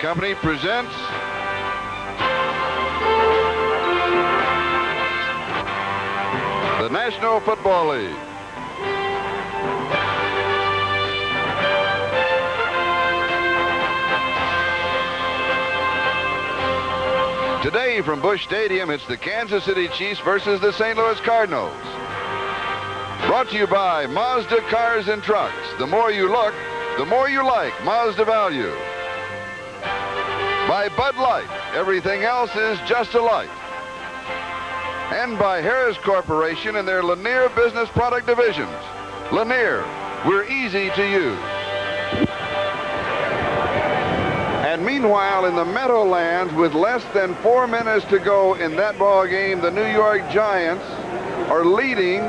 Company presents the National Football League. Today from Busch Stadium, it's the Kansas City Chiefs versus the St. Louis Cardinals. Brought to you by Mazda Cars and Trucks. The more you look, the more you like Mazda value. By Bud Light, everything else is just a light. And by Harris Corporation and their Lanier Business Product Divisions. Lanier, we're easy to use. And meanwhile, in the Meadowlands, with less than 4 minutes to go in that ball game, the New York Giants are leading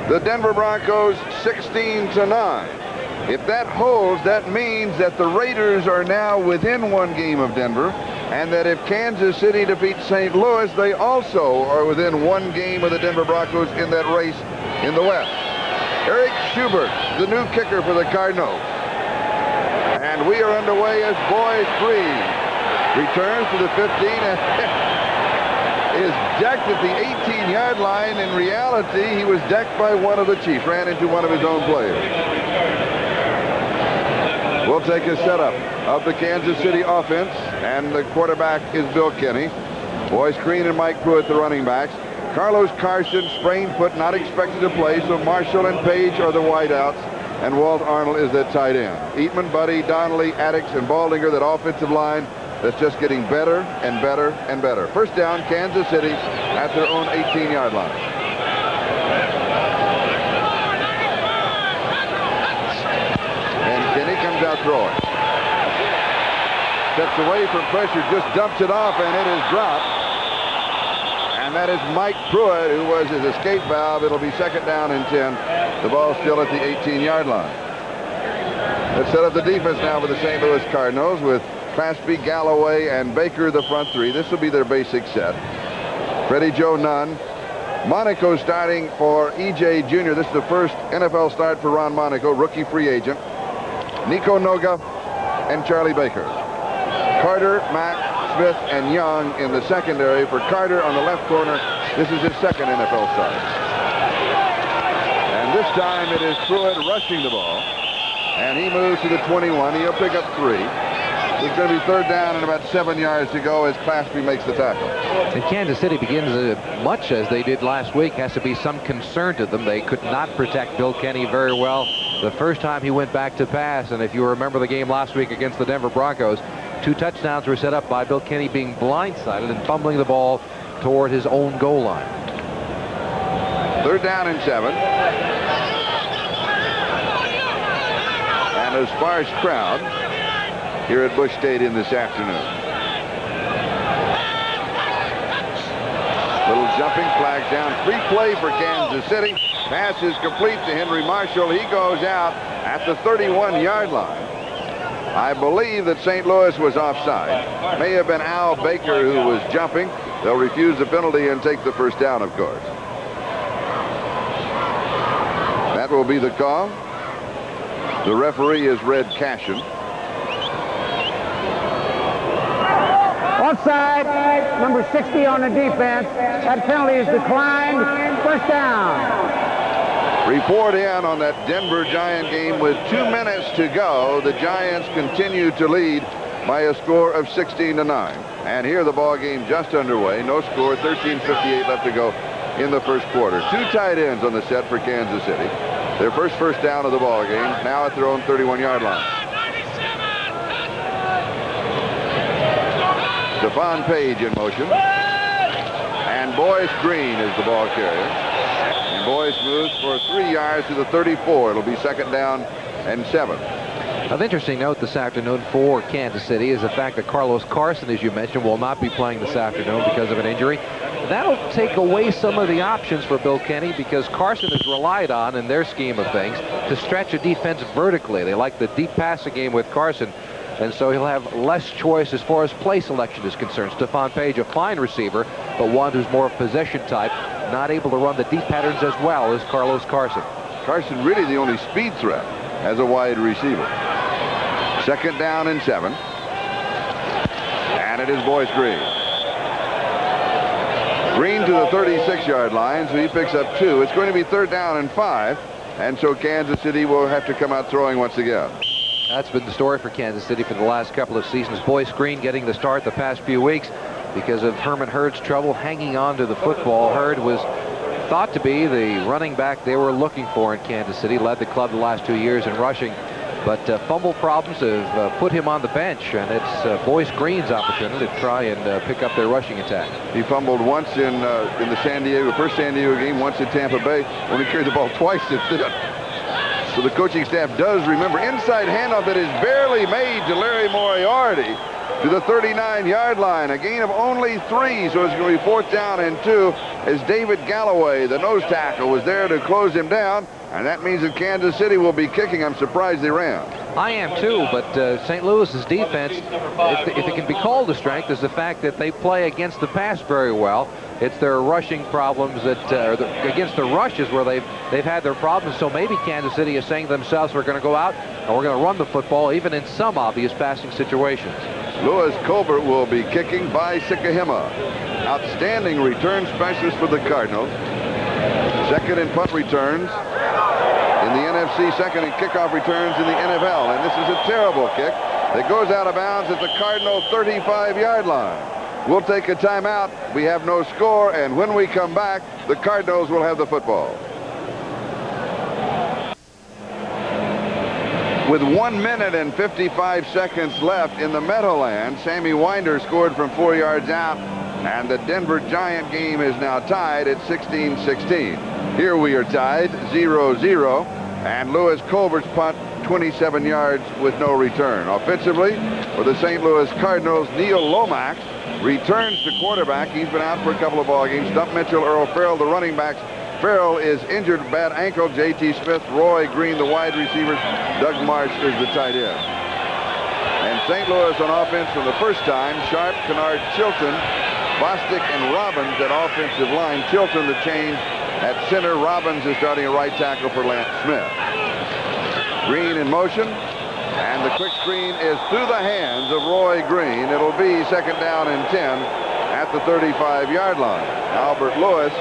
the Denver Broncos 16-9. If that holds, that means that the Raiders are now within 1 game of Denver, and that if Kansas City defeats St. Louis, they also are within 1 game of the Denver Broncos in that race in the West. Eric Schubert, the new kicker for the Cardinals. And we are underway as Boyce Green returns to the 15 and is decked at the 18-yard line. In reality, he was decked by one of the Chiefs, ran into one of his own players. We'll take a setup of the Kansas City offense, and the quarterback is Bill Kenny. Boyce Green and Mike Pruitt, the running backs. Carlos Carson, sprained foot, not expected to play, so Marshall and Page are the wideouts, and Walt Arnold is at tight end. Eatman, Buddy, Donnelly, Addix, and Baldinger, that offensive line that's just getting better and better and better. First down, Kansas City at their own 18-yard line. Out throwing. Steps away from pressure, just dumps it off, and it is dropped. And that is Mike Pruitt, who was his escape valve. It'll be second down and 10. The ball still at the 18-yard line. Let's set up the defense now for the St. Louis Cardinals with Claspy, Galloway, and Baker, the front three. This will be their basic set. Freddie Joe Nunn. Monaco starting for E.J. Jr. This is the first NFL start for Ron Monaco, rookie free agent. Nico Noga and Charlie Baker. Carter, Mack, Smith, and Young in the secondary. For Carter on the left corner, this is his second NFL start. And this time it is Pruitt rushing the ball. And he moves to the 21. He'll pick up 3. It's going to be third down and about 7 yards to go as Claspy makes the tackle. And Kansas City begins much as they did last week. Has to be some concern to them. They could not protect Bill Kenny very well the first time he went back to pass. And if you remember the game last week against the Denver Broncos, 2 touchdowns were set up by Bill Kenny being blindsided and fumbling the ball toward his own goal line. Third down and 7. And a sparse crowd here at Busch Stadium this afternoon. Little jumping, flag down, free play for Kansas City. Pass is complete to Henry Marshall. He goes out at the 31-yard line. I believe that St. Louis was offside. May have been Al Baker who was jumping. They'll refuse the penalty and take the first down, of course. That will be the call. The referee is Red Cashin. Offside, number 60 on the defense. That penalty is declined. First down. Report in on that Denver Giant game with 2 minutes to go. The Giants continue to lead by a score of 16-9. And here the ball game just underway. No score, 13:58 left to go in the first quarter. 2 tight ends on the set for Kansas City. Their first down of the ball game, now at their own 31-yard line. Stephon Page in motion. And Boyce Green is the ball carrier. And Boyce moves for 3 yards to the 34. It'll be second down and 7. An interesting note this afternoon for Kansas City is the fact that Carlos Carson, as you mentioned, will not be playing this afternoon because of an injury. That'll take away some of the options for Bill Kenny, because Carson is relied on in their scheme of things to stretch a defense vertically. They like the deep passing game with Carson, and so he'll have less choice as far as play selection is concerned. Stephon Page, a fine receiver, but one who's more of possession type, not able to run the deep patterns as well as Carlos Carson. Carson really the only speed threat as a wide receiver. Second down and 7. it is Boyce Green. Green to the 36-yard line, so he picks up 2. It's going to be 3rd down and 5, and so Kansas City will have to come out throwing once again. That's been the story for Kansas City for the last couple of seasons. Boyce Green getting the start the past few weeks because of Herman Hurd's trouble hanging on to the football. Hurd was thought to be the running back they were looking for in Kansas City, led the club the last 2 years in rushing, but fumble problems have put him on the bench, and it's Boyce Green's opportunity to try and pick up their rushing attack. He fumbled once in the first San Diego game, once in Tampa Bay, only carried the ball twice since then. So the coaching staff does remember. Inside handoff that is barely made to Larry Moriarty to the 39-yard line. A gain of only 3, so it's going to be 4th down and 2 as David Galloway, the nose tackle, was there to close him down. And that means that Kansas City will be kicking. I'm surprised they ran. I am too, but St. Louis's defense, if it can be called a strength, is the fact that they play against the pass very well. It's their rushing problems that against the rushes where they've had their problems. So maybe Kansas City is saying to themselves, we're going to go out and we're going to run the football even in some obvious passing situations. Louis Colbert will be kicking by Sikahema. Outstanding return specialist for the Cardinals. Second in punt returns in the NFC, second in kickoff returns in the NFL. And this is a terrible kick that goes out of bounds at the Cardinal 35-yard line. We'll take a timeout. We have no score, and when we come back, the Cardinals will have the football. With 1 minute and 55 seconds left in the Meadowlands, Sammy Winder scored from 4 yards out, and the Denver Giant game is now tied at 16-16. Here we are tied 0-0, and Louis Colbert's punt 27 yards with no return. Offensively, for the St. Louis Cardinals, Neil Lomax returns to quarterback. He's been out for a couple of ball games. Stump Mitchell, Earl Farrell, the running backs. Farrell is injured, bad ankle. J.T. Smith, Roy Green, the wide receivers. Doug Marsh is the tight end. And St. Louis on offense for the first time. Sharp, Kennard, Chilton, Bostic, and Robbins at offensive line. Chilton the change at center. Robbins is starting a right tackle for Lance Smith. Green in motion. And the quick screen is through the hands of Roy Green. It'll be 2nd down and 10 at the 35-yard line. Albert Lewis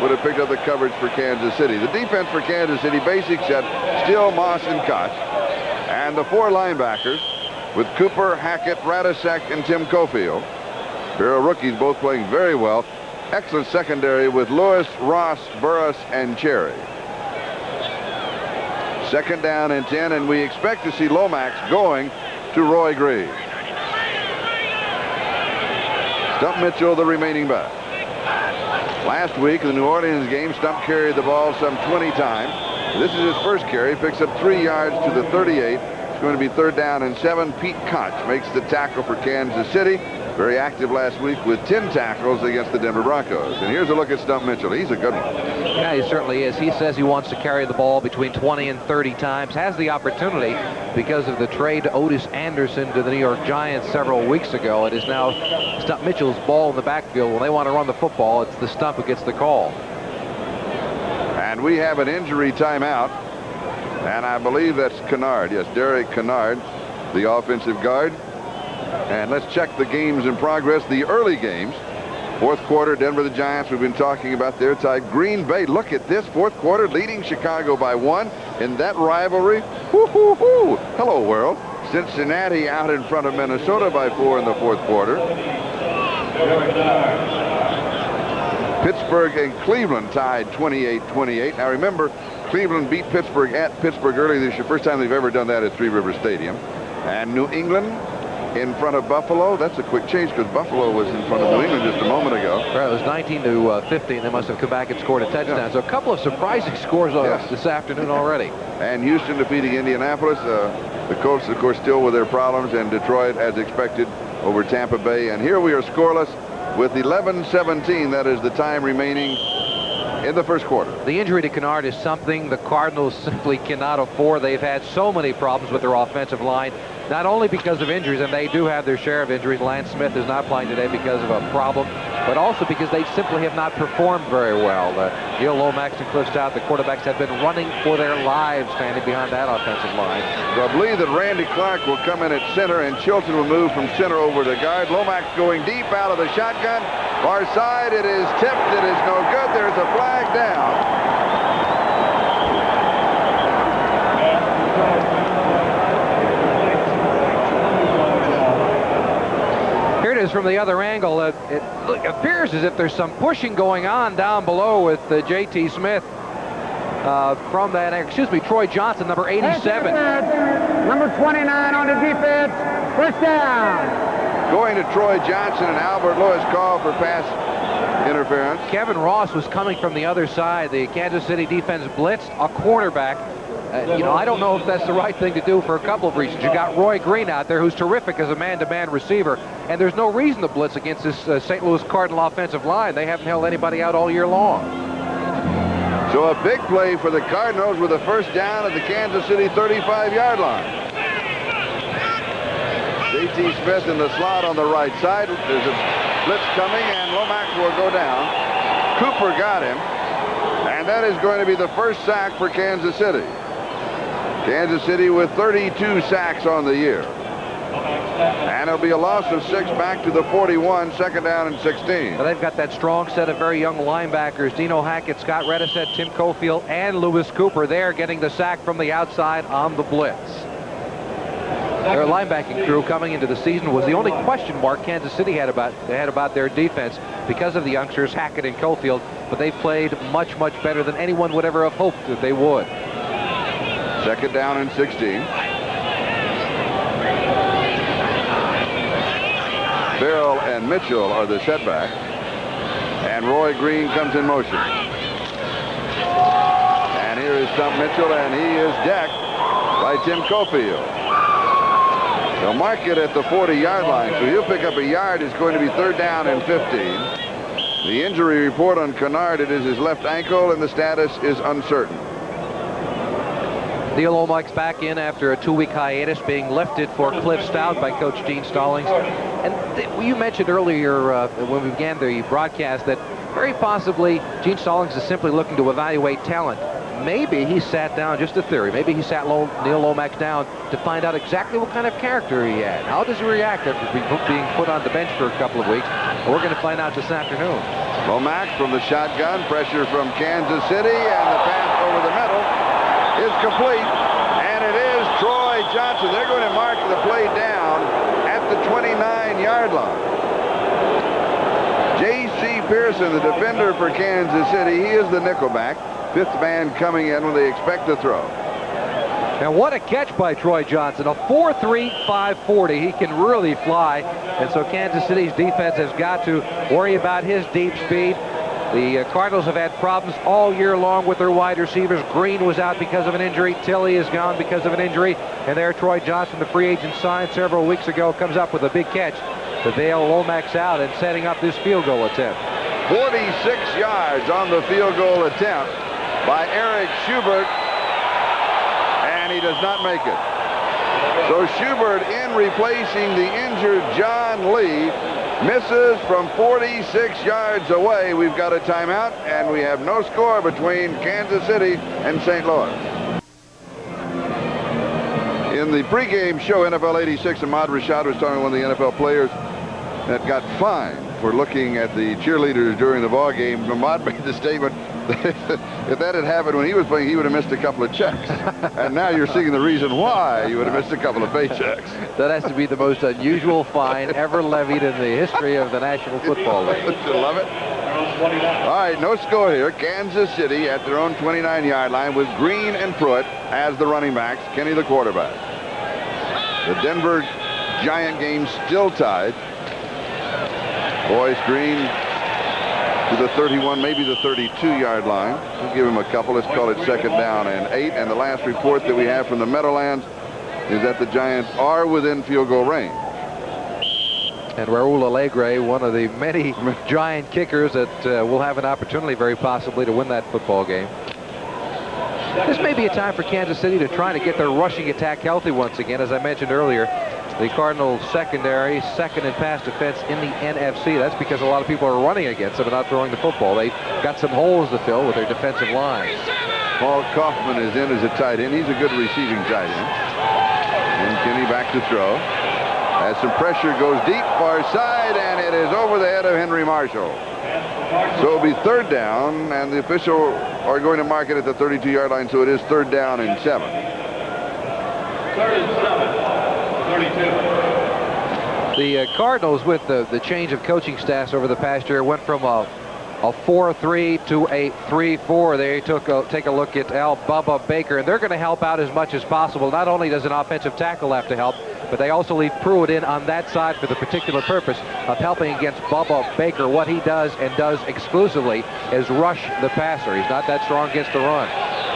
would have picked up the coverage for Kansas City. The defense for Kansas City, basic set, Still, Moss, and Koch. And the 4 linebackers with Cooper, Hackett, Radisek, and Tim Cofield. Pair of rookies both playing very well. Excellent secondary with Lewis, Ross, Burris, and Cherry. 2nd down and 10, and we expect to see Lomax going to Roy Green. Stump Mitchell, the remaining back. Last week in the New Orleans game, Stump carried the ball some 20 times. This is his first carry. Picks up 3 yards to the 38. It's going to be 3rd down and 7. Pete Koch makes the tackle for Kansas City. Very active last week with 10 tackles against the Denver Broncos. And here's a look at Stump Mitchell. He's a good one. Yeah, he certainly is. He says he wants to carry the ball between 20 and 30 times. Has the opportunity because of the trade to Otis Anderson to the New York Giants several weeks ago. It is now Stump Mitchell's ball in the backfield. When they want to run the football, it's the Stump who gets the call. And we have an injury timeout. And I believe that's Kennard. Yes, Derek Kennard, the offensive guard. And let's check the games in progress. The early games. 4th quarter, Denver the Giants, we've been talking about their tied. Green Bay, look at this. 4th quarter, leading Chicago by 1 in that rivalry. Woo-hoo-hoo. Hello, world. Cincinnati out in front of Minnesota by 4 in the 4th quarter. Pittsburgh and Cleveland tied 28-28. Now remember, Cleveland beat Pittsburgh at Pittsburgh earlier this year. First time they've ever done that at Three River Stadium. And New England in front of Buffalo. That's a quick change because Buffalo was in front of New England just a moment ago. Right, it was 19-15. They must have come back and scored a touchdown. Yeah. So a couple of surprising scores this afternoon already. And Houston defeating Indianapolis. The Colts, of course, still with their problems. And Detroit, as expected, over Tampa Bay. And here we are scoreless with 11-17. That is the time remaining in the first quarter. The injury to Kennard is something the Cardinals simply cannot afford. They've had so many problems with their offensive line. not only because of injuries, and they do have their share of injuries. Lance Smith is not playing today because of a problem, but also because they simply have not performed very well. Neil Lomax and Cliff Stout, the quarterbacks, have been running for their lives standing behind that offensive line. So I believe that Randy Clark will come in at center, and Chilton will move from center over to guard. Lomax going deep out of the shotgun. Far side, it is tipped. It is no good. There's a flag down. From the other angle, it appears as if there's some pushing going on down below with J.T. Smith from that, Troy Johnson, number 87. Number 29 on the defense, first down. Going to Troy Johnson, and Albert Lewis called for pass interference. Kevin Ross was coming from the other side. The Kansas City defense blitzed a cornerback. I don't know if that's the right thing to do for a couple of reasons. You got Roy Green out there, who's terrific as a man-to-man receiver, and there's no reason to blitz against this St. Louis Cardinal offensive line. They haven't held anybody out all year long. So a big play for the Cardinals with a first down at the Kansas City 35-yard line. J.T. Smith in the slot on the right side. There's a blitz coming, and Lomax will go down. Cooper got him, and that is going to be the first sack for Kansas City. Kansas City with 32 sacks on the year. And it'll be a loss of 6 back to the 41, second down and 16. Well, they've got that strong set of very young linebackers. Dino Hackett, Scott Redisett, Tim Cofield, and Lewis Cooper there getting the sack from the outside on the blitz. Their linebacking crew coming into the season was the only question mark Kansas City had about their defense because of the youngsters Hackett and Cofield, but they've played much, much better than anyone would ever have hoped that they would. Second down and 16. Farrell and Mitchell are the setback. And Roy Green comes in motion. And here is Stump Mitchell, and he is decked by Tim Cofield. They'll mark it at the 40-yard line, so he'll pick up a yard. It's going to be third down and 15. The injury report on Kennard, it is his left ankle, and the status is uncertain. Neil Lomax back in after a 2-week hiatus, being lifted for Cliff Stout by Coach Gene Stallings. And you mentioned earlier when we began the broadcast that very possibly Gene Stallings is simply looking to evaluate talent. Maybe he sat down, just a theory, maybe he sat Neil Lomax down to find out exactly what kind of character he had. How does he react after being put on the bench for a couple of weeks? And we're going to find out this afternoon. Lomax from the shotgun, pressure from Kansas City, and the pass over the middle is complete, and it is Troy Johnson. They're going to mark the play down at the 29-yard line. J.C. Pearson, the defender for Kansas City, he is the nickelback. Fifth man coming in when they expect to throw. And what a catch by Troy Johnson. A 4.3 5.40. He can really fly. And so Kansas City's defense has got to worry about his deep speed. The Cardinals have had problems all year long with their wide receivers. Green was out because of an injury. Tilley is gone because of an injury. And there Troy Johnson, the free agent signed several weeks ago, comes up with a big catch to bail Lomax out and setting up this field goal attempt. 46 yards on the field goal attempt by Eric Schubert, and he does not make it. So Schubert, in replacing the injured John Lee, misses from 46 yards away. We've got a timeout, and we have no score between Kansas City and St. Louis. In the pregame show, NFL 86, Ahmad Rashad was talking to one of the NFL players that got fined for looking at the cheerleaders during the ball game. Ahmad made the statement that if that had happened when he was playing, he would have missed a couple of checks. And now you're seeing the reason why you would have missed a couple of paychecks. That has to be the most unusual fine ever levied in the history of the National Football League. You love it? All right, no score here. Kansas City at their own 29-yard line with Green and Pruitt as the running backs, Kenny the quarterback. The Denver Giant game still tied. Boyce Green to the 31, maybe the 32-yard line. We'll give him a couple. Let's call it second down and 8. And the last report that we have from the Meadowlands is that the Giants are within field goal range. And Raul Alegre, one of the many Giant kickers that will have an opportunity very possibly to win that football game. This may be a time for Kansas City to try to get their rushing attack healthy once again. As I mentioned earlier, the Cardinals secondary, second in pass defense in the NFC. That's because a lot of people are running against them and not throwing the football. They've got some holes to fill with their defensive line. Paul Kaufman is in as a tight end. He's a good receiving tight end. And Kenny back to throw. As some pressure goes deep, far side, and it is over the head of Henry Marshall. So it'll be third down, and the official are going to mark it at the 32-yard line, so it is third down and 7. 3rd and 7, 32. The Cardinals, with the change of coaching staffs over the past year, went from a 4-3 to a 3-4. They take a look at Al Bubba Baker, and they're going to help out as much as possible. Not only does an offensive tackle have to help, but they also leave Pruitt in on that side for the particular purpose of helping against Bubba Baker. What he does and does exclusively is rush the passer. He's not that strong against the run.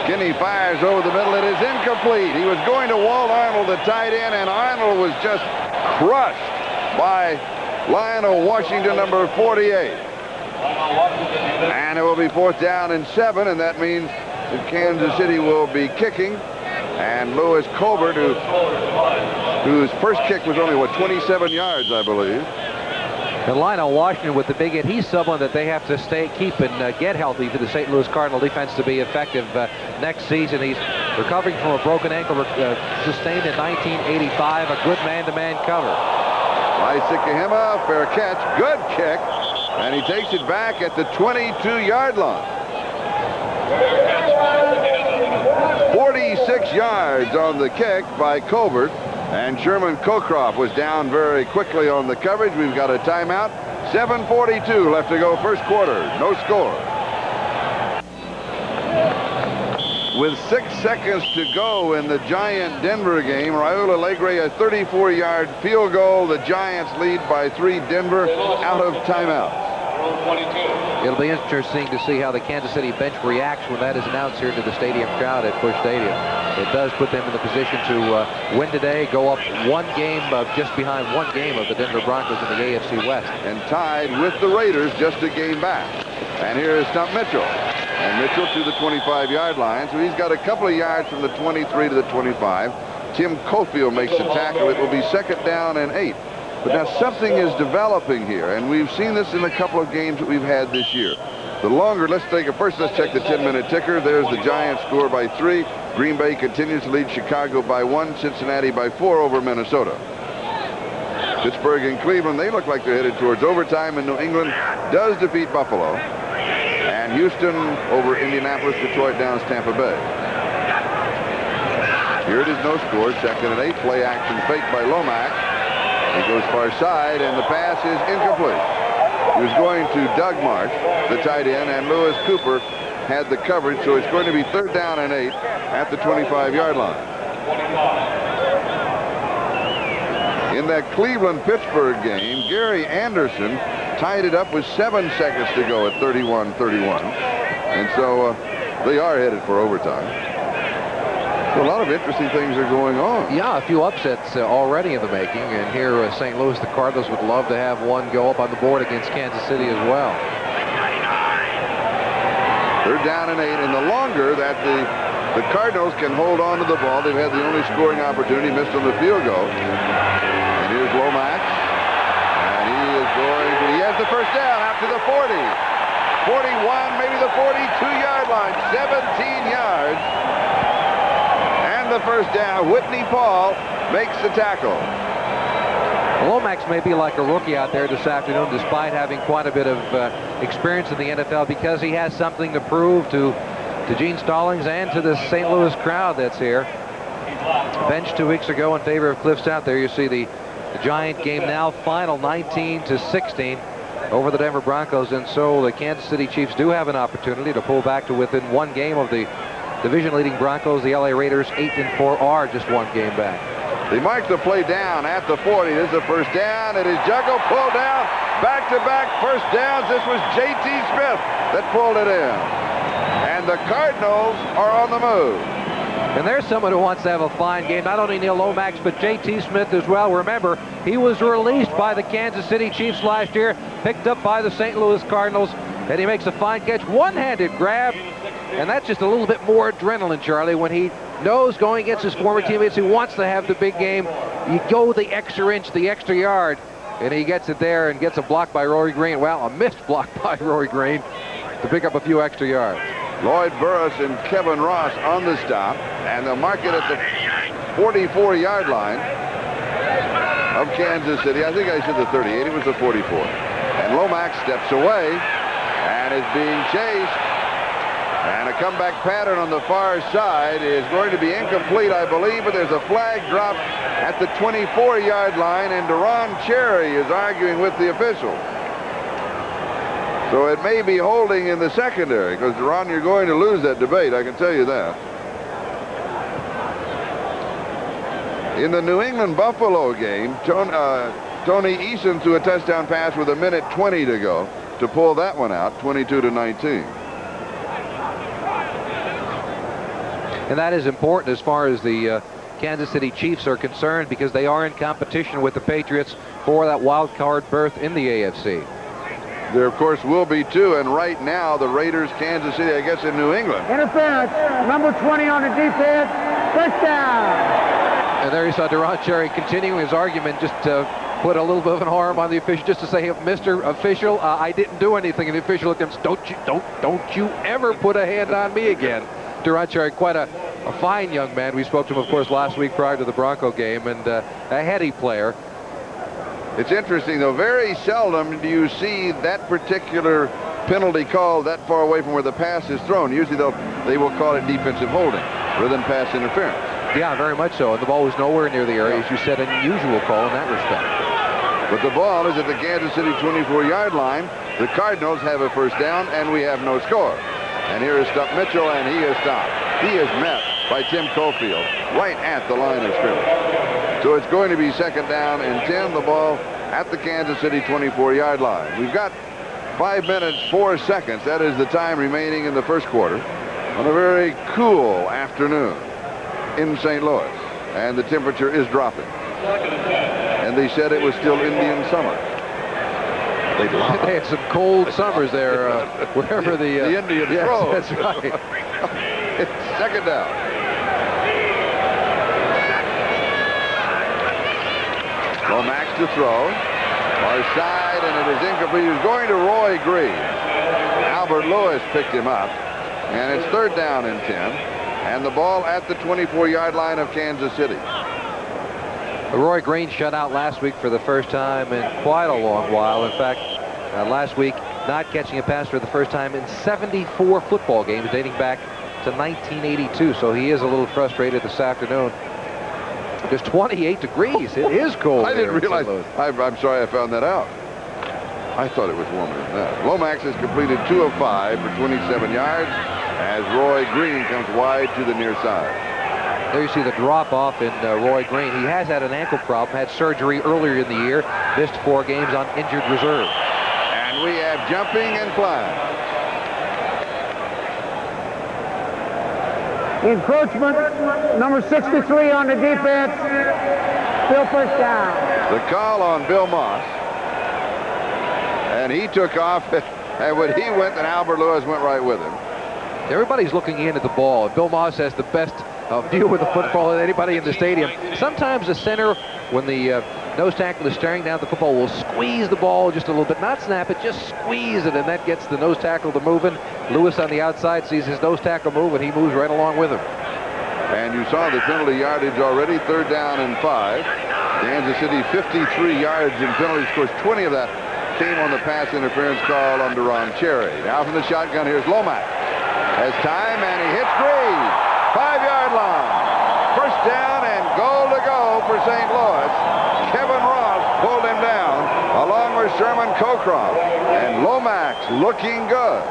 Kinney fires over the middle. It is incomplete. He was going to Walt Arnold, the tight end, and Arnold was just crushed by Lionel Washington, number 48. And it will be 4th down and 7, and that means that Kansas City will be kicking. And Lewis Colbert, whose first kick was only, 27 yards, I believe. And Lionel Washington with the big hit, he's someone that they have to keep and get healthy for the St. Louis Cardinal defense to be effective next season. He's recovering from a broken ankle sustained in 1985, a good man-to-man cover. Lysikahima, fair catch, good kick, and he takes it back at the 22-yard line. 46 yards on the kick by Colbert, and Sherman Cockcroft was down very quickly on the coverage. We've got a timeout. 7:42 left to go, first quarter. No score. With 6 seconds to go in the Giant-Denver game, Raul Alegre a 34-yard field goal. The Giants lead by 3. Denver out of timeout. It'll be interesting to see how the Kansas City bench reacts when that is announced here to the stadium crowd at Busch Stadium. It does put them in the position to win today, go up one game, just behind one game of the Denver Broncos in the AFC West. And tied with the Raiders just a game back. And here is Stump Mitchell. And Mitchell to the 25-yard line, so he's got a couple of yards from the 23 to the 25. Tim Cofield makes the tackle. It will be 2nd down and 8. But now something is developing here, and we've seen this in a couple of games that we've had this year. The longer, let's check the 10-minute ticker. There's the Giants score by 3. Green Bay continues to lead Chicago by 1. Cincinnati by 4 over Minnesota. Pittsburgh and Cleveland, they look like they're headed towards overtime, and New England does defeat Buffalo. And Houston over Indianapolis, Detroit downs Tampa Bay. Here it is, no score, 2nd and 8. Play action fake by Lomax. He goes far side, and the pass is incomplete. He was going to Doug Marsh, the tight end, and Lewis Cooper had the coverage, so it's going to be 3rd down and 8 at the 25-yard line. In that Cleveland-Pittsburgh game, Gary Anderson tied it up with 7 seconds to go at 31-31. And so they are headed for overtime. So a lot of interesting things are going on. Yeah, a few upsets already in the making. And here, St. Louis, the Cardinals would love to have one go up on the board against Kansas City as well. 3rd down and 8. And the longer that the Cardinals can hold on to the ball, they've had the only scoring opportunity, missed on the field goal. And here's Lomax. And he has the first down out to the 40. 41, maybe the 42-yard line. 17 yards. The first down. Whitney Paul makes the tackle. Lomax may be like a rookie out there this afternoon, despite having quite a bit of experience in the NFL, because he has something to prove to Gene Stallings and to the St. Louis crowd that's here. Benched 2 weeks ago in favor of Cliff Stout. There you see the Giant game now final 19-16 over the Denver Broncos, and so the Kansas City Chiefs do have an opportunity to pull back to within one game of the division-leading Broncos. The LA Raiders 8-4 are just one game back. They mark the play down at the 40. This is the first down. It is juggled, pulled down, back-to-back first downs. This was J.T. Smith that pulled it in. And the Cardinals are on the move. And there's someone who wants to have a fine game. Not only Neil Lomax, but J.T. Smith as well. Remember, he was released by the Kansas City Chiefs last year, picked up by the St. Louis Cardinals. And he makes a fine catch, one-handed grab, and that's just a little bit more adrenaline, Charlie, when he knows going against his former teammates, he wants to have the big game. You go the extra inch, the extra yard, and he gets it there and gets a block by Rory Green. Well, a missed block by Rory Green to pick up a few extra yards. Lloyd Burris and Kevin Ross on the stop, and they'll mark it at the 44-yard line of Kansas City. I think I said the 38. It was the 44. And Lomax steps away and is being chased. And a comeback pattern on the far side is going to be incomplete, I believe, but there's a flag drop at the 24-yard line, and Deron Cherry is arguing with the official. So it may be holding in the secondary, because, Deron, you're going to lose that debate, I can tell you that. In the New England-Buffalo game, Tony Eason threw a touchdown pass with 1:20 to go to pull that one out, 22-19. And that is important as far as the Kansas City Chiefs are concerned, because they are in competition with the Patriots for that wild card berth in the AFC. There, of course, will be two, and right now the Raiders, Kansas City, I guess, in New England. Interference. Number 20 on the defense. First down. And there you saw Deron Cherry continuing his argument, just to put a little bit of an arm on the official, just to say, Mr. Official, I didn't do anything. And the official looked at him, don't you ever put a hand on me again. Deron Cherry, quite a fine young man. We spoke to him, of course, last week prior to the Bronco game, and a heady player. It's interesting, though, very seldom do you see that particular penalty called that far away from where the pass is thrown. Usually they will call it defensive holding rather than pass interference. Yeah, very much so. And the ball was nowhere near the area, as you said, an unusual call in that respect. But the ball is at the Kansas City 24-yard line. The Cardinals have a first down, and we have no score. And here is Stump Mitchell, and he is stopped. He is met by Tim Cofield right at the line of scrimmage. So it's going to be second down and 10. The ball at the Kansas City 24-yard line. We've got 5 minutes, 4 seconds. That is the time remaining in the first quarter on a very cool afternoon in St. Louis. And the temperature is dropping. And they said it was still Indian summer. They had some cold summers there, wherever the Indians yes, throw. That's right. It's second down. Lomax to throw. Far side, and it is incomplete. He was going to Roy Green. Albert Lewis picked him up. And it's third down and 10. And the ball at the 24-yard line of Kansas City. Roy Green shut out last week for the first time in quite a long while. In fact, last week, not catching a pass for the first time in 74 football games dating back to 1982. So he is a little frustrated this afternoon. It's 28 degrees. It is cold. I didn't realize. I'm sorry I found that out. I thought it was warmer than that. Lomax has completed 2 of 5 for 27 yards as Roy Green comes wide to the near side. There you see the drop-off in Roy Green. He has had an ankle problem, had surgery earlier in the year, missed 4 games on injured reserve. And we have jumping and flying. Encroachment. Number 63 on the defense. Still first down. The call on Bill Moss. And he took off. And when he went, then Albert Lewis went right with him. Everybody's looking in at the ball. Bill Moss has the best view with the football than anybody in the stadium. Sometimes the center, when the nose tackle is staring down at the football, will squeeze the ball just a little bit. Not snap it, just squeeze it, and that gets the nose tackle to moving. Lewis on the outside sees his nose tackle move, and he moves right along with him. And you saw the penalty yardage already, third down and 5. Kansas City 53 yards in penalties. Of course, 20 of that came on the pass interference call on Deron Cherry. Now from the shotgun, here's Lomax. Has time, and he hits Green. 5-yard line. First down and goal to go for St. Louis. Kevin Ross pulled him down along with Sherman Cockcroft. And Lomax looking good.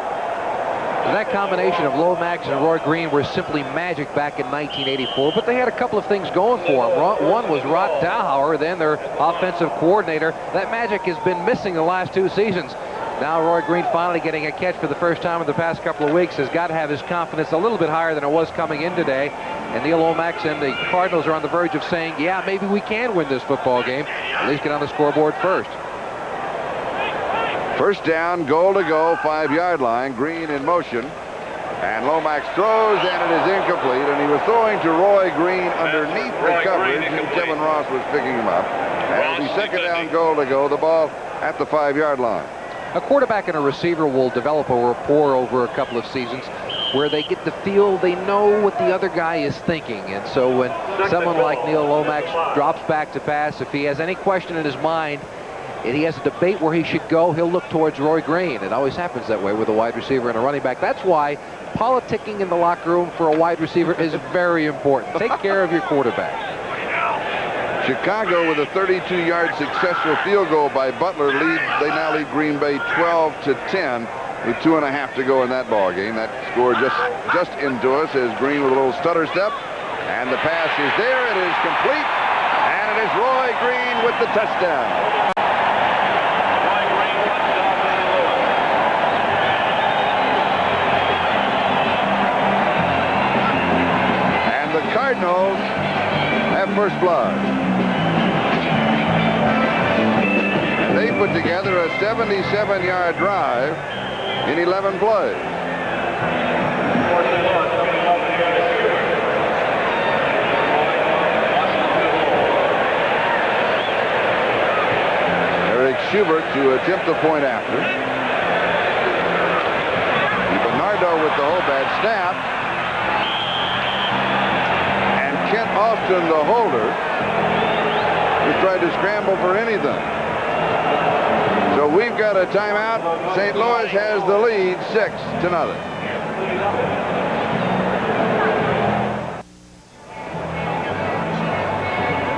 And that combination of Lomax and Roy Green were simply magic back in 1984, but they had a couple of things going for them. One was Rod Dowhauer, then their offensive coordinator. That magic has been missing the last 2 seasons. Now Roy Green finally getting a catch for the first time in the past couple of weeks has got to have his confidence a little bit higher than it was coming in today. And Neil Lomax and the Cardinals are on the verge of saying, yeah, maybe we can win this football game. At least get on the scoreboard first. First down, goal to go, 5-yard line. Green in motion. And Lomax throws, and it is incomplete. And he was throwing to Roy Green underneath the coverage, and Kevin Ross was picking him up. And it'll be second down, goal to go. The ball at the 5-yard line. A quarterback and a receiver will develop a rapport over a couple of seasons where they get the feel they know what the other guy is thinking. And so when someone like Neil Lomax drops back to pass, if he has any question in his mind and he has a debate where he should go, he'll look towards Roy Green. It always happens that way with a wide receiver and a running back. That's why politicking in the locker room for a wide receiver is very important. Take care of your quarterback. Chicago with a 32-yard successful field goal by Butler they now lead Green Bay 12-10 with 2.5 to go in that ball game. That score just into us as Green with a little stutter step, and the pass is there. It is complete, and it is Roy Green with the touchdown. And the Cardinals have first blood. And they put together a 77-yard drive in 11 plays. Eric Schubert to attempt the point after. Bernardo with the hold, bad snap. And Kent Austin, the holder, who tried to scramble for anything. So we've got a timeout. St. Louis has the lead 6-0.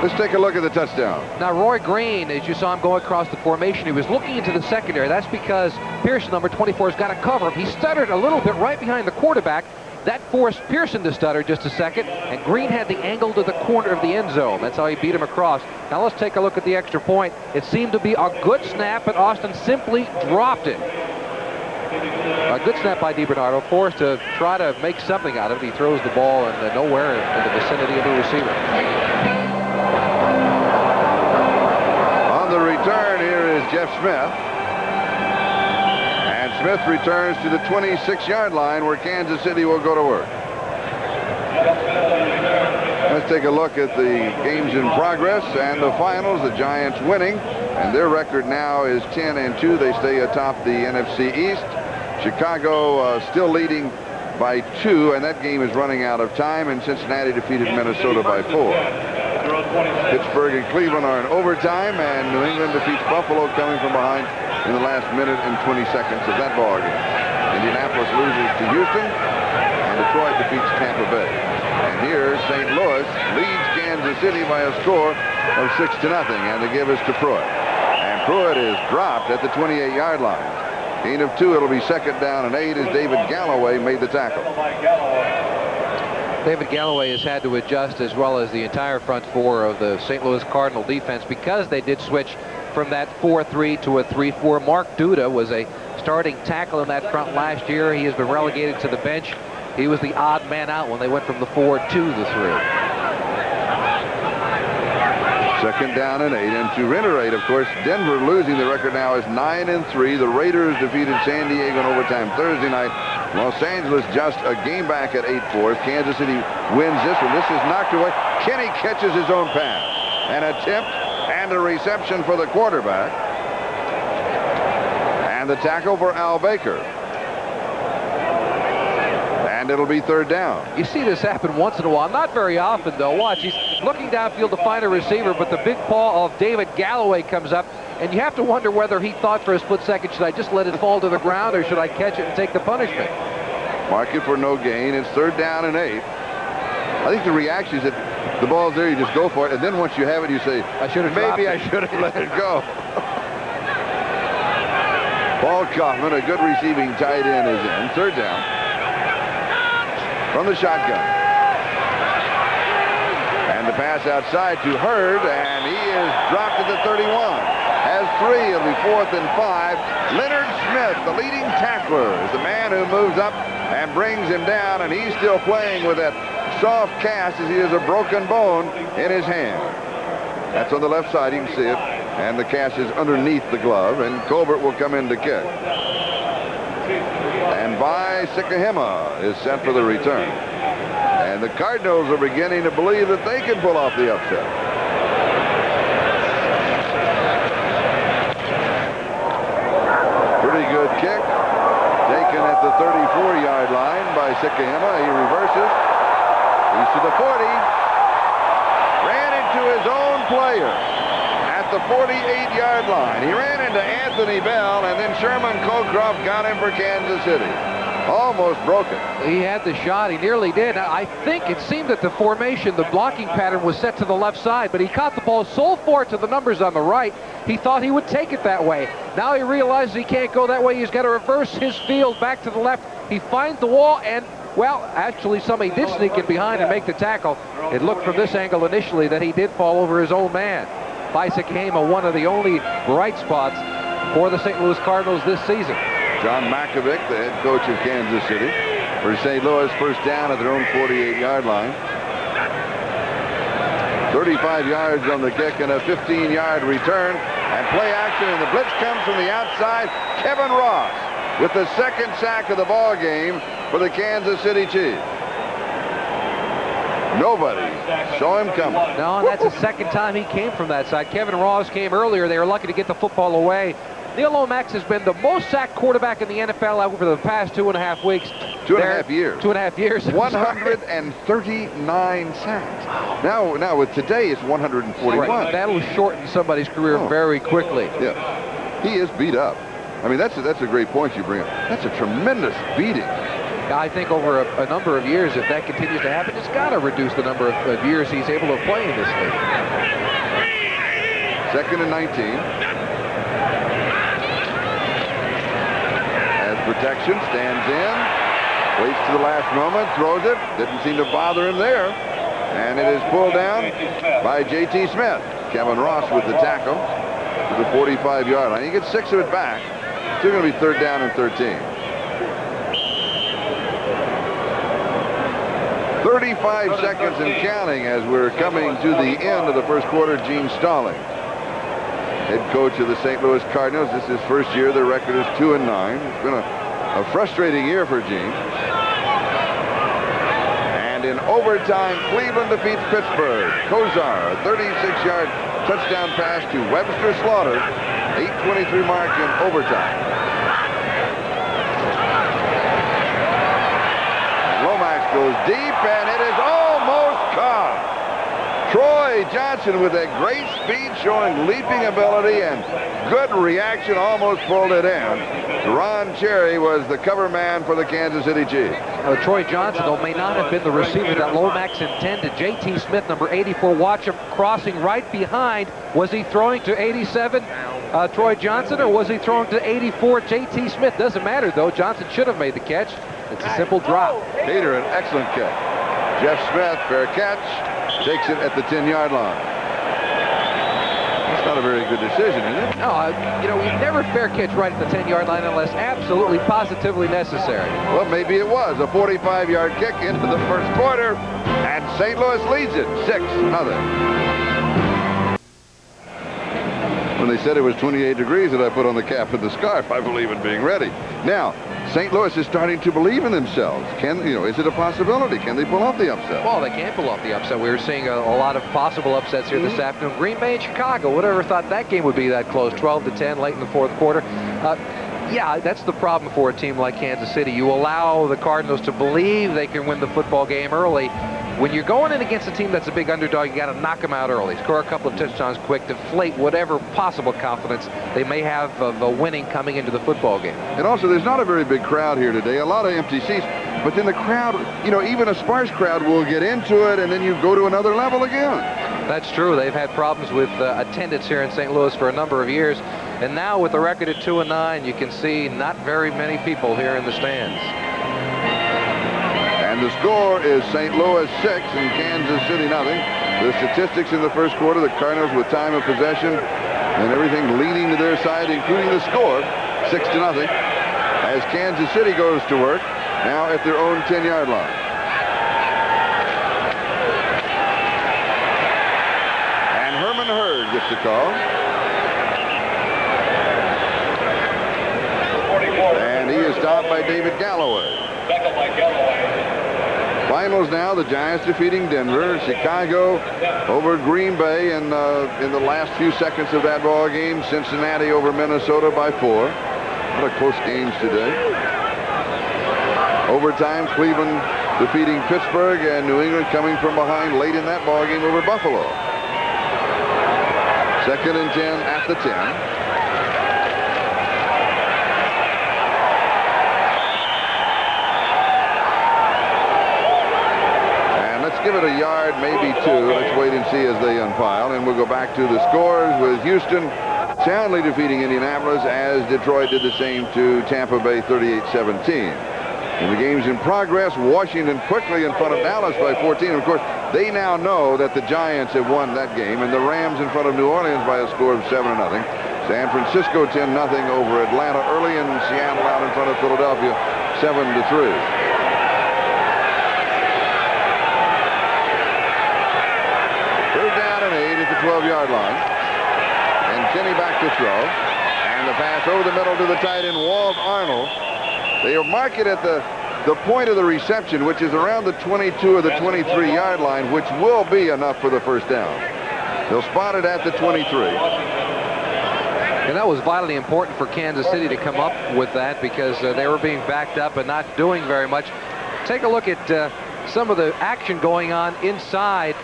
Let's take a look at the touchdown. Now Roy Green, as you saw him go across the formation, he was looking into the secondary. That's because Pearson, number 24, has got to cover him. He stuttered a little bit right behind the quarterback. That forced Pearson to stutter just a second, and Green had the angle to the corner of the end zone. That's how he beat him across. Now let's take a look at the extra point. It seemed to be a good snap, but Austin simply dropped it. A good snap by DiBernardo, forced to try to make something out of it. He throws the ball nowhere in the vicinity of the receiver. On the return, here is Jeff Smith. Smith returns to the 26-yard line where Kansas City will go to work. Let's take a look at the games in progress and the finals. The Giants winning, and their record now is 10-2. They stay atop the NFC East. Chicago still leading by 2, and that game is running out of time, and Cincinnati defeated Minnesota by 4. Pittsburgh and Cleveland are in overtime, and New England defeats Buffalo coming from behind in the last minute and 20 seconds of that ball game. Indianapolis loses to Houston, and Detroit defeats Tampa Bay. And here, St. Louis leads Kansas City by a score of 6-0, and the give is to Pruitt. And Pruitt is dropped at the 28-yard line. Gain of 2, it'll be second down and 8 as David Galloway made the tackle. David Galloway has had to adjust, as well as the entire front four of the St. Louis Cardinal defense, because they did switch from that 4-3 to a 3-4. Mark Duda was a starting tackle in that front last year. He has been relegated to the bench. He was the odd man out when they went from the 4 to the 3. Second down and 8. And to reiterate, of course, Denver losing. The record now is 9-3. The Raiders defeated San Diego in overtime Thursday night. Los Angeles just a game back at 8-4. If Kansas City wins this one, this is knocked away. Kenny catches his own pass. An attempt and a reception for the quarterback. And the tackle for Al Baker. And it'll be third down. You see this happen once in a while. Not very often, though. Watch, he's looking downfield to find a receiver, but the big paw of David Galloway comes up, and you have to wonder whether he thought for a split second, should I just let it fall to the ground, or should I catch it and take the punishment? Mark it for no gain. It's third down and 8. I think the reaction is that the ball's there, you just go for it, and then once you have it, you say, maybe I should have let it go. Paul Kaufman, a good receiving tight end, is in. Third down. From the shotgun. And the pass outside to Hurd, and he is dropped at the 31. Has 3, it'll be 4th and 5. Leonard Smith, the leading tackler, is the man who moves up and brings him down, and he's still playing with that soft cast as he has a broken bone in his hand. That's on the left side, you can see it. And the catch is underneath the glove, and Colbert will come in to kick. And Vi Sikahema is sent for the return. And the Cardinals are beginning to believe that they can pull off the upset. Pretty good kick. Taken at the 34-yard line by Sikahema. He reverses. He's to the 40. Ran into his own player at the 48-yard line. He ran into Anthony Bell, and then Sherman Colcroft got him for Kansas City. Almost broke it. He had the shot. He nearly did. I think it seemed that the formation, the blocking pattern was set to the left side, but he caught the ball so far to the numbers on the right, he thought he would take it that way. Now he realizes he can't go that way. He's got to reverse his field back to the left. He finds the wall, and, well, actually somebody did sneak in behind and make the tackle. It looked from this angle initially that he did fall over his own man. Sikahema, one of the only bright spots for the St. Louis Cardinals this season. John Makovic, the head coach of Kansas City, for St. Louis, first down at their own 48-yard line. 35 yards on the kick and a 15-yard return. And play action, and the blitz comes from the outside. Kevin Ross with the second sack of the ball game for the Kansas City Chiefs. Nobody saw him coming. No, and that's the second time he came from that side. Kevin Ross came earlier. They were lucky to get the football away. Neil Lomax has been the most sacked quarterback in the NFL over the past 2.5 weeks. 2.5 years. 2.5 years. 139 sacks. Now with today, it's 141. Right. That'll shorten somebody's career very quickly. Yeah. He is beat up. I mean, that's a great point you bring up. That's a tremendous beating. I think over a number of years, if that continues to happen, it's got to reduce the number of years he's able to play in this league. 2nd and 19. As protection, stands in, waits to the last moment, throws it. Didn't seem to bother him there. And it is pulled down by J.T. Smith. Kevin Ross with the tackle to the 45-yard line. He gets 6 of it back. Still going to be 3rd down and 13. 35 seconds and counting as we're coming to the end of the first quarter. Gene Stallings, head coach of the St. Louis Cardinals. This is his first year. Their record is 2-9. It's been a frustrating year for Gene. And in overtime, Cleveland defeats Pittsburgh. Kozar, a 36-yard touchdown pass to Webster Slaughter. 8:23 mark in overtime. Lomax goes deep, and it is almost caught. Troy Johnson with a great speed, showing leaping ability and good reaction, almost pulled it in. Ron Cherry was the cover man for the Kansas City Chiefs. Troy Johnson, though, may not have been the receiver that Lomax intended. J.T. Smith, number 84, watch him crossing right behind. Was he throwing to 87, Troy Johnson, or was he throwing to 84, J.T. Smith? Doesn't matter, though. Johnson should have made the catch. It's a simple drop. Hader, an excellent catch. Jeff Smith, fair catch, takes it at the 10-yard line. That's not a very good decision, is it? No, you know, you never fair catch right at the 10-yard line unless absolutely, positively necessary. Well, maybe it was. A 45-yard kick into the first quarter, and St. Louis leads it 6-0. When they said it was 28 degrees that I put on the cap and the scarf, I believe in being ready. Now, St. Louis is starting to believe in themselves. Is it a possibility? Can they pull off the upset? Well, they can pull off the upset. We were seeing a lot of possible upsets here this afternoon. Green Bay and Chicago. Whatever thought that game would be that close, 12-10 late in the fourth quarter. Yeah, that's the problem for a team like Kansas City. You allow the Cardinals to believe they can win the football game early. When you're going in against a team that's a big underdog, you got to knock them out early. Score a couple of touchdowns quick, deflate whatever possible confidence they may have of winning coming into the football game. And also, there's not a very big crowd here today. A lot of empty seats. But then the crowd, you know, even a sparse crowd will get into it, and then you go to another level again. That's true. They've had problems with attendance here in St. Louis for a number of years. And now with the record at 2-9, you can see not very many people here in the stands. And the score is St. Louis 6 and Kansas City nothing. The statistics in the first quarter, the Cardinals with time of possession and everything leaning to their side, including the score, 6-0. As Kansas City goes to work, now at their own 10-yard line. And Herman Hurd gets the call. stop by David Galloway. Tackle by Galloway. Finals now, the Giants defeating Denver, Chicago over Green Bay in the last few seconds of that ball game, Cincinnati over Minnesota by 4. What a close games today. Overtime, Cleveland defeating Pittsburgh, and New England coming from behind late in that ball game over Buffalo. 2nd and 10 at the 10. Give it a yard, maybe 2. Let's wait and see as they unpile. And we'll go back to the scores with Houston soundly defeating Indianapolis, as Detroit did the same to Tampa Bay 38-17. In the games in progress, Washington quickly in front of Dallas by 14. Of course, they now know that the Giants have won that game, and the Rams in front of New Orleans by a score of 7-0. San Francisco 10-0 over Atlanta early, and Seattle out in front of Philadelphia 7-3. At the 12-yard line, and Kenny back to throw, and the pass over the middle to the tight end Walt Arnold. They mark it at the point of the reception, which is around the 22 or the 23-yard line, which will be enough for the first down. They'll spot it at the 23. And that was vitally important for Kansas City to come up with that, because they were being backed up and not doing very much. Take a look at some of the action going on inside.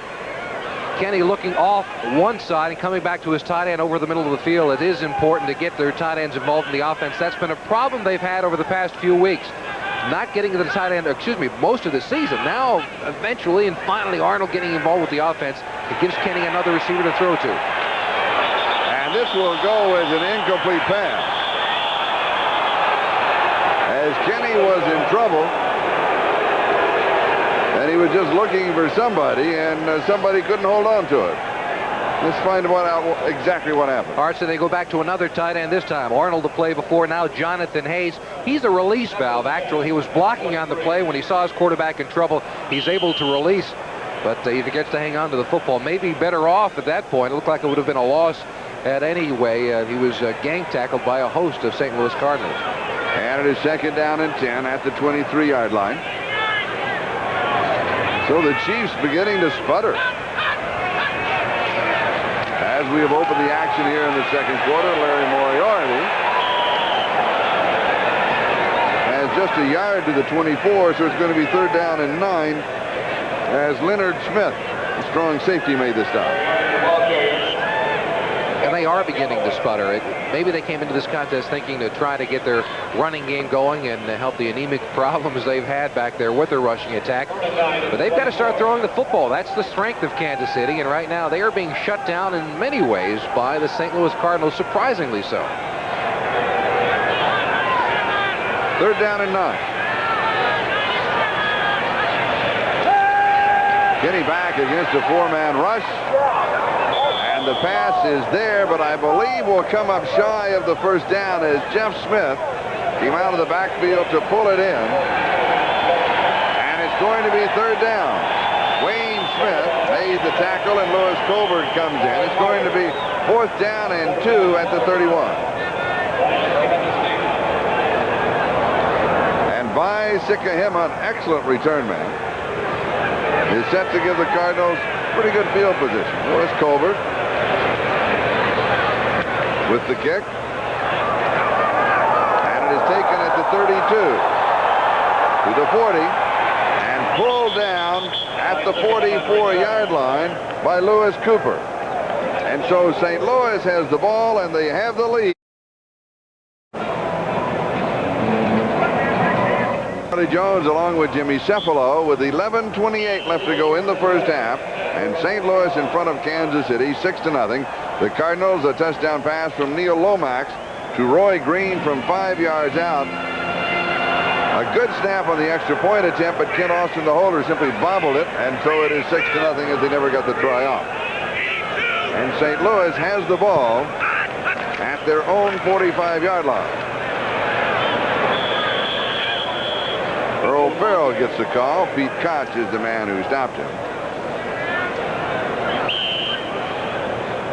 Kenny looking off one side and coming back to his tight end over the middle of the field. It is important to get their tight ends involved in the offense. That's been a problem they've had over the past few weeks. Not getting to the tight end, most of the season. Now, eventually and finally, Arnold getting involved with the offense. It gives Kenny another receiver to throw to. And this will go as an incomplete pass. As Kenny was in trouble, and he was just looking for somebody, and somebody couldn't hold on to it. Let's find out exactly what happened. All right, so they go back to another tight end this time. Arnold the play before, now Jonathan Hayes. He's a release valve, actually. He was blocking on the play. When he saw his quarterback in trouble, he's able to release, but he gets to hang on to the football. Maybe better off at that point. It looked like it would have been a loss at any way. He was gang tackled by a host of St. Louis Cardinals. And it is 2nd down and 10 at the 23-yard line. So the Chiefs beginning to sputter. As we have opened the action here in the second quarter, Larry Moriarty has just a yard to the 24, so it's going to be 3rd down and 9 as Leonard Smith, the strong safety, made the stop. And they are beginning to sputter. Maybe they came into this contest thinking to try to get their running game going and help the anemic problems they've had back there with their rushing attack. But they've got to start throwing the football. That's the strength of Kansas City, and right now they are being shut down in many ways by the St. Louis Cardinals, surprisingly so. 3rd down and 9. Kenny back against a 4-man rush. And the pass is there, but I believe will come up shy of the first down as Jeff Smith came out of the backfield to pull it in. And it's going to be 3rd down. Wayne Smith made the tackle, and Lewis Colbert comes in. It's going to be 4th down and 2 at the 31. And Vi Sikahema, an excellent return man, is set to give the Cardinals pretty good field position. Lewis Colbert with the kick, and it is taken at the 32 to the 40 and pulled down at the 44-yard line by Lewis Cooper. And so St. Louis has the ball, and they have the lead. Jones along with Jimmy Cephalo with 11:28 left to go in the first half, and St. Louis in front of Kansas City 6-0. The Cardinals, a touchdown pass from Neil Lomax to Roy Green from 5 yards out. A good snap on the extra point attempt, but Ken Austin, the holder, simply bobbled it, and so it is 6-0 as they never got the try off. And St. Louis has the ball at their own 45-yard line. Earl Farrell gets the call. Pete Koch is the man who stopped him.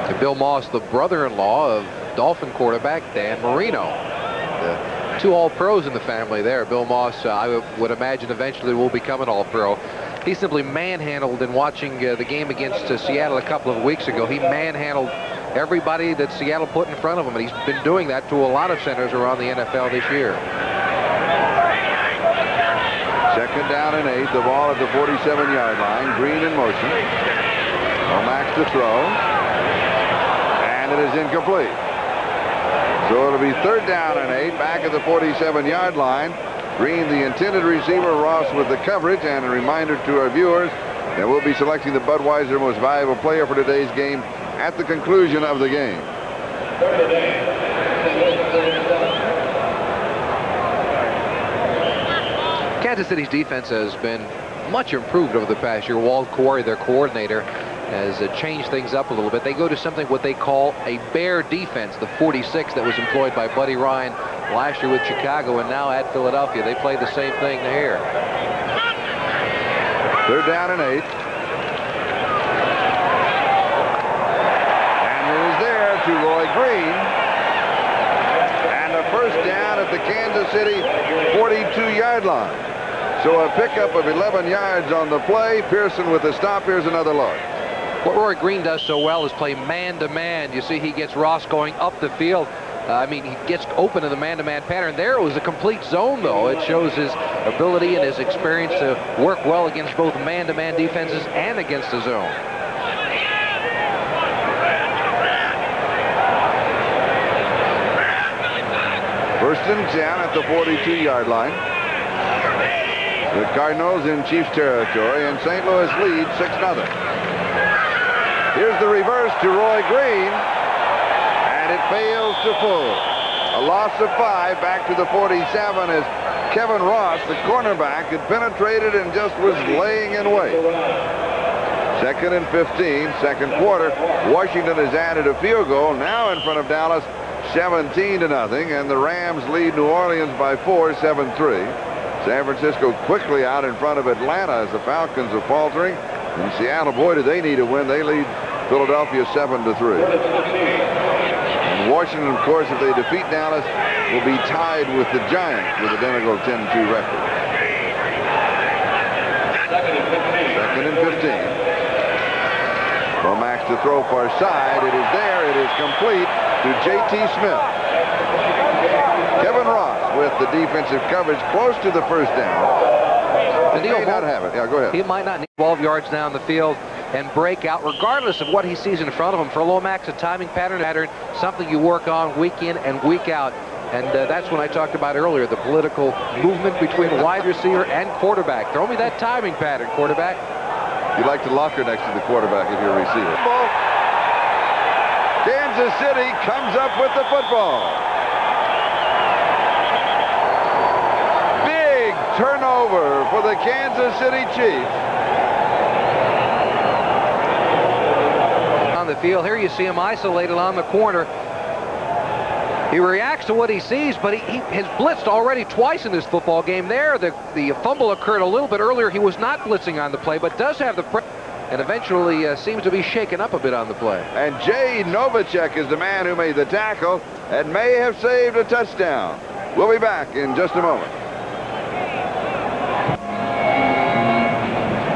And Bill Moss, the brother-in-law of Dolphin quarterback Dan Marino. The Two All-Pros in the family there. Bill Moss, I would imagine, eventually will become an All-Pro. He simply manhandled in watching the game against Seattle a couple of weeks ago. He manhandled everybody that Seattle put in front of him, and he's been doing that to a lot of centers around the NFL this year. Second down and 8. The ball at the 47-yard line. Green in motion. Max to throw. And it is incomplete. So it'll be third down and 8. Back at the 47-yard line. Green, the intended receiver. Ross with the coverage. And a reminder to our viewers that we'll be selecting the Budweiser Most Valuable Player for today's game at the conclusion of the game. Kansas City's defense has been much improved over the past year. Walt Corey, their coordinator, has changed things up a little bit. They go to something what they call a bear defense, the 46 that was employed by Buddy Ryan last year with Chicago, and now at Philadelphia. They play the same thing here. Third down and 8. And it is there to Roy Green. And a first down at the Kansas City 42-yard line. So a pickup of 11 yards on the play. Pearson with the stop. Here's another look. What Roy Green does so well is play man-to-man. You see he gets Ross going up the field. He gets open in the man-to-man pattern. There it was a complete zone, though. It shows his ability and his experience to work well against both man-to-man defenses and against the zone. First and 10 at the 42-yard line. The Cardinals in Chiefs territory, and St. Louis leads 6-0. Here's the reverse to Roy Green, and it fails to pull. A loss of 5 back to the 47 as Kevin Ross, the cornerback, had penetrated and just was laying in wait. Second and 15, second quarter. Washington has added a field goal, now in front of Dallas, 17-0, and the Rams lead New Orleans by 4, 7-3. San Francisco quickly out in front of Atlanta as the Falcons are faltering. And Seattle, boy, do they need a win. They lead Philadelphia 7-3. And Washington, of course, if they defeat Dallas, will be tied with the Giants with identical 10-2 record. Second and 15. Lomax to throw far side. It is there. It is complete to J.T. Smith. Kevin Ross with the defensive coverage close to the first down. And he may not have it. Yeah, go ahead. He might not need 12 yards down the field and break out, regardless of what he sees in front of him. For Lomax, a timing pattern, something you work on week in and week out. And that's when I talked about earlier, the political movement between wide receiver and quarterback. Throw me that timing pattern, quarterback. You like to locker next to the quarterback if you're a receiver. Kansas City comes up with the football. Big turnover for the Kansas City Chiefs. On the field, here you see him isolated on the corner. He reacts to what he sees, but he has blitzed already twice in this football game. There, the fumble occurred a little bit earlier. He was not blitzing on the play, but does have the pressure, and eventually seems to be shaken up a bit on the play. And Jay Novacek is the man who made the tackle and may have saved a touchdown. We'll be back in just a moment.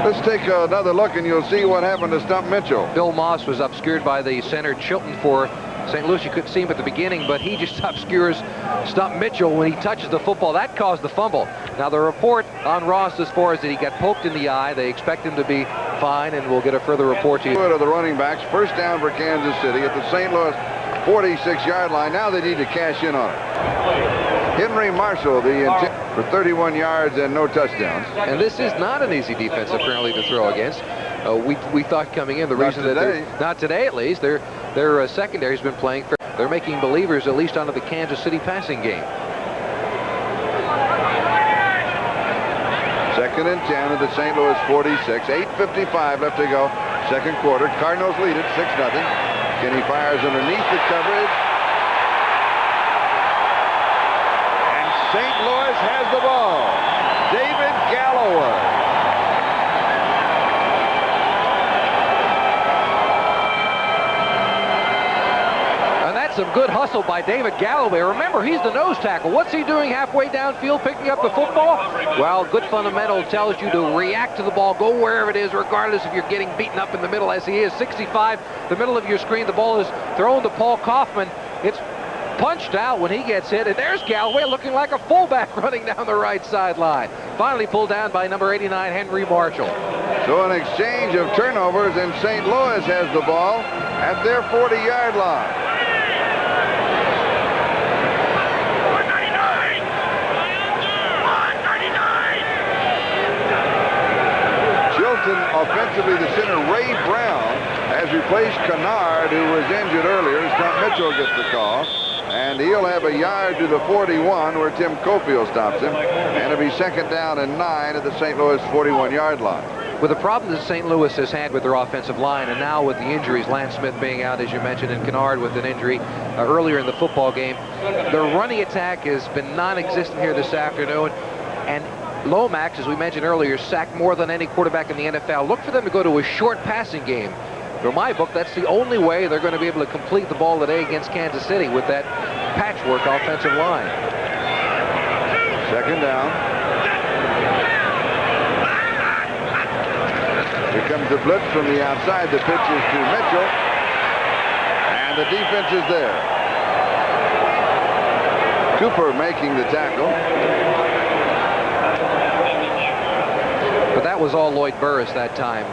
Let's take another look, and you'll see what happened to Stump Mitchell. Bill Moss was obscured by the center Chilton for St. Louis. You couldn't see him at the beginning, but he just obscures Stump Mitchell when he touches the football. That caused the fumble. Now, the report on Ross as far as that he got poked in the eye. They expect him to be fine, and we'll get a further report to you. Of the running backs, first down for Kansas City at the St. Louis 46-yard line. Now they need to cash in on it. Henry Marshall, the intent for 31 yards and no touchdowns. And this is not an easy defense, apparently, to throw against. We thought coming in, the reason that they're not today, at least, their secondary's been playing fair. They're making believers, at least, onto the Kansas City passing game. Second and 10 at the St. Louis 46. 8:55 left to go. Second quarter. Cardinals lead it 6-0. Kenny fires underneath the coverage. And St. Louis has the ball. David Galloway. some good hustle by David Galloway. Remember, he's the nose tackle. What's he doing halfway downfield picking up the football? Well, good fundamental tells you to react to the ball, go wherever it is, regardless if you're getting beaten up in the middle as he is. 65, the middle of your screen. The ball is thrown to Paul Kaufman. It's punched out when he gets hit, and there's Galloway looking like a fullback running down the right sideline. Finally pulled down by number 89, Henry Marshall. So an exchange of turnovers, and St. Louis has the ball at their 40-yard line. 139. Chilton, offensively, the center, Ray Brown, has replaced Kennard, who was injured earlier. Tom Mitchell gets the call. And he'll have a yard to the 41 where Tim Cofield stops him. And it'll be 2nd down and 9 at the St. Louis 41-yard line. With the problem that St. Louis has had with their offensive line, and now with the injuries, Lance Smith being out, as you mentioned, and Kennard with an injury earlier in the football game, their running attack has been non-existent here this afternoon. And Lomax, as we mentioned earlier, sacked more than any quarterback in the NFL. Look for them to go to a short passing game. For my book, that's the only way they're going to be able to complete the ball today against Kansas City with that patchwork offensive line. 2nd down. Here comes the blitz from the outside. The pitch is to Mitchell. And the defense is there. Cooper making the tackle. But that was all Lloyd Burris that time.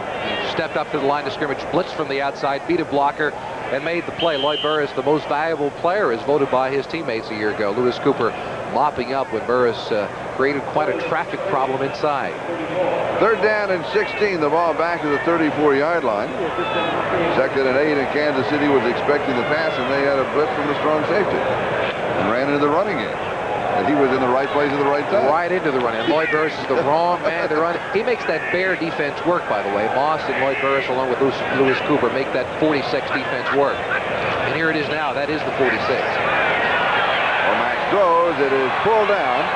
He stepped up to the line of scrimmage, blitzed from the outside, beat a blocker, and made the play. Lloyd Burris, the most valuable player, is voted by his teammates a year ago. Lewis Cooper mopping up when Burris created quite a traffic problem inside. 3rd down and 16. The ball back to the 34-yard line. 2nd and 8, and Kansas City was expecting the pass, and they had a blitz from the strong safety and ran into the running game. And he was in the right place at the right time. Right into the run. And Lloyd Burris is the wrong man to run. He makes that Bear defense work, by the way. Moss and Lloyd Burris, along with Lewis Cooper, make that 46 defense work. And here it is now. That is the 46. Max throws. It is pulled down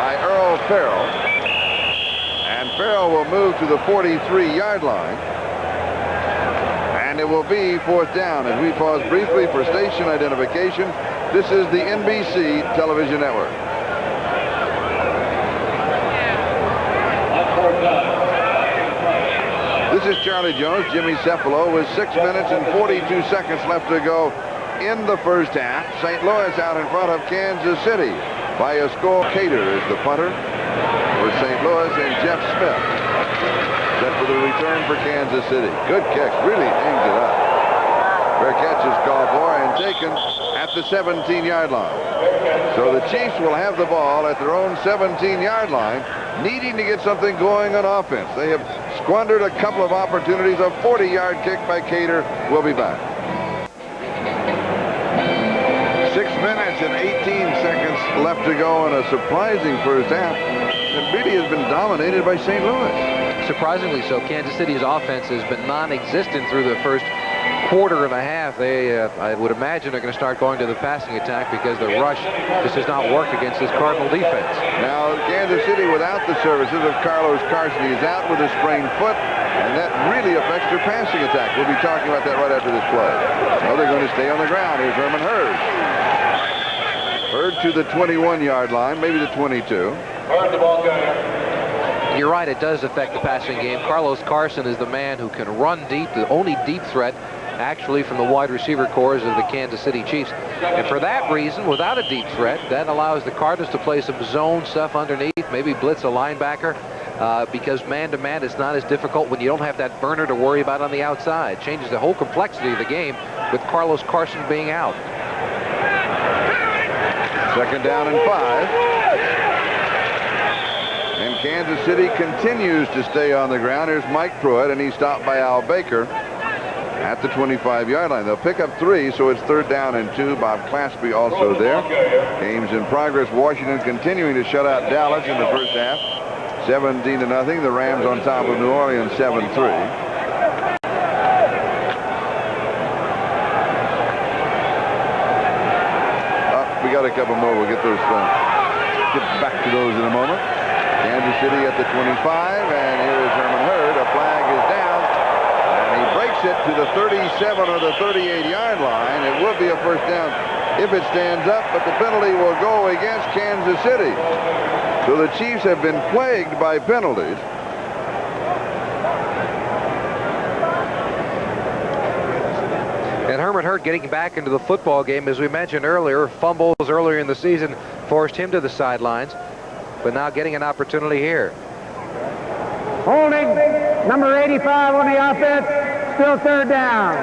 by Earl Farrell. And Farrell will move to the 43-yard line. And it will be 4th down. As we pause briefly for station identification, this is the NBC television network. This is Charlie Jones, Jimmy Cephalo, with 6 minutes and 42 seconds left to go in the first half. St. Louis out in front of Kansas City by a score. Cater is the punter for St. Louis, and Jeff Smith set for the return for Kansas City. Good kick, really hangs it up. Fair catch is called for and taken at the 17-yard line. So the Chiefs will have the ball at their own 17-yard line, needing to get something going on offense. They have squandered a couple of opportunities. A 40-yard kick by Cater will be back. 6 minutes and 18 seconds left to go in a surprising first half. It really has been dominated by St. Louis. Surprisingly so. Kansas City's offense has been non-existent through the first quarter and a half. They, I would imagine, are going to start going to the passing attack because the rush just does not work against this Cardinal defense. Now, Kansas City, without the services of Carlos Carson, he's out with a sprained foot, and that really affects their passing attack. We'll be talking about that right after this play. So they're going to stay on the ground. Here's Herman Hurd. Hurd to the 21-yard line, maybe the 22. Hurd, the ball gunner. You're right, it does affect the passing game. Carlos Carson is the man who can run deep, the only deep threat actually from the wide receiver corps of the Kansas City Chiefs. And for that reason, without a deep threat, that allows the Cardinals to play some zone stuff underneath, maybe blitz a linebacker, because man-to-man is not as difficult when you don't have that burner to worry about on the outside. Changes the whole complexity of the game with Carlos Carson being out. 2nd down and 5. And Kansas City continues to stay on the ground. Here's Mike Pruitt, and he's stopped by Al Baker at the 25-yard line. They'll pick up 3, so it's 3rd down and 2. Bob Claspy also there. Game's in progress. Washington continuing to shut out Dallas in the first half. 17-0. The Rams on top of New Orleans 7-3. We got a couple more. We'll get those. Get back to those in a moment. Kansas City at the 25, and here is Herman Hurd. A flag is down, and he breaks it to the 37 or the 38-yard line, it will be a first down if it stands up, but the penalty will go against Kansas City. So the Chiefs have been plagued by penalties. And Herman Hurt getting back into the football game, as we mentioned earlier. Fumbles earlier in the season forced him to the sidelines, but now getting an opportunity here. Holding, number 85 on the offense, still third down.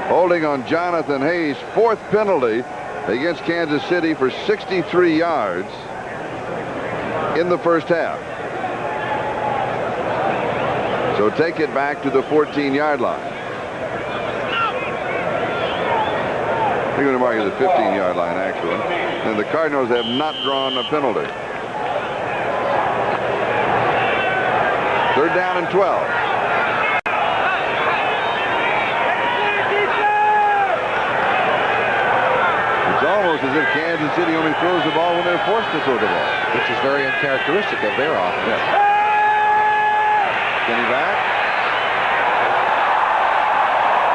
Holding on Jonathan Hayes, fourth penalty against Kansas City for 63 yards in the first half. So take it back to the 14-yard line. They're going to mark it the 15-yard line, actually. And the Cardinals have not drawn a penalty. Third down and 12. It's almost as if Kansas City only throws the ball when they're forced to throw the ball. Which is very uncharacteristic of their offense. Yeah. Kenny back.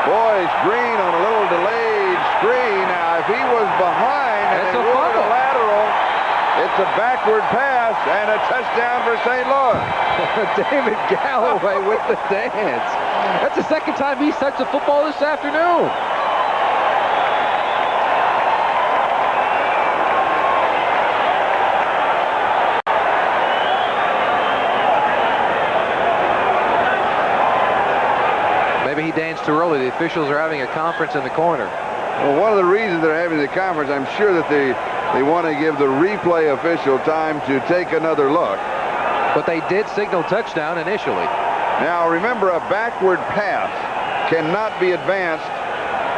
Boyce Green on a little delayed screen. Now, if he was behind and It's they a ruled fumble. a lateral, it's a backward pass and a touchdown for St. Louis. David Galloway with the dance. That's the second time he's touched the football this afternoon. Maybe he danced too early. The officials are having a conference in the corner. Well, one of the reasons they're having the conference, I'm sure that they want to give the replay official time to take another look. But they did signal touchdown initially. Now, remember, a backward pass cannot be advanced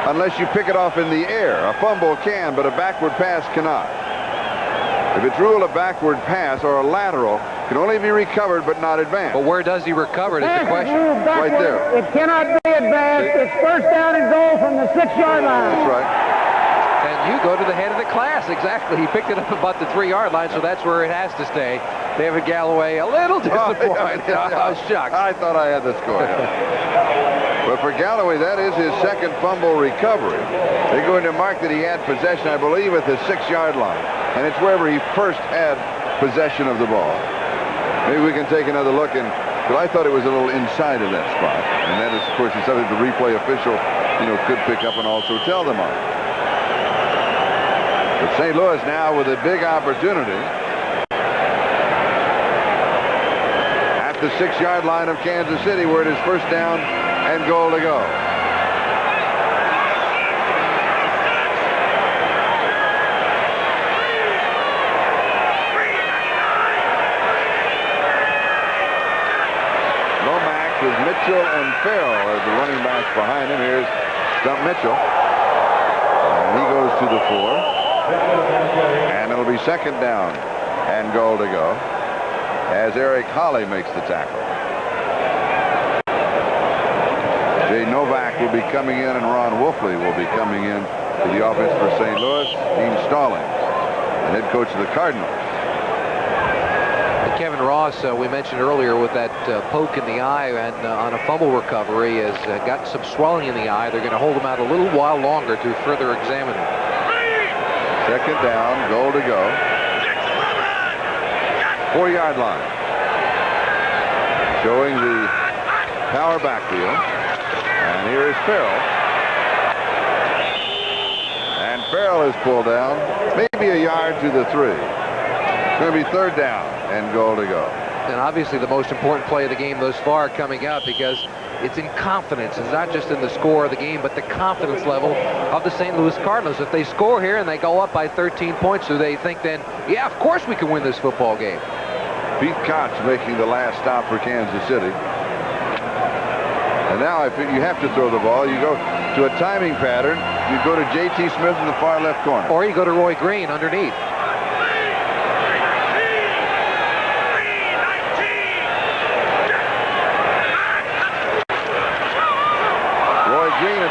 unless you pick it off in the air. A fumble can, but a backward pass cannot. If it's ruled a backward pass or a lateral, can only be recovered but not advanced. But where does he recover it is the question. Right there. It cannot be advanced. It's first down and goal from the 6-yard line. That's right. And you go to the head of the class. Exactly. He picked it up about the 3-yard line, so that's where it has to stay. David Galloway a little disappointed. Oh, shucks. I thought I had the score. But for Galloway, that is his second fumble recovery. They're going to mark that he had possession, I believe, at the 6-yard line. And it's wherever he first had possession of the ball. Maybe we can take another look, but I thought it was a little inside of that spot. And that is, of course, something the replay official, could pick up and also tell them on. But St. Louis now with a big opportunity at the 6-yard line of Kansas City, where it is first down and goal to go. With Mitchell and Farrell as the running backs behind him. Here's Stump Mitchell. And he goes to the 4. And it'll be second down and goal to go as Eric Holley makes the tackle. Jay Novak will be coming in and Ron Wolfley will be coming in to the offense for St. Louis. Dean Stallings, the head coach of the Cardinals. Kevin Ross, we mentioned earlier, with that poke in the eye and on a fumble recovery, has got some swelling in the eye. They're going to hold him out a little while longer to further examine him. Second down, goal to go. 4-yard line. Showing the power backfield. And here is Farrell. And Farrell is pulled down, maybe a yard to the 3. It's going to be third down and goal to go. And obviously the most important play of the game thus far coming up, because it's in confidence. It's not just in the score of the game, but the confidence level of the St. Louis Cardinals. If they score here and they go up by 13 points, do they think then, yeah, of course we can win this football game? Pete Koch making the last stop for Kansas City. And now if you have to throw the ball, you go to a timing pattern. You go to J.T. Smith in the far left corner. Or you go to Roy Green underneath.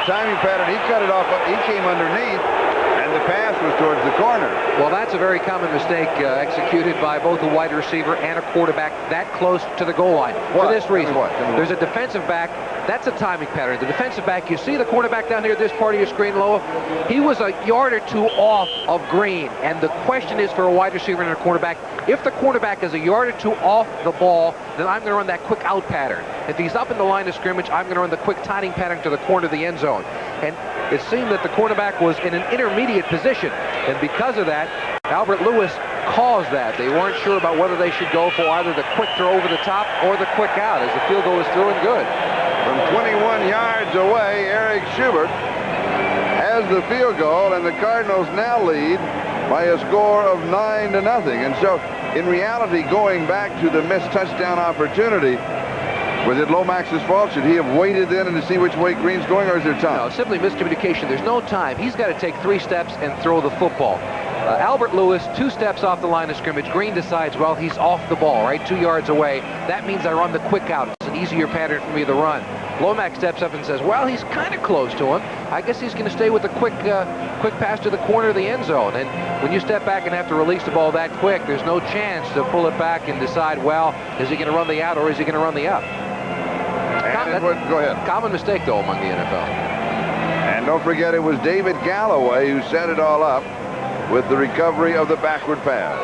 Timing pattern, he cut it off, he came underneath, and And the pass was towards the corner. Well, that's a very common mistake executed by both a wide receiver and a quarterback that close to the goal line. For this reason, there's a defensive back. That's a timing pattern. The defensive back, you see the quarterback down here, this part of your screen, Loa? He was a yard or two off of green. And the question is for a wide receiver and a quarterback, if the quarterback is a yard or two off the ball, then I'm going to run that quick out pattern. If he's up in the line of scrimmage, I'm going to run the quick timing pattern to the corner of the end zone. And it seemed that the quarterback was in an intermediate position. And because of that, Albert Lewis caused that. They weren't sure about whether they should go for either the quick throw over the top or the quick out, as the field goal was through and good. From 21 yards away, Eric Schubert has the field goal, and the Cardinals now lead by a score of 9-0. And so, in reality, going back to the missed touchdown opportunity, was it Lomax's fault? Should he have waited then and to see which way Green's going, or is there time? No, simply miscommunication. There's no time. He's got to take 3 steps and throw the football. Albert Lewis, 2 steps off the line of scrimmage. Green decides, well, he's off the ball, right? 2 yards away. That means I run the quick out. It's an easier pattern for me to run. Lomax steps up and says, well, he's kind of close to him. I guess he's going to stay with the quick pass to the corner of the end zone. And when you step back and have to release the ball that quick, there's no chance to pull it back and decide, well, is he going to run the out or is he going to run the up? Go ahead. Common mistake, though, among the NFL. And don't forget, it was David Galloway who set it all up with the recovery of the backward pass.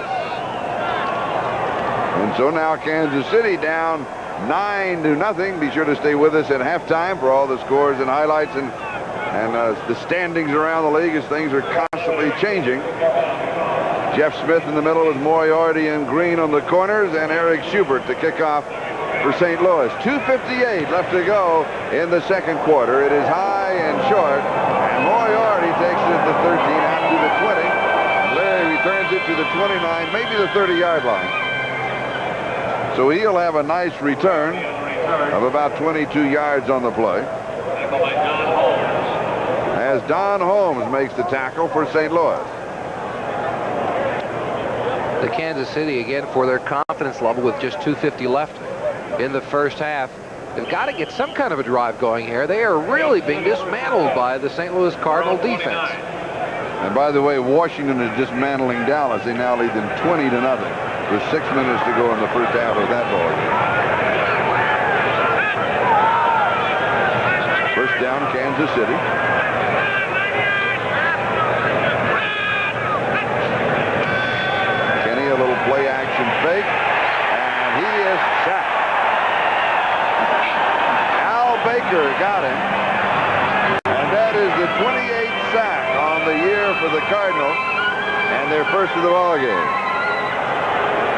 And so now Kansas City down 9-0. Be sure to stay with us at halftime for all the scores and highlights and the standings around the league, as things are constantly changing. Jeff Smith in the middle with Moriarty and Green on the corners, and Eric Schubert to kick off for St. Louis. 2:58 left to go in the second quarter. It is high and short, and Moriarty takes it at the 13 out to the 20. And Larry returns it to the 29, maybe the 30-yard line. So he'll have a nice return of about 22 yards on the play, as Don Holmes makes the tackle for St. Louis. The Kansas City, again, for their confidence level with just 2:50 left in the first half, they've got to get some kind of a drive going here. They are really being dismantled by the St. Louis Cardinal defense. And by the way, Washington is dismantling Dallas. They now lead them 20-0 with 6 minutes to go in the first half of that ball game. First down, Kansas City. Kenny, a little play action fake, and he is sacked. Al Baker got him, and that is the 28th sack on the year for the Cardinals, and their first of the ball game.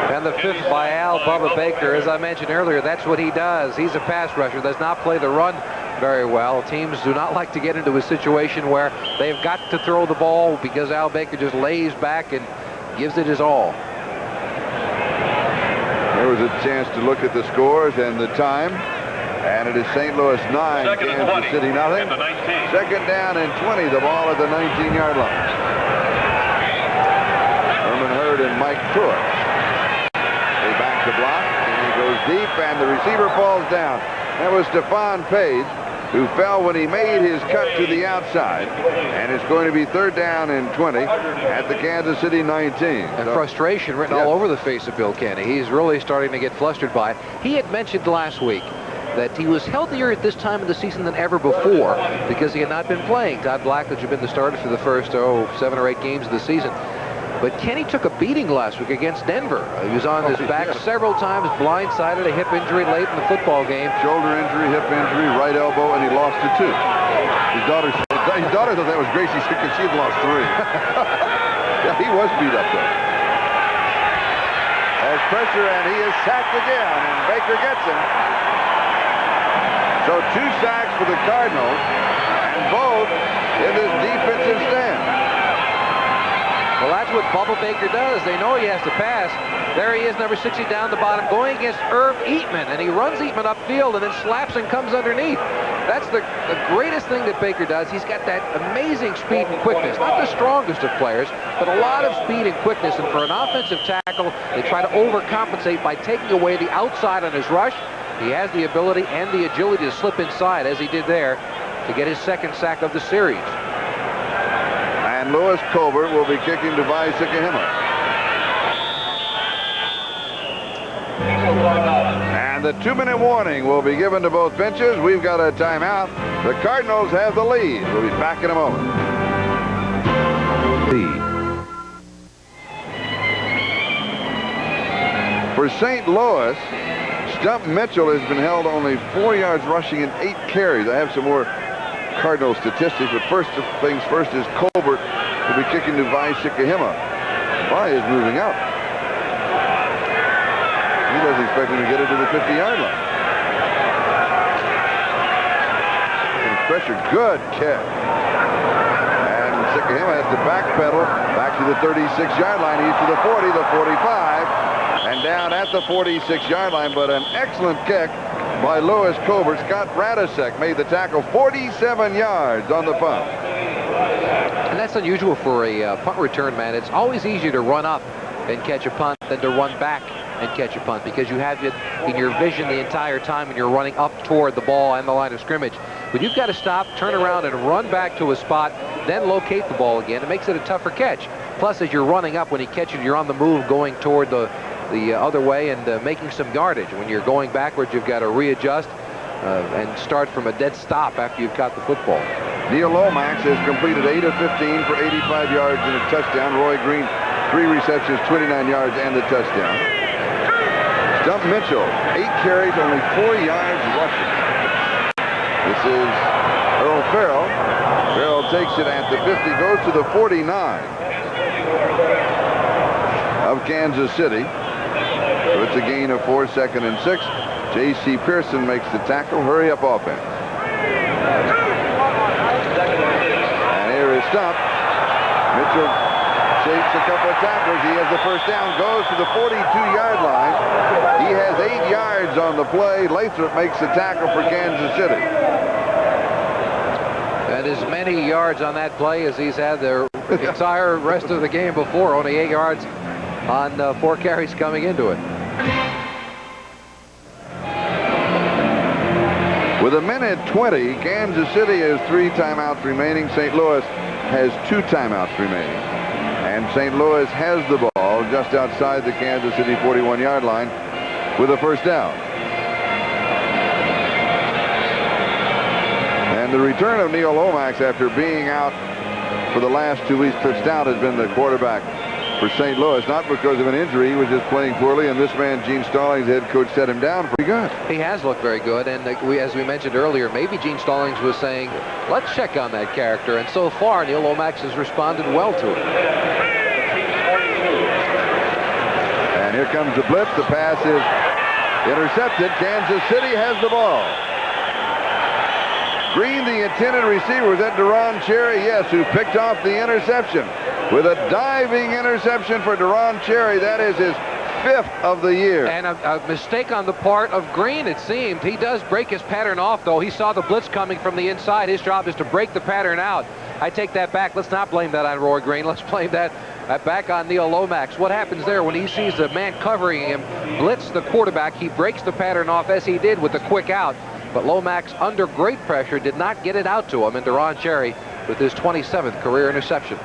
And the 5th by Al Bubba Baker. As I mentioned earlier, that's what he does. He's a pass rusher, does not play the run very well. Teams do not like to get into a situation where they've got to throw the ball, because Al Baker just lays back and gives it his all. There was a chance to look at the scores and the time, and it is St. Louis 9, Kansas City nothing. Second down and 20, the ball at the 19-yard line. Herman Hurd and Mike Pruitt. They back the block, and he goes deep, and the receiver falls down. That was Stephon Page, who fell when he made his cut to the outside, and it's going to be third down and 20 at the Kansas City 19. And frustration written all over the face of Bill Kenny. He's really starting to get flustered by it. He had mentioned last week that he was healthier at this time of the season than ever before because he had not been playing. Todd Blackledge had been the starter for the first 7 or 8 games of the season. But Kenny took a beating last week against Denver. He was on his back several times, blindsided, a hip injury late in the football game. Shoulder injury, hip injury, right elbow, and he lost to 2. His daughter thought that was Gracie because she had lost 3. Yeah, he was beat up though. Has pressure, and he is sacked again, and Baker gets him. So 2 sacks for the Cardinals, and both in this defensive stand. Well, that's what Bubba Baker does. They know he has to pass. There he is, number 60 down the bottom, going against Irv Eatman, and he runs Eatman upfield and then slaps and comes underneath. That's the greatest thing that Baker does. He's got that amazing speed and quickness. Not the strongest of players, but a lot of speed and quickness. And for an offensive tackle, they try to overcompensate by taking away the outside on his rush. He has the ability and the agility to slip inside, as he did there, to get his 2nd sack of the series. And And Lewis Colbert will be kicking to Vi Sikahema. And the 2-minute warning will be given to both benches. We've got a timeout. The Cardinals have the lead. We'll be back in a moment. For St. Louis, Stump Mitchell has been held only 4 yards rushing and 8 carries. I have some more Cardinal statistics, but first things first is Colbert will be kicking to Vi Sikahema. Vi is moving out. He doesn't expect him to get it to the 50-yard line. And pressure, good kick. And Sikahema has to backpedal back to the 36-yard line. He's to the 40, the 45, and down at the 46-yard line, but an excellent kick by Lewis Colbert. Scott Radisek made the tackle, 47 yards on the punt. And that's unusual for a punt return man. It's always easier to run up and catch a punt than to run back and catch a punt, because you have it in your vision the entire time and you're running up toward the ball and the line of scrimmage. But you've got to stop, turn around, and run back to a spot, then locate the ball again. It makes it a tougher catch. Plus, as you're running up, when he catches, you're on the move going toward the other way and making some yardage. When you're going backwards, you've got to readjust and start from a dead stop after you've caught the football. Neil Lomax has completed 8 of 15 for 85 yards and a touchdown. Roy Green, 3 receptions, 29 yards, and the touchdown. Stump Mitchell, 8 carries, only 4 yards rushing. This is Earl Farrell. Farrell takes it at the 50, goes to the 49 of Kansas City. So it's a gain of 4, 2nd and 6. J.C. Pearson makes the tackle. Hurry up offense. And here is Stump. Mitchell shakes a couple of tacklers. He has the first down, goes to the 42-yard line. He has 8 yards on the play. Lathrop makes the tackle for Kansas City. And as many yards on that play as he's had the entire rest of the game before. Only 8 yards on 4 carries coming into it. With 1:20, Kansas City has 3 timeouts remaining. St. Louis has 2 timeouts remaining. And St. Louis has the ball just outside the Kansas City 41-yard line with a first down. And the return of Neil Lomax after being out for the last 2 weeks, Cliff Stout has been the quarterback for St. Louis, not because of an injury. He was just playing poorly, and this man, Gene Stallings, head coach, set him down pretty good. He has looked very good, and as we mentioned earlier, maybe Gene Stallings was saying, let's check on that character, and so far, Neil Lomax has responded well to it. And here comes the blitz. The pass is intercepted. Kansas City has the ball. Green, the intended receiver, was that Deron Cherry? Yes, who picked off the interception. With a diving interception for Deron Cherry. That is his 5th of the year. And a mistake on the part of Green, it seemed. He does break his pattern off, though. He saw the blitz coming from the inside. His job is to break the pattern out. I take that back. Let's not blame that on Roy Green. Let's blame that back on Neil Lomax. What happens there when he sees the man covering him blitz the quarterback? He breaks the pattern off, as he did with the quick out. But Lomax, under great pressure, did not get it out to him. And Deron Cherry with his 27th career interception.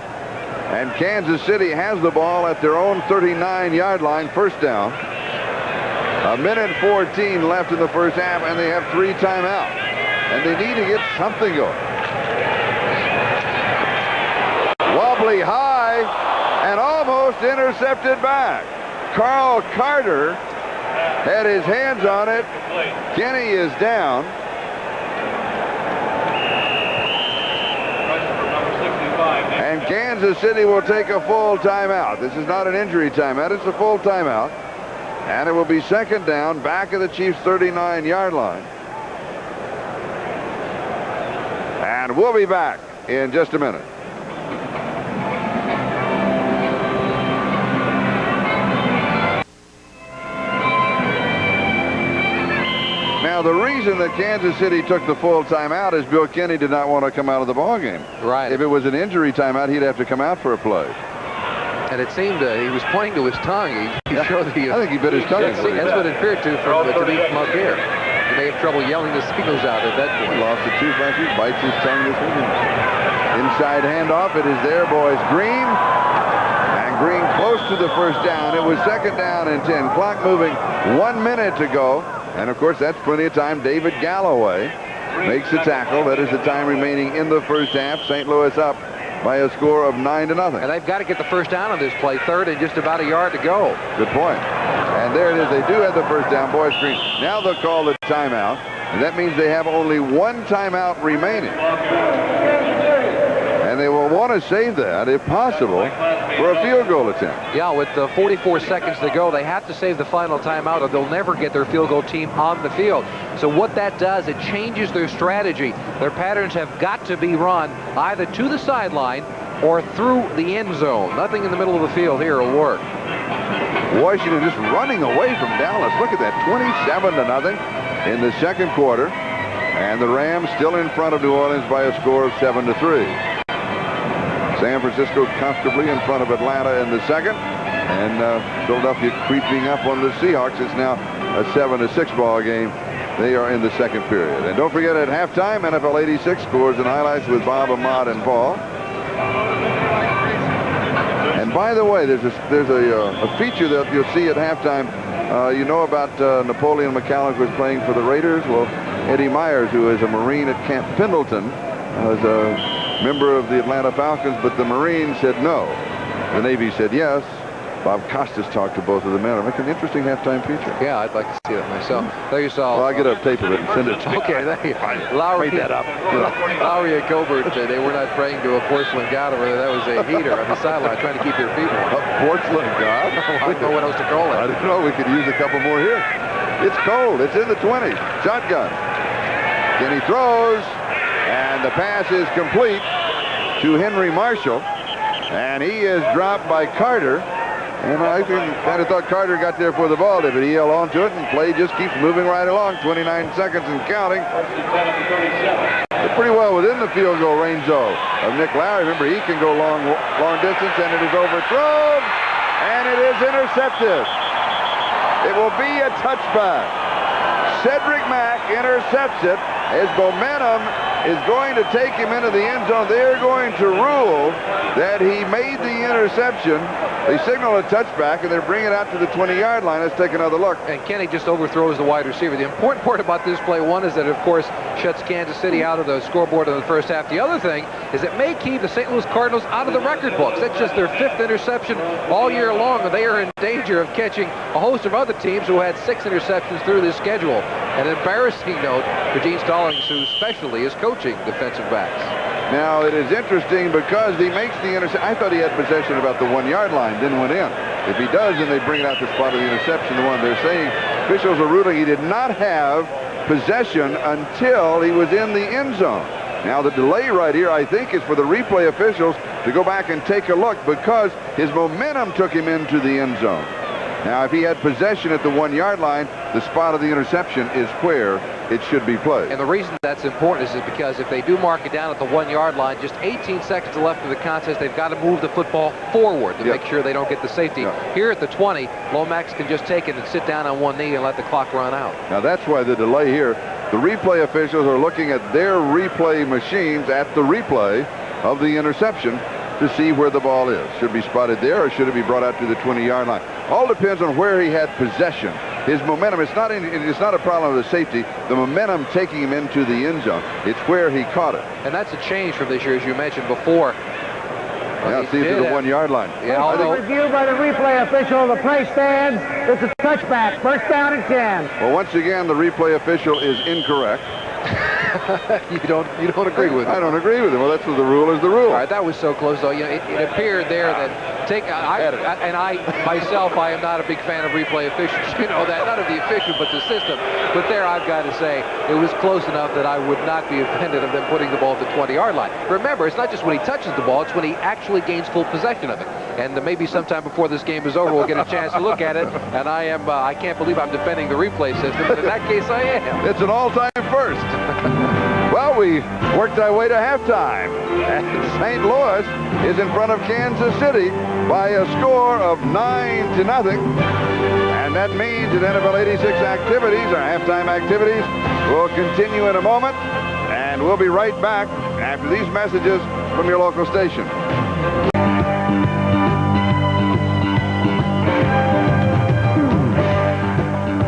And Kansas City has the ball at their own 39-yard line, first down. 1:14 left in the first half, and they have 3 timeouts. And they need to get something going. Wobbly high and almost intercepted back. Carl Carter had his hands on it. Kenny is down. And Kansas City will take a full timeout. This is not an injury timeout. It's a full timeout. And it will be 2nd down back at the Chiefs' 39-yard line. And we'll be back in just a minute. Now, the reason that Kansas City took the full timeout is Bill Kenny did not want to come out of the ball game. Right. If it was an injury timeout, he'd have to come out for a play. And it seemed he was pointing to his tongue. He showed the, I think he bit his tongue. That's what it appeared to be from up here. He may have trouble yelling the signals out at that point. He lost a tooth last week, bites his tongue this weekend. Inside handoff. It is there, boys. Green. And Green close to the first down. It was second down and 10. Clock moving 1 minute to go. And, of course, that's plenty of time. David Galloway makes the tackle. That is the time remaining in the first half. St. Louis up by a score of 9-0. And they've got to get the first down on this play. Third and just about a yard to go. Good point. And there it is. They do have the first down. Boys Green. Now they'll call the timeout. And that means they have only one timeout remaining. And they will want to save that, if possible, for a field goal attempt. Yeah, with 44 seconds to go, they have to save the final timeout or they'll never get their field goal team on the field. So what that does, it changes their strategy. Their patterns have got to be run either to the sideline or through the end zone. Nothing in the middle of the field here will work. Washington just running away from Dallas. Look at that, 27-0 in the second quarter. And the Rams still in front of New Orleans by a score of 7-3. San Francisco comfortably in front of Atlanta in the second. And Philadelphia creeping up on the Seahawks. It's now a 7-6 ball game. They are in the second period. And don't forget at halftime, NFL 86 scores and highlights with Bob, Ahmad, and Paul. And by the way, there's a feature that you'll see at halftime. You know about Napoleon McCallum, who was playing for the Raiders? Well, Eddie Myers, who is a Marine at Camp Pendleton, was a member of the Atlanta Falcons, but the Marines said no. The Navy said yes. Bob Costas talked to both of the men. It'll make an interesting halftime feature. Yeah, I'd like to see that myself. There you saw. Well, I'll get a tape of it and send it to you. Okay, there you Lowry made that up. Lowry and Colbert, they were not praying to a porcelain god, or whether that was a heater on the sideline trying to keep their feet warm. A porcelain god? I don't know what else to call it. I don't know. We could use a couple more here. It's cold. It's in the 20s. Shotgun. Kenny throws, and the pass is complete to Henry Marshall, and he is dropped by Carter. And I kind of thought Carter got there for the ball, but he held on to it, and play just keeps moving right along. 29 seconds and counting. They're pretty well within the field goal range, though, of Nick Lowry. Remember, he can go long distance, and it is overthrown, and it is intercepted. It will be a touchback. Cedric Mack intercepts it. His momentum is going to take him into the end zone. They're going to rule that he made the interception. They signal a touchback, and they're bringing it out to the 20-yard line. Let's take another look. And Kenny just overthrows the wide receiver. The important part about this play, one, is that, of course, shuts Kansas City out of the scoreboard in the first half. The other thing is it may keep the St. Louis Cardinals out of the record books. That's just their 5th interception all year long, and they are in danger of catching a host of other teams who had 6 interceptions through this schedule. An embarrassing note for Gene Stallings, whose specialty is coaching defensive backs. Now, it is interesting because he makes the interception. I thought he had possession about the 1-yard line, then went in. If he does, then they bring it out to the spot of the interception. The one they're saying officials are ruling he did not have possession until he was in the end zone. Now, the delay right here, I think, is for the replay officials to go back and take a look because his momentum took him into the end zone. Now, if he had possession at the 1-yard line, the spot of the interception is where it should be played. And the reason that's important is because if they do mark it down at the 1-yard line, just 18 seconds left of the contest, they've got to move the football forward to make sure they don't get the safety. Here at the 20, Lomax can just take it and sit down on one knee and let the clock run out. Now, that's why the delay here. The replay officials are looking at their replay machines at the replay of the interception to see where the ball is. Should it be spotted there, or should it be brought out to the 20-yard line? All depends on where he had possession. His momentum, it's not a problem of the safety. The momentum taking him into the end zone. It's where he caught it. And that's a change from this year, as you mentioned before. Yeah, see to the 1-yard line. Yeah, although review by the replay official, the play stands. It's a touchback. First down and 10. Well, once again, the replay official is incorrect. you don't agree with him. I don't agree with him. Well, that's what the rule is. The rule. All right, that was so close, though. You know, it appeared there that I myself, I am not a big fan of replay officials. You know that, not of the official, but the system. But there, I've got to say, it was close enough that I would not be offended of them putting the ball at the 20-yard line. Remember, it's not just when he touches the ball; it's when he actually gains full possession of it. And maybe sometime before this game is over, we'll get a chance to look at it. And I can't believe I'm defending the replay system, but in that case, I am. It's an all-time first. Well, we worked our way to halftime. And St. Louis is in front of Kansas City by a score of 9-0. And that means that NFL 86 activities, our halftime activities, will continue in a moment. And And we'll be right back after these messages from your local station.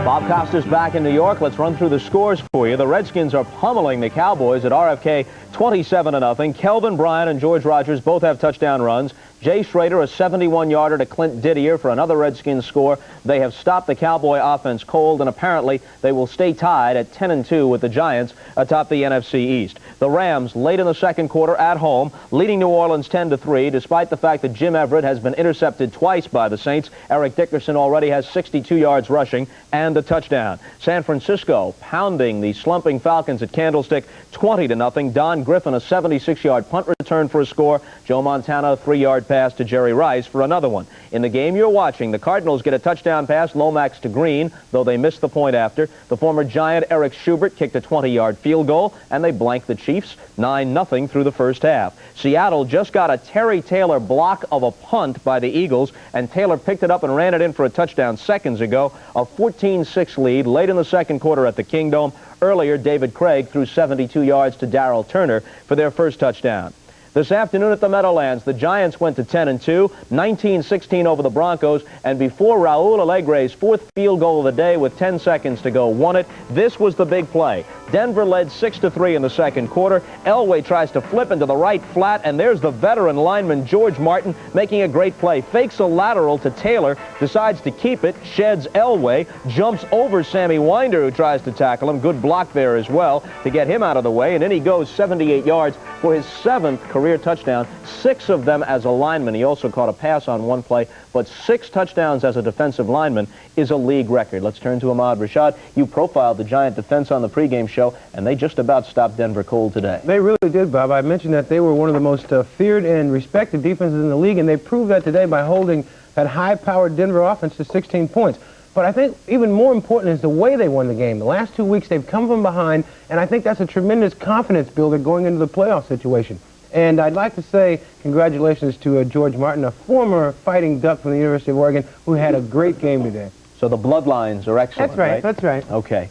Bob Costas back in New York. Let's run through the scores for you. The Redskins are pummeling the Cowboys at RFK 27-0. Kelvin Bryant and George Rogers both have touchdown runs. Jay Schrader, a 71-yarder to Clint Didier for another Redskins score. They have stopped the Cowboy offense cold, and apparently they will stay tied at 10-2 with the Giants atop the NFC East. The Rams, late in the second quarter at home, leading New Orleans 10-3, despite the fact that Jim Everett has been intercepted twice by the Saints. Eric Dickerson already has 62 yards rushing and a touchdown. San Francisco pounding the slumping Falcons at Candlestick 20-0. Don Griffin, a 76-yard punt return for a score. Joe Montana, a 3-yard pass to Jerry Rice for another one. In the game you're watching, the Cardinals get a touchdown pass, Lomax to Green, though they missed the point after. The former Giant Eric Schubert kicked a 20-yard field goal, and they blanked the Chiefs 9-0 through the first half. Seattle just got a Terry Taylor block of a punt by the Eagles, and Taylor picked it up and ran it in for a touchdown seconds ago. A 14-6 lead late in the second quarter at the Kingdome. Earlier, David Craig threw 72 yards to Darrell Turner for their first touchdown. This afternoon at the Meadowlands, the Giants went to 10-2, 19-16 over the Broncos, and before Raul Alegre's fourth field goal of the day with 10 seconds to go won it, this was the big play. Denver led 6-3 in the second quarter. Elway tries to flip into the right flat, and there's the veteran lineman George Martin making a great play. Fakes a lateral to Taylor, decides to keep it, sheds Elway, jumps over Sammy Winder, who tries to tackle him. Good block there as well to get him out of the way, and in he goes 78 yards for his 7th career touchdown, 6 of them as a lineman. He also caught a pass on one play, but 6 touchdowns as a defensive lineman is a league record. Let's turn to Ahmad Rashad. You profiled the Giant defense on the pregame show, and they just about stopped Denver cold today. They really did, Bob. I mentioned that they were one of the most feared and respected defenses in the league, and they proved that today by holding that high-powered Denver offense to 16 points. But I think even more important is the way they won the game. The last 2 weeks, they've come from behind, and I think that's a tremendous confidence builder going into the playoff situation. And I'd like to say congratulations to George Martin, a former Fighting Duck from the University of Oregon, who had a great game today. So the bloodlines are excellent, That's right? That's right. Okay.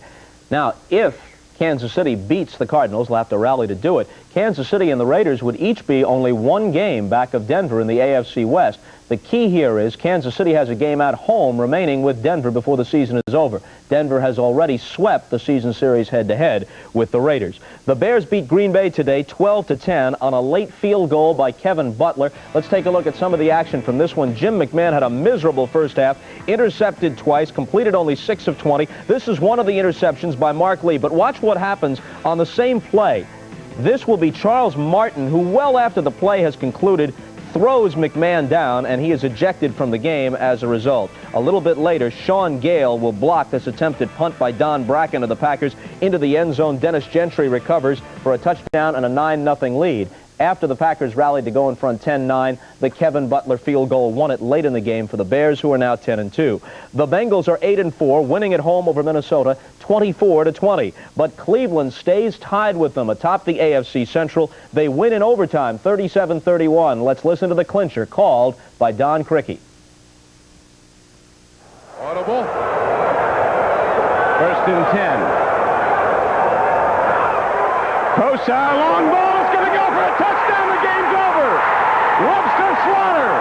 Now, if Kansas City beats the Cardinals, they'll have to rally to do it. Kansas City and the Raiders would each be only 1 game back of Denver in the AFC West. The key here is Kansas City has a game at home remaining with Denver before the season is over. Denver has already swept the season series head-to-head with the Raiders. The Bears beat Green Bay today 12-10 on a late field goal by Kevin Butler. Let's take a look at some of the action from this one. Jim McMahon had a miserable first half, intercepted twice, completed only 6 of 20. This is one of the interceptions by Mark Lee, but watch what happens on the same play. This will be Charles Martin, who well after the play has concluded, throws McMahon down, and he is ejected from the game as a result. A little bit later, Sean Gale will block this attempted punt by Don Bracken of the Packers into the end zone. Dennis Gentry recovers for a touchdown and a 9-0 lead. After the Packers rallied to go in front 10-9, the Kevin Butler field goal won it late in the game for the Bears, who are now 10-2. The Bengals are 8-4, winning at home over Minnesota 24-20. But Cleveland stays tied with them atop the AFC Central. They win in overtime 37-31. Let's listen to the clincher called by Don Criqui. Audible. 1st and 10. Kosar, long ball. It's going to go for a touchdown. The game's over. Webster Slaughter.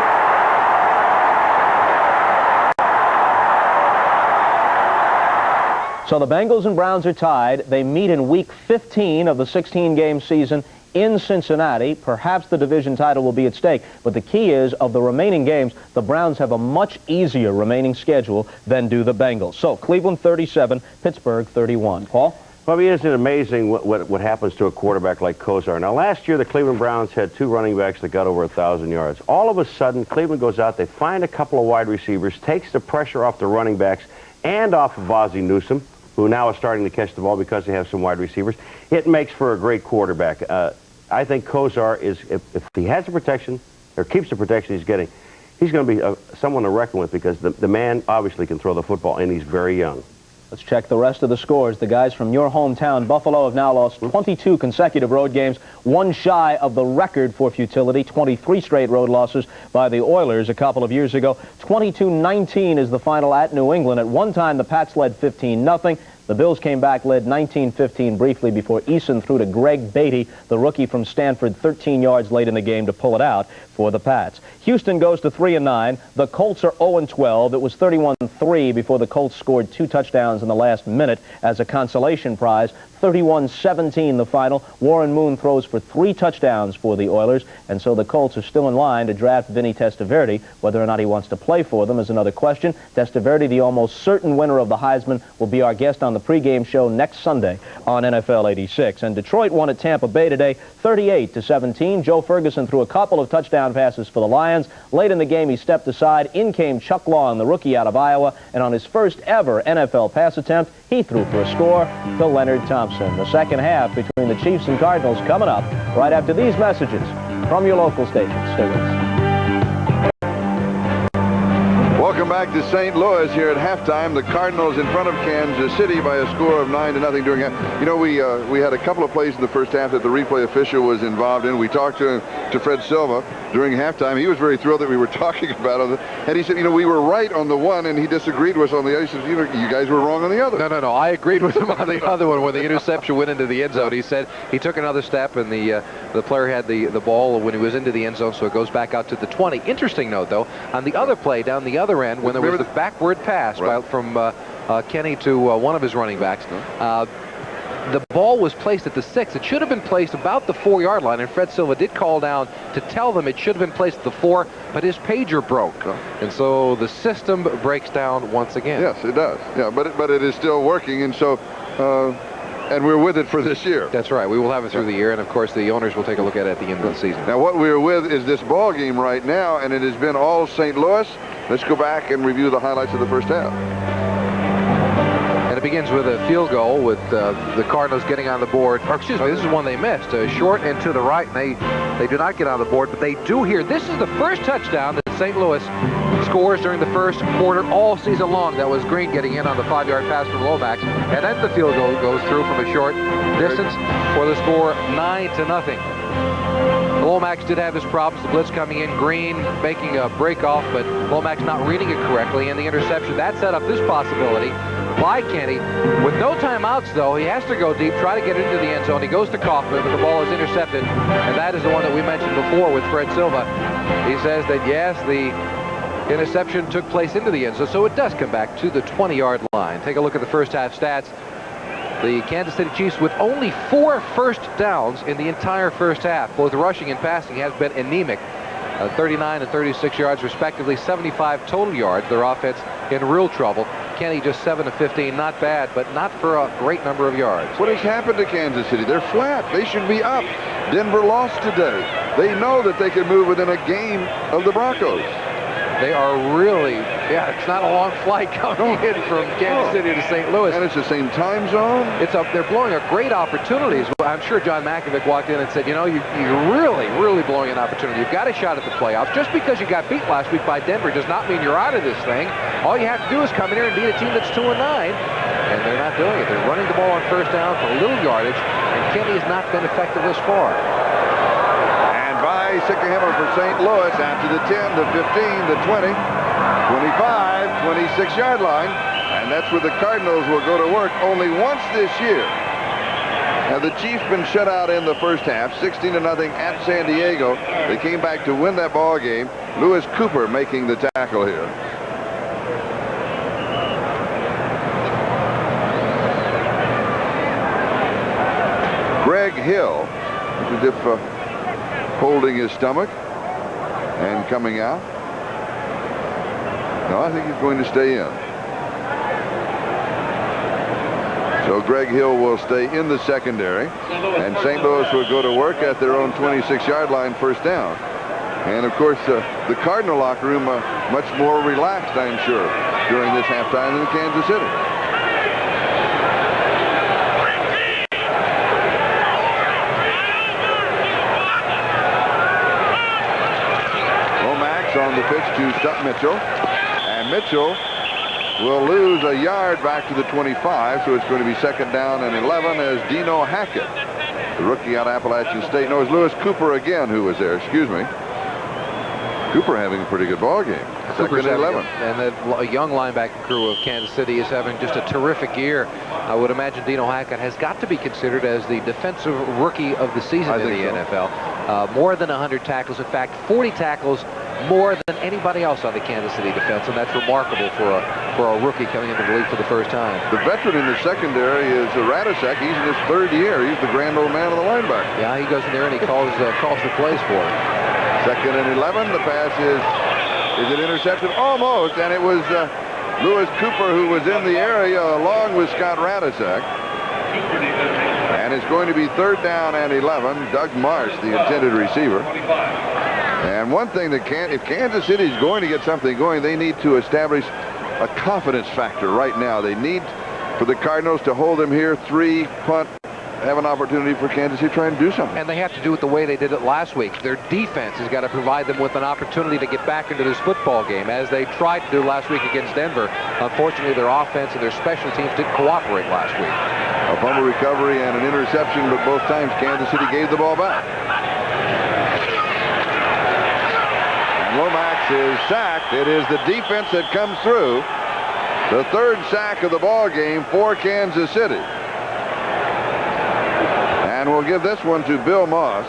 So the Bengals and Browns are tied. They meet in week 15 of the 16-game season in Cincinnati. Perhaps the division title will be at stake. But the key is, of the remaining games, the Browns have a much easier remaining schedule than do the Bengals. So Cleveland 37, Pittsburgh 31. Paul? Well, isn't it amazing what happens to a quarterback like Kosar? Now, last year, the Cleveland Browns had 2 running backs that got over 1,000 yards. All of a sudden, Cleveland goes out, they find a couple of wide receivers, takes the pressure off the running backs and off of Ozzie Newsome, who now is starting to catch the ball because they have some wide receivers. It makes for a great quarterback. I think Kosar is, if he has the protection, or keeps the protection he's getting, he's going to be someone to reckon with, because the man obviously can throw the football, and he's very young. Let's check the rest of the scores. The guys from your hometown, Buffalo, have now lost 22 consecutive road games, 1 shy of the record for futility, 23 straight road losses by the Oilers a couple of years ago. 22-19 is the final at New England. At one time, the Pats led 15-0. The Bills came back, led 19-15 briefly before Eason threw to Greg Beatty, the rookie from Stanford, 13 yards late in the game to pull it out for the Pats. Houston goes to 3-9. The Colts are 0-12. It was 31-3 before the Colts scored 2 touchdowns in the last minute as a consolation prize. 31-17 the final. Warren Moon throws for 3 touchdowns for the Oilers, and so the Colts are still in line to draft Vinny Testaverde. Whether or not he wants to play for them is another question. Testaverde, the almost certain winner of the Heisman, will be our guest on the pregame show next Sunday on NFL 86. And Detroit won at Tampa Bay today, 38-17. Joe Ferguson threw a couple of touchdown passes for the Lions. Late in the game, he stepped aside. In came Chuck Long, the rookie out of Iowa, and on his first ever NFL pass attempt, he threw for a score to Leonard Thompson. The second half between the Chiefs and Cardinals coming up right after these messages from your local stations. Stay with us. Welcome back to St. Louis here at halftime. The Cardinals in front of Kansas City by a score of 9-0 during half. You know, we had a couple of plays in the first half that the replay official was involved in. We talked to Fred Silva during halftime. He was very thrilled that we were talking about it. And he said, you know, we were right on the one, and he disagreed with us on the other. He said, you know, you guys were wrong on the other. No. I agreed with him on the other one when the interception went into the end zone. He said he took another step, and the player had the ball when he was into the end zone, so it goes back out to the 20. Interesting note, though, on the other play down the other end, when there was the backward pass from Kenny to one of his running backs, the ball was placed at the 6. It should have been placed about the 4-yard line, and Fred Silva did call down to tell them it should have been placed at the 4, but his pager broke. And so the system breaks down once again. Yes, it does. Yeah, but it is still working, and so and we're with it for this year. That's right. We will have it through the year, and of course the owners will take a look at it at the end of the season. Now what we're with is this ball game right now, and it has been all St. Louis. Let's go back and review the highlights of the first half. And it begins with a field goal with the Cardinals getting on the board. Or excuse me, this is one they missed. Short and to the right, and they do not get on the board, but they do here. This is the first touchdown that St. Louis scores during the first quarter all season long. That was Green getting in on the 5-yard pass from Lomax. And then the field goal goes through from a short distance for the score 9-0. Lomax did have his problems. The blitz coming in, Green making a break off, but Lomax not reading it correctly, and the interception. That set up this possibility by Kenny. With no timeouts, though, he has to go deep, try to get into the end zone. He goes to Kaufman, but the ball is intercepted, and that is the one that we mentioned before with Fred Silva. He says that, yes, the interception took place into the end zone, so it does come back to the 20-yard line. Take a look at the first half stats. The Kansas City Chiefs with only 4 first downs in the entire first half. Both rushing and passing has been anemic. 39 and 36 yards respectively, 75 total yards. Their offense in real trouble. Kenny just 7 of 15, not bad, but not for a great number of yards. What has happened to Kansas City? They're flat. They should be up. Denver lost today. They know that they can move within a game of the Broncos. They are really, it's not a long flight coming in from Kansas City to St. Louis. And it's the same time zone. They're blowing up great opportunities. I'm sure John Makovic walked in and said, you know, you're really blowing an opportunity. You've got a shot at the playoffs. Just because you got beat last week by Denver does not mean you're out of this thing. All you have to do is come in here and beat a team that's 2-9. And they're not doing it. They're running the ball on first down for a little yardage, and Kenny has not been effective this far. Sycamore for St. Louis after the 10, the 15, the 20, 25, 26-yard line. And that's where the Cardinals will go to work only once this year. Now, the Chiefs been shut out in the first half, 16-0 at San Diego. They came back to win that ball game. Lewis Cooper making the tackle here. Greg Hill, as if holding his stomach and coming out. No, I think he's going to stay in. So Greg Hill will stay in the secondary, and St. Louis will go to work at their own 26-yard line, first down. And of course, the Cardinal locker room much more relaxed, I'm sure, during this halftime than Kansas City. On the pitch to Stutt Mitchell, and Mitchell will lose a yard back to the 25, so it's going to be 2nd down and 11 as Dino Hackett, the rookie out of Appalachian State. No, it's Lewis Cooper again who was there, excuse me. Cooper having a pretty good ball game. Cooper's and having 11. and the young linebacking crew of Kansas City is having just a terrific year. I would imagine Dino Hackett has got to be considered as the defensive rookie of the season in the NFL. More than 100 tackles. In fact, 40 tackles more than anybody else on the Kansas City defense, and that's remarkable for a rookie coming into the league for the first time. The veteran in the secondary is Radicek. He's in his 3rd year. He's the grand old man of the linebacker. Yeah, he goes in there and he calls the plays for it. 2nd and 11. The pass is an interception? Almost, and it was Lewis Cooper who was in the area along with Scott Radicek. And it's going to be 3rd down and 11. Doug Marsh, the intended receiver. And one thing that if Kansas City is going to get something going, they need to establish a confidence factor right now. They need for the Cardinals to hold them here, 3, punt, have an opportunity for Kansas City to try and do something. And they have to do it the way they did it last week. Their defense has got to provide them with an opportunity to get back into this football game, as they tried to do last week against Denver. Unfortunately, their offense and their special teams didn't cooperate last week. A fumble recovery and an interception, but both times Kansas City gave the ball back. And Lomax is sacked. It is the defense that comes through. The 3rd sack of the ball game for Kansas City. And we'll give this one to Bill Moss.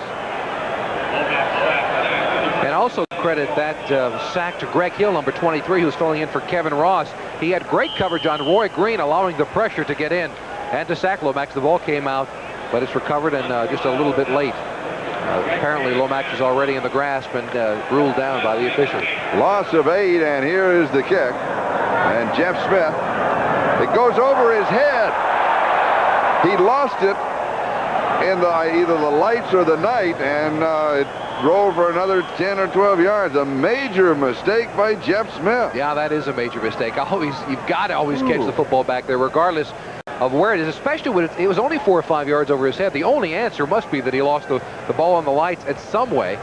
And also credit that sack to Greg Hill, number 23, who's filling in for Kevin Ross. He had great coverage on Roy Green, allowing the pressure to get in and to sack Lomax. The ball came out, but it's recovered and just a little bit late. Apparently Lomax is already in the grasp and ruled down by the official. Loss of 8, and here is the kick. And Jeff Smith, it goes over his head. He lost it in either the lights or the night, and it rolled for another 10 or 12 yards. A major mistake by Jeff Smith. Yeah, that is a major mistake. You've got to always catch the football back there, regardless of where it is, especially when it was only 4 or 5 yards over his head. The only answer must be that he lost the ball on the lights in some way,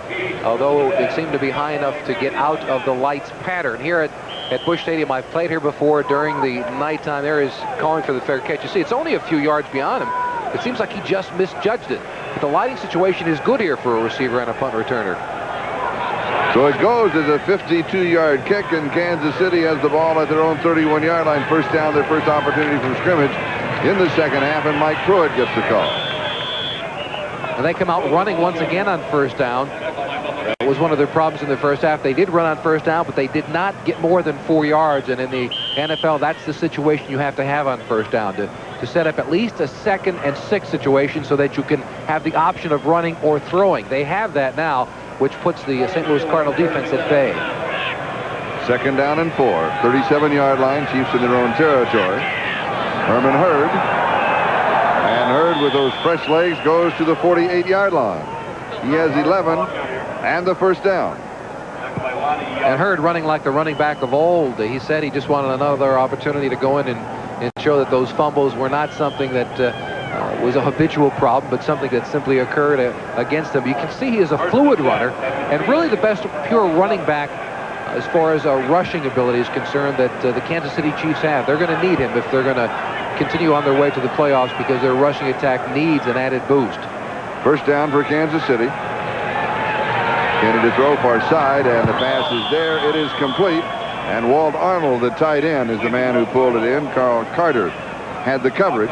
although it seemed to be high enough to get out of the lights pattern. Here at Busch Stadium, I've played here before during the nighttime. There is calling for the fair catch. You see, it's only a few yards beyond him. It seems like he just misjudged it. But the lighting situation is good here for a receiver and a punt returner. So it goes as a 52-yard kick, and Kansas City has the ball at their own 31-yard line. 1st down, their first opportunity from scrimmage in the 2nd half, and Mike Pruitt gets the call. And they come out running once again on 1st down. It was one of their problems in the 1st half. They did run on 1st down, but they did not get more than 4 yards. And in the NFL, that's the situation you have to have on 1st down, to set up at least a 2nd and 6 situation so that you can have the option of running or throwing. They have that now, which puts the St. Louis Cardinal defense at bay. 2nd down and 4. 37-yard line. Chiefs in their own territory. Herman Hurd. And Hurd, with those fresh legs, goes to the 48-yard line. He has 11 and the 1st down. And Hurd running like the running back of old. He said he just wanted another opportunity to go in and show that those fumbles were not something that was a habitual problem, but something that simply occurred against him. You can see he is a fluid runner, and really the best pure running back as far as rushing ability is concerned that the Kansas City Chiefs have. They're going to need him if they're going to continue on their way to the playoffs, because their rushing attack needs an added boost. 1st down for Kansas City. Kennedy to throw far side, and the pass is there. It is complete. And Walt Arnold, the tight end, is the man who pulled it in. Carl Carter had the coverage.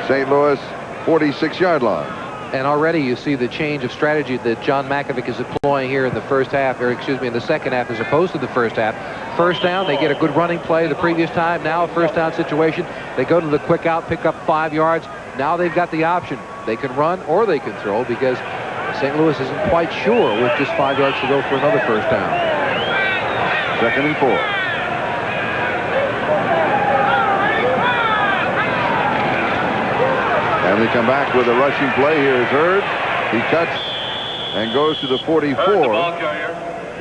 St. Louis 46-yard line. And already you see the change of strategy that John Mackovic is employing here in the 1st half, or excuse me, in the 2nd half as opposed to the 1st half. 1st down, they get a good running play the previous time. Now a 1st down situation. They go to the quick out, pick up 5 yards. Now they've got the option. They can run or they can throw, because St. Louis isn't quite sure with just 5 yards to go for another 1st down. 2nd and 4. And they come back with a rushing play. Here is Hurd. He cuts and goes to the 44.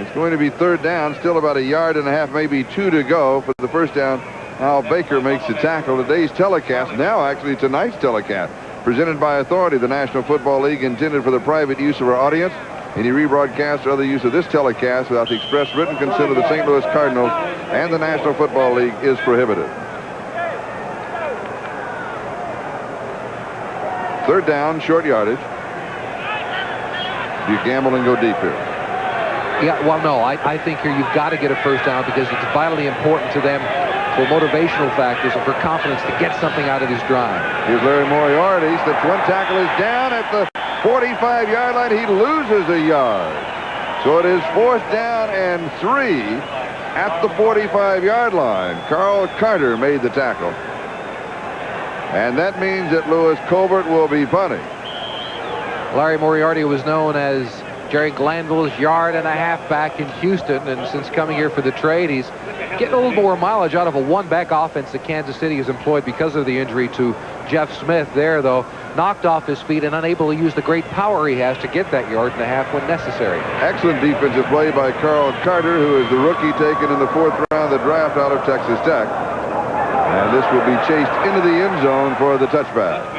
It's going to be 3rd down. Still about 1.5 yards, maybe 2 to go for the 1st down. Al Baker makes the tackle. Today's telecast, now actually tonight's telecast, presented by Authority, the National Football League, intended for the private use of our audience. Any rebroadcast or other use of this telecast without the express written consent of the St. Louis Cardinals and the National Football League is prohibited. 3rd down, short yardage. Do you gamble and go deep here? Yeah, well, no, I think here you've got to get a first down because it's vitally important to them for motivational factors and for confidence to get something out of this drive. Here's Larry Moriarty. Slips one tackle, is down at the 45-yard line. He loses a yard. So it is 4th down and 3 at the 45-yard line. Carl Carter made the tackle. And that means that Lewis Colbert will be punting. Larry Moriarty was known as Jerry Glanville's yard and a half back in Houston, and since coming here for the trade, he's getting a little more mileage out of a one-back offense that Kansas City has employed because of the injury to Jeff Smith. There, though, knocked off his feet and unable to use the great power he has to get that yard and a half when necessary. Excellent defensive play by Carl Carter, who is the rookie taken in the 4th round of the draft out of Texas Tech. And this will be chased into the end zone for the touchback.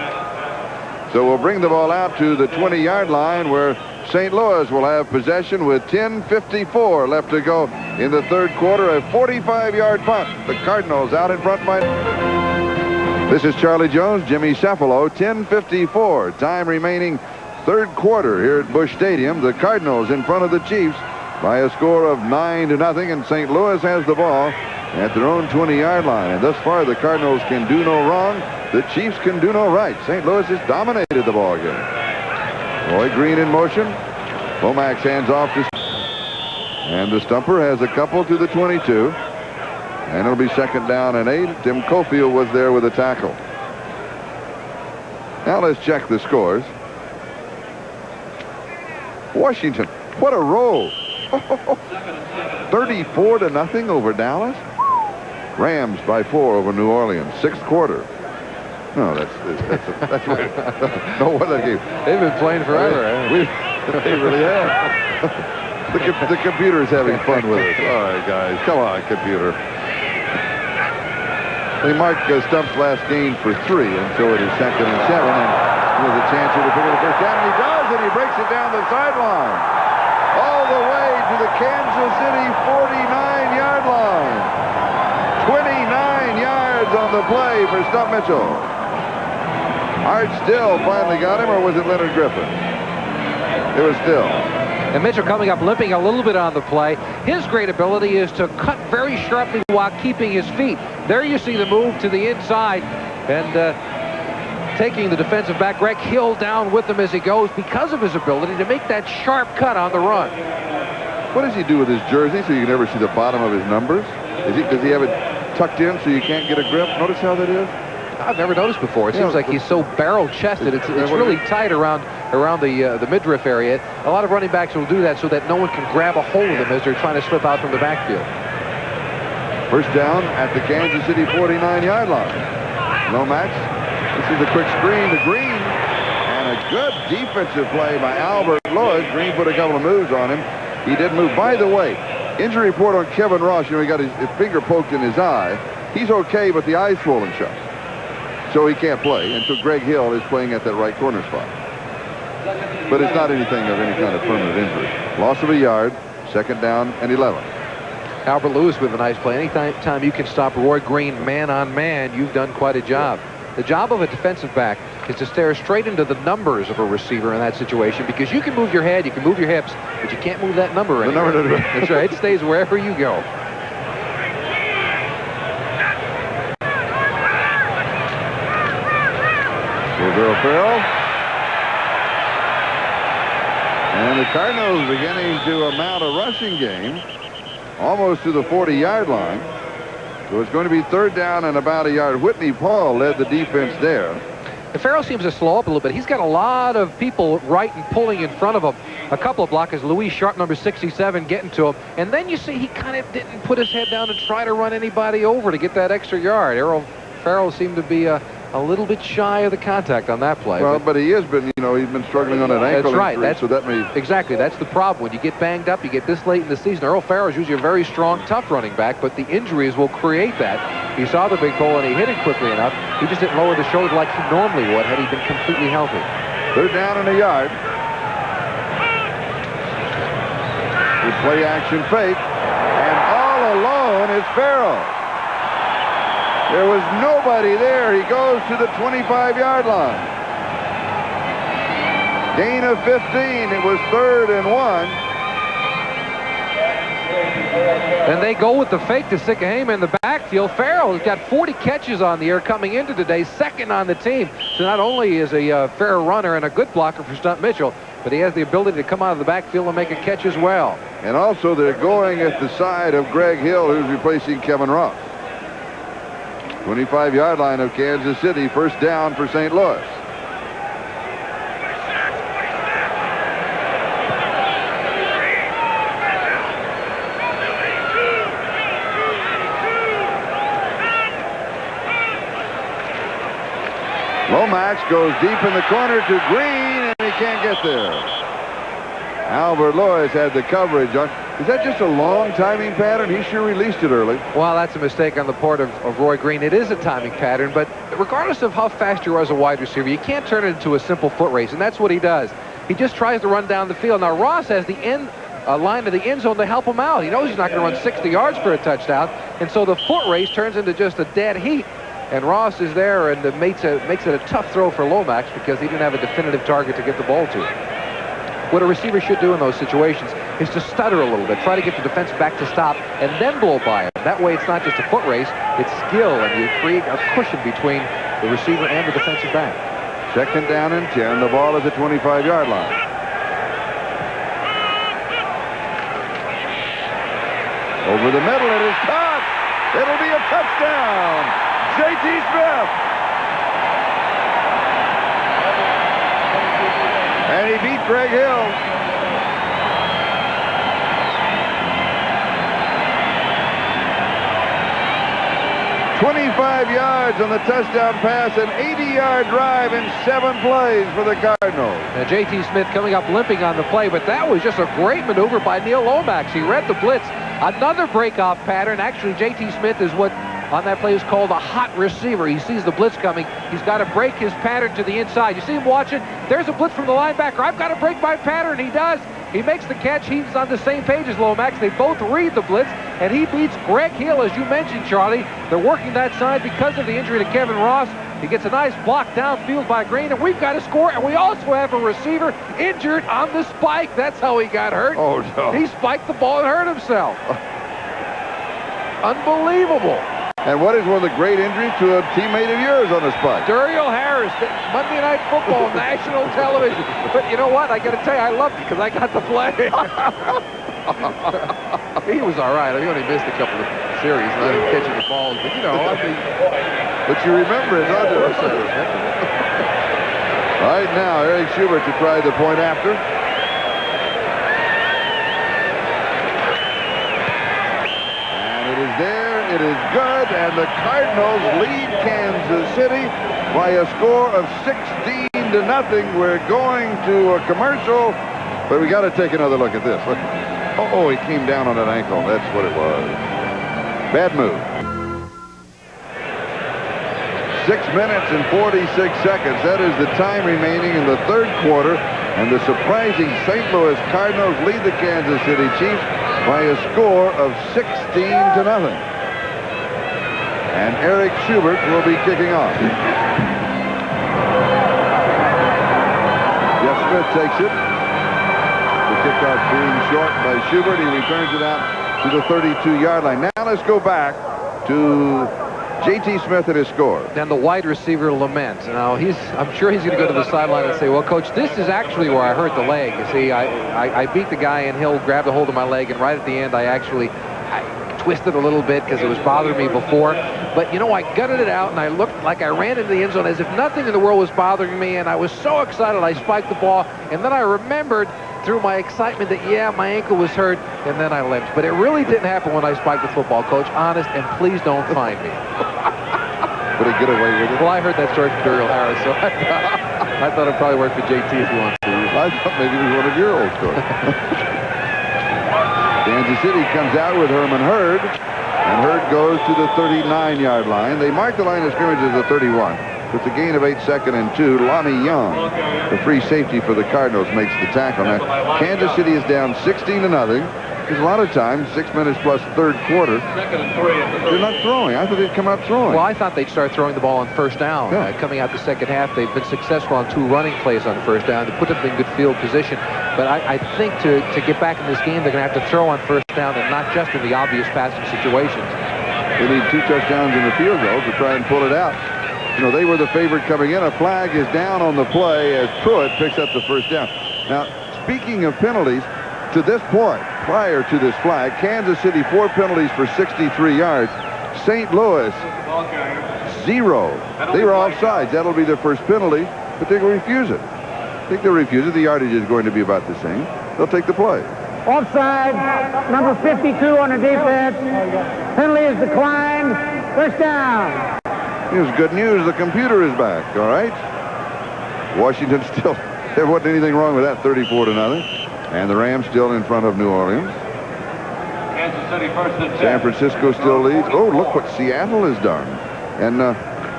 So we'll bring the ball out to the 20-yard line where St. Louis will have possession with 10:54 left to go in the 3rd quarter. A 45-yard punt. The Cardinals out in front by... This is Charlie Jones, Jimmy Cephalo. 10:54. Time remaining 3rd quarter here at Busch Stadium. The Cardinals in front of the Chiefs by a score of 9-0, and St. Louis has the ball at their own 20-yard line. And thus far, the Cardinals can do no wrong. The Chiefs can do no right. St. Louis has dominated the ball game. Roy Green in motion. Lomax hands off to... And the stumper has a couple to the 22. And it'll be 2nd down and 8. Tim Cofield was there with a tackle. Now let's check the scores. Washington, what a roll. 34-0 over Dallas. Rams by 4 over New Orleans. 6th quarter. No, that's right. No, what that game? They've been playing forever. They really have. The computer's having fun with us. All right, guys, come on, computer. They marked Stump's last gain for 3, and so it is 2nd and 7, and with a chance here to pick up the first down, and he does, and he breaks it down the sideline, all the way to the Kansas City 49-yard line. 29 yards on the play for Stump Mitchell. Art Still finally got him, or was it Leonard Griffin? It was Still. And Mitchell coming up limping a little bit on the play. His great ability is to cut very sharply while keeping his feet. There you see the move to the inside and taking the defensive back Greg Hill down with him as he goes because of his ability to make that sharp cut on the run. What does he do with his jersey so you can never see the bottom of his numbers? Does he have it tucked in so you can't get a grip? Notice how that is? I've never noticed before. It seems like he's so barrel-chested. It's really tight around the midriff area. A lot of running backs will do that so that no one can grab a hold of them as they're trying to slip out from the backfield. First down at the Kansas City 49-yard line. Lomax. This is a quick screen to Green. And a good defensive play by Albert Lewis. Green put a couple of moves on him. He did move. By the way, injury report on Kevin Ross. You know, he got his finger poked in his eye. He's okay, but the eye's swollen shut. So he can't play. And so Greg Hill is playing at that right corner spot. But it's not anything of any kind of permanent injury. Loss of a yard. 2nd down and 11. Albert Lewis with a nice play. Anytime you can stop Roy Green man on man, you've done quite a job. The job of a defensive back is to stare straight into the numbers of a receiver in that situation, because you can move your head, you can move your hips, but you can't move that number anywhere. The number. That's right. It stays wherever you go. Here's Earl Farrell. And the Cardinals beginning to mount a rushing game almost to the 40-yard line. So it's going to be 3rd down and about a yard. Whitney Paul led the defense there. And Farrell seems to slow up a little bit. He's got a lot of people right and pulling in front of him. A couple of blockers. Louis Sharp, number 67, getting to him. And then you see he kind of didn't put his head down and try to run anybody over to get that extra yard. Errol Farrell seemed to be a little bit shy of the contact on that play. Well, but he has been, you know, he's been struggling on an ankle. That's right. Injury, so that may... Exactly. That's the problem. When you get banged up, you get this late in the season. Earl Farrell is usually a very strong, tough running back, but the injuries will create that. He saw the big hole and he hit it quickly enough. He just didn't lower the shoulder like he normally would had he been completely healthy. 3rd down and a yard. Good play action fake. And all alone is Farrell. There was nobody there. He goes to the 25-yard line. Gain of 15. It was 3rd and 1. And they go with the fake to Sikahema in the backfield. Farrell has got 40 catches on the year coming into today, second on the team. So not only is a fair runner and a good blocker for Stunt Mitchell, but he has the ability to come out of the backfield and make a catch as well. And also they're going at the side of Greg Hill, who's replacing Kevin Ross. 25-yard line of Kansas City, first down for St. Louis. Lomax goes deep in the corner to Green, and he can't get there. Albert Lewis had the coverage on. Is that just a long timing pattern? He sure released it early. Well, that's a mistake on the part of Roy Green. It is a timing pattern, but regardless of how fast you are as a wide receiver, you can't turn it into a simple foot race, and that's what he does. He just tries to run down the field. Now, Ross has the line of the end zone to help him out. He knows he's not going to run 60 yards for a touchdown, and so the foot race turns into just a dead heat. And Ross is there and makes it a tough throw for Lomax because he didn't have a definitive target to get the ball to. What a receiver should do in those situations is to stutter a little bit, try to get the defense back to stop, and then blow by him. That way it's not just a foot race, it's skill, and you create a cushion between the receiver and the defensive back. Second down and 10. The ball is at 25-yard line. Over the middle, it is caught. It'll be a touchdown. J.T. Smith. And he beat Greg Hill. "25 yards on the touchdown pass, an 80-yard drive in 7 plays for the Cardinals." Now, J.T. Smith coming up limping on the play, but that was just a great maneuver by Neil Lomax. He read the blitz. Another breakoff pattern. Actually, J.T. Smith is what on that play is called a hot receiver. He sees the blitz coming. He's got to break his pattern to the inside. You see him watching? There's a blitz from the linebacker. I've got to break my pattern. He does. He makes the catch. He's on the same page as Lomax. They both read the blitz, and he beats Greg Hill, as you mentioned, Charlie. They're working that side because of the injury to Kevin Ross. He gets a nice block downfield by Green, and we've got to score. And we also have a receiver injured on the spike. That's how he got hurt. Oh, no. He spiked the ball and hurt himself. Unbelievable. And what is one of the great injuries to a teammate of yours on the spot? Duriel Harris, Monday Night Football, national television. But you know what? I got to tell you, I loved it because I got to play. He was all right. He only missed a couple of series, not catching the balls. But, you know, I mean... But you remember it, don't you? All right, now, Eric Schubert to try the point after. And it is there. It is good, and the Cardinals lead Kansas City by a score of 16-0. We're going to a commercial, but we got to take another look at this. Oh, he came down on that ankle. That's what it was. Bad move. 6 minutes and 46 seconds. That is the time remaining in the third quarter, and the surprising St. Louis Cardinals lead the Kansas City Chiefs by a score of 16-0. And Eric Schubert will be kicking off. Jeff Smith takes it. The kickoff being short by Schubert. He returns it out to the 32-yard line. Now let's go back to J.T. Smith and his score. Then the wide receiver laments. Now, I'm sure he's going to go to the sideline and say, well, Coach, this is actually where I hurt the leg. You see, I beat the guy, and Hill grabbed a hold of my leg, and right at the end, I twisted a little bit because it was bothering me before. But, you know, I gutted it out, and I looked like I ran into the end zone as if nothing in the world was bothering me, and I was so excited I spiked the ball, and then I remembered through my excitement that, yeah, my ankle was hurt, and then I limped. But it really didn't happen when I spiked the football, Coach. Honest, and please don't find me. Would he get away with it? Well, I heard that story from Duriel Harris, so I thought it probably worked for JT if he wants to. I thought maybe it was one of your old stories. Kansas City comes out with Herman Hurd, and Hurd goes to the 39-yard line. They mark the line of scrimmage as the 31. With a gain of 8, 2nd and 2, Lonnie Young, the free safety for the Cardinals, makes the tackle. Now, Kansas City is down 16-0. Because a lot of times, 6 minutes plus third quarter, they're not throwing. I thought they'd come out throwing. Well, I thought they'd start throwing the ball on first down. Yeah. Coming out the second half, they've been successful on 2 running plays on first down to put them in good field position. But I think to get back in this game, they're going to have to throw on first down and not just in the obvious passing situations. They need 2 touchdowns in the field goal to try and pull it out. You know, they were the favorite coming in. A flag is down on the play as Pruitt picks up the first down. Now, speaking of penalties, to this point, prior to this flag, Kansas City 4 penalties for 63 yards. St. Louis 0. They were offsides. That'll be their first penalty, but they will refuse it. I think they'll refuse it. The yardage is going to be about the same. They'll take the play. Offside, number 52 on the defense. Penalty is declined. First down. Here's good news. The computer is back. All right. Washington still, there wasn't anything wrong with that, 34-0. And the Rams still in front of New Orleans. Kansas City first and 10. San Francisco still leads. Oh, look what Seattle has done. And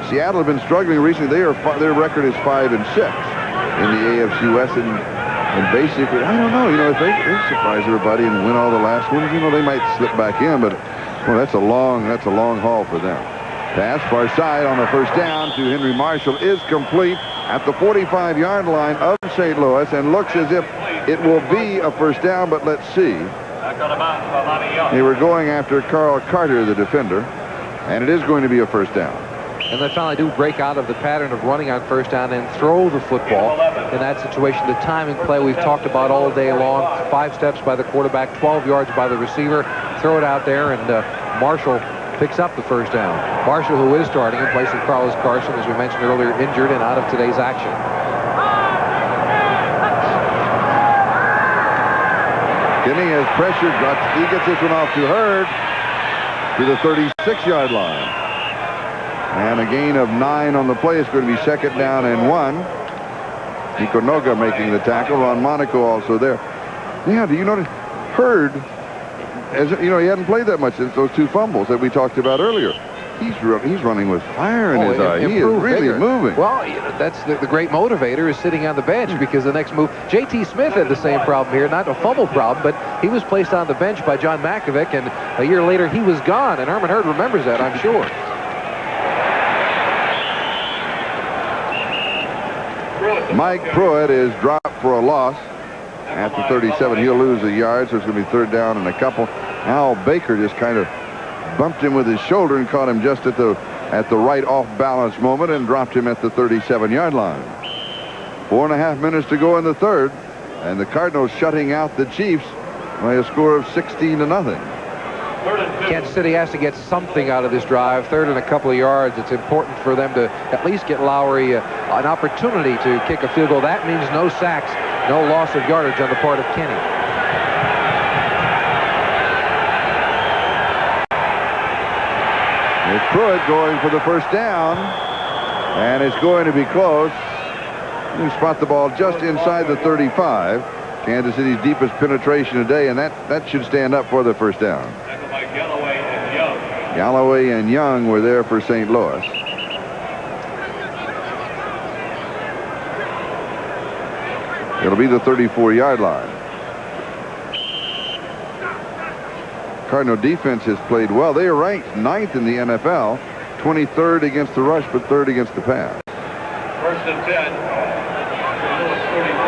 Seattle have been struggling recently. Their record is 5-6 in the AFC West. And basically, I don't know. You know, if they surprise everybody and win all the last ones, you know, they might slip back in. But well, that's a long haul for them. Pass far side on the first down to Henry Marshall is complete at the 45-yard line of St. Louis and looks as if it will be a first down, but let's see. They were going after Carl Carter, the defender, and it is going to be a first down. And they finally do break out of the pattern of running on first down and throw the football. In that situation, the timing play we've talked about all day long. 5 steps by the quarterback, 12 yards by the receiver. Throw it out there, and Marshall picks up the first down. Marshall, who is starting in place of Carlos Carson, as we mentioned earlier, injured and out of today's action. Kinney has pressured. He gets this one off to Hurd to the 36-yard line. And a gain of 9 on the play. It's going to be second down and 1. Ikonoga making the tackle. Ron Monaco also there. Yeah, do you notice Hurd, as you know, he hadn't played that much since those 2 fumbles that we talked about earlier. He's running with fire in his eye. He is really moving. Well, that's the great motivator is sitting on the bench because the next move, J.T. Smith had the same problem here, not a fumble problem, but he was placed on the bench by John Makovic, and a year later he was gone, and Herman Hurd remembers that, I'm sure. Mike Pruitt is dropped for a loss at the 37. He'll lose a yard, so it's going to be third down and a couple. Al Baker just kind of bumped him with his shoulder and caught him just at the right off-balance moment and dropped him at the 37-yard line. 4.5 minutes to go in the third, and the Cardinals shutting out the Chiefs by a score of 16-0. Kansas City has to get something out of this drive. Third and a couple of yards. It's important for them to at least get Lowry an opportunity to kick a field goal. That means no sacks, no loss of yardage on the part of Kenny. It's Pruitt going for the first down, and it's going to be close. You spot the ball just inside the 35. Kansas City's deepest penetration today, and that should stand up for the first down. Galloway and Young were there for St. Louis. It'll be the 34-yard line. Cardinal defense has played well. They are ranked 9th in the NFL, 23rd against the rush, but 3rd against the pass. First and 10. Louis 34.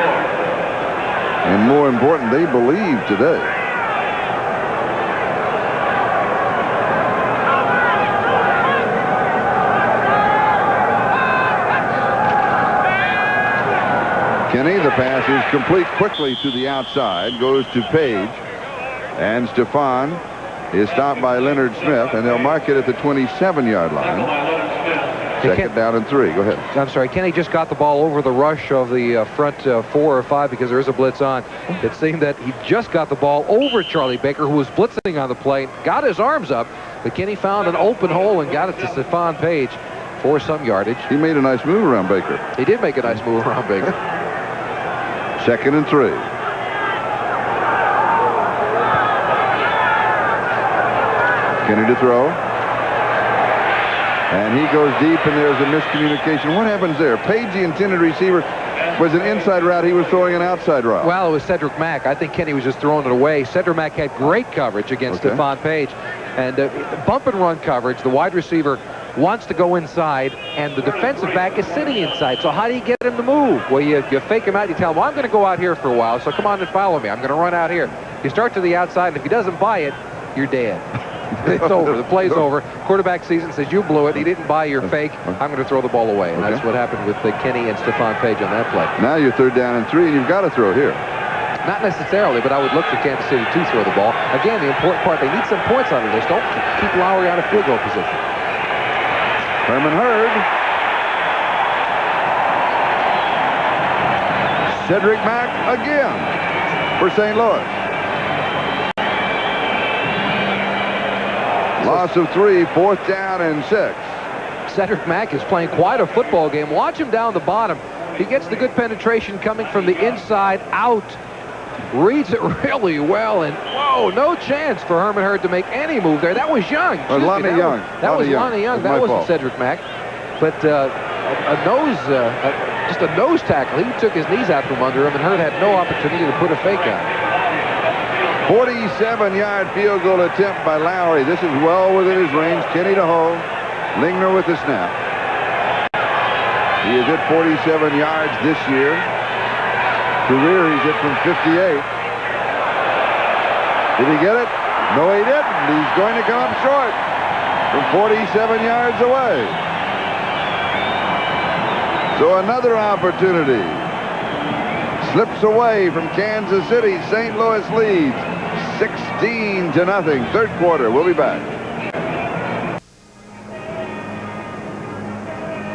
And more important, they believe today. Kenny, the pass is complete quickly to the outside, goes to Page, and Stefan is stopped by Leonard Smith, and they'll mark it at the 27-yard line. Second down and 3. Go ahead. I'm sorry, Kenny just got the ball over the rush of the front 4 or 5 because there is a blitz on. It seemed that he just got the ball over Charlie Baker, who was blitzing on the play, got his arms up, but Kenny found an open hole and got it to Stefan Page for some yardage. He made a nice move around Baker. He did make a nice move around Baker. Second and 3. Kenny to throw. And he goes deep, and there's a miscommunication. What happens there? Page, the intended receiver, was an inside route. He was throwing an outside route. Well, it was Cedric Mack. I think Kenny was just throwing it away. Cedric Mack had great coverage against Stefan Page. And bump and run coverage. The wide receiver wants to go inside, and the defensive back is sitting inside. So how do you get him to move? Well, you fake him out. You tell him, well, I'm going to go out here for a while, so come on and follow me. I'm going to run out here. You start to the outside, and if he doesn't buy it, you're dead. It's over. The play's over. Quarterback season says you blew it. He didn't buy your fake. I'm going to throw the ball away. And that's what happened with Kenny and Stephon Page on that play. Now you're 3rd down and 3, and you've got to throw here. Not necessarily, but I would look for Kansas City to throw the ball. Again, the important part, they need some points out of this. Don't keep Lowry out of field goal position. Herman Hurd. Cedric Mack again for St. Louis. Loss of 3, 4th down and 6. Cedric Mack is playing quite a football game. Watch him down the bottom. He gets the good penetration coming from the inside out. Reads it really well, and whoa, no chance for Herman Hurd to make any move there. That was Young. Lonnie Young. That was Lonnie Young. That wasn't Cedric Mack. But just a nose tackle. He took his knees out from under him, and Hurd had no opportunity to put a fake on. 47-yard field goal attempt by Lowry. This is well within his range. Kenny to hold. Lingner with the snap. He has hit 47 yards this year. Career, he's hit from 58. Did he get it? No, he didn't. He's going to come up short from 47 yards away. So another opportunity slips away from Kansas City. St. Louis leads 16-0. 3rd quarter. We'll be back.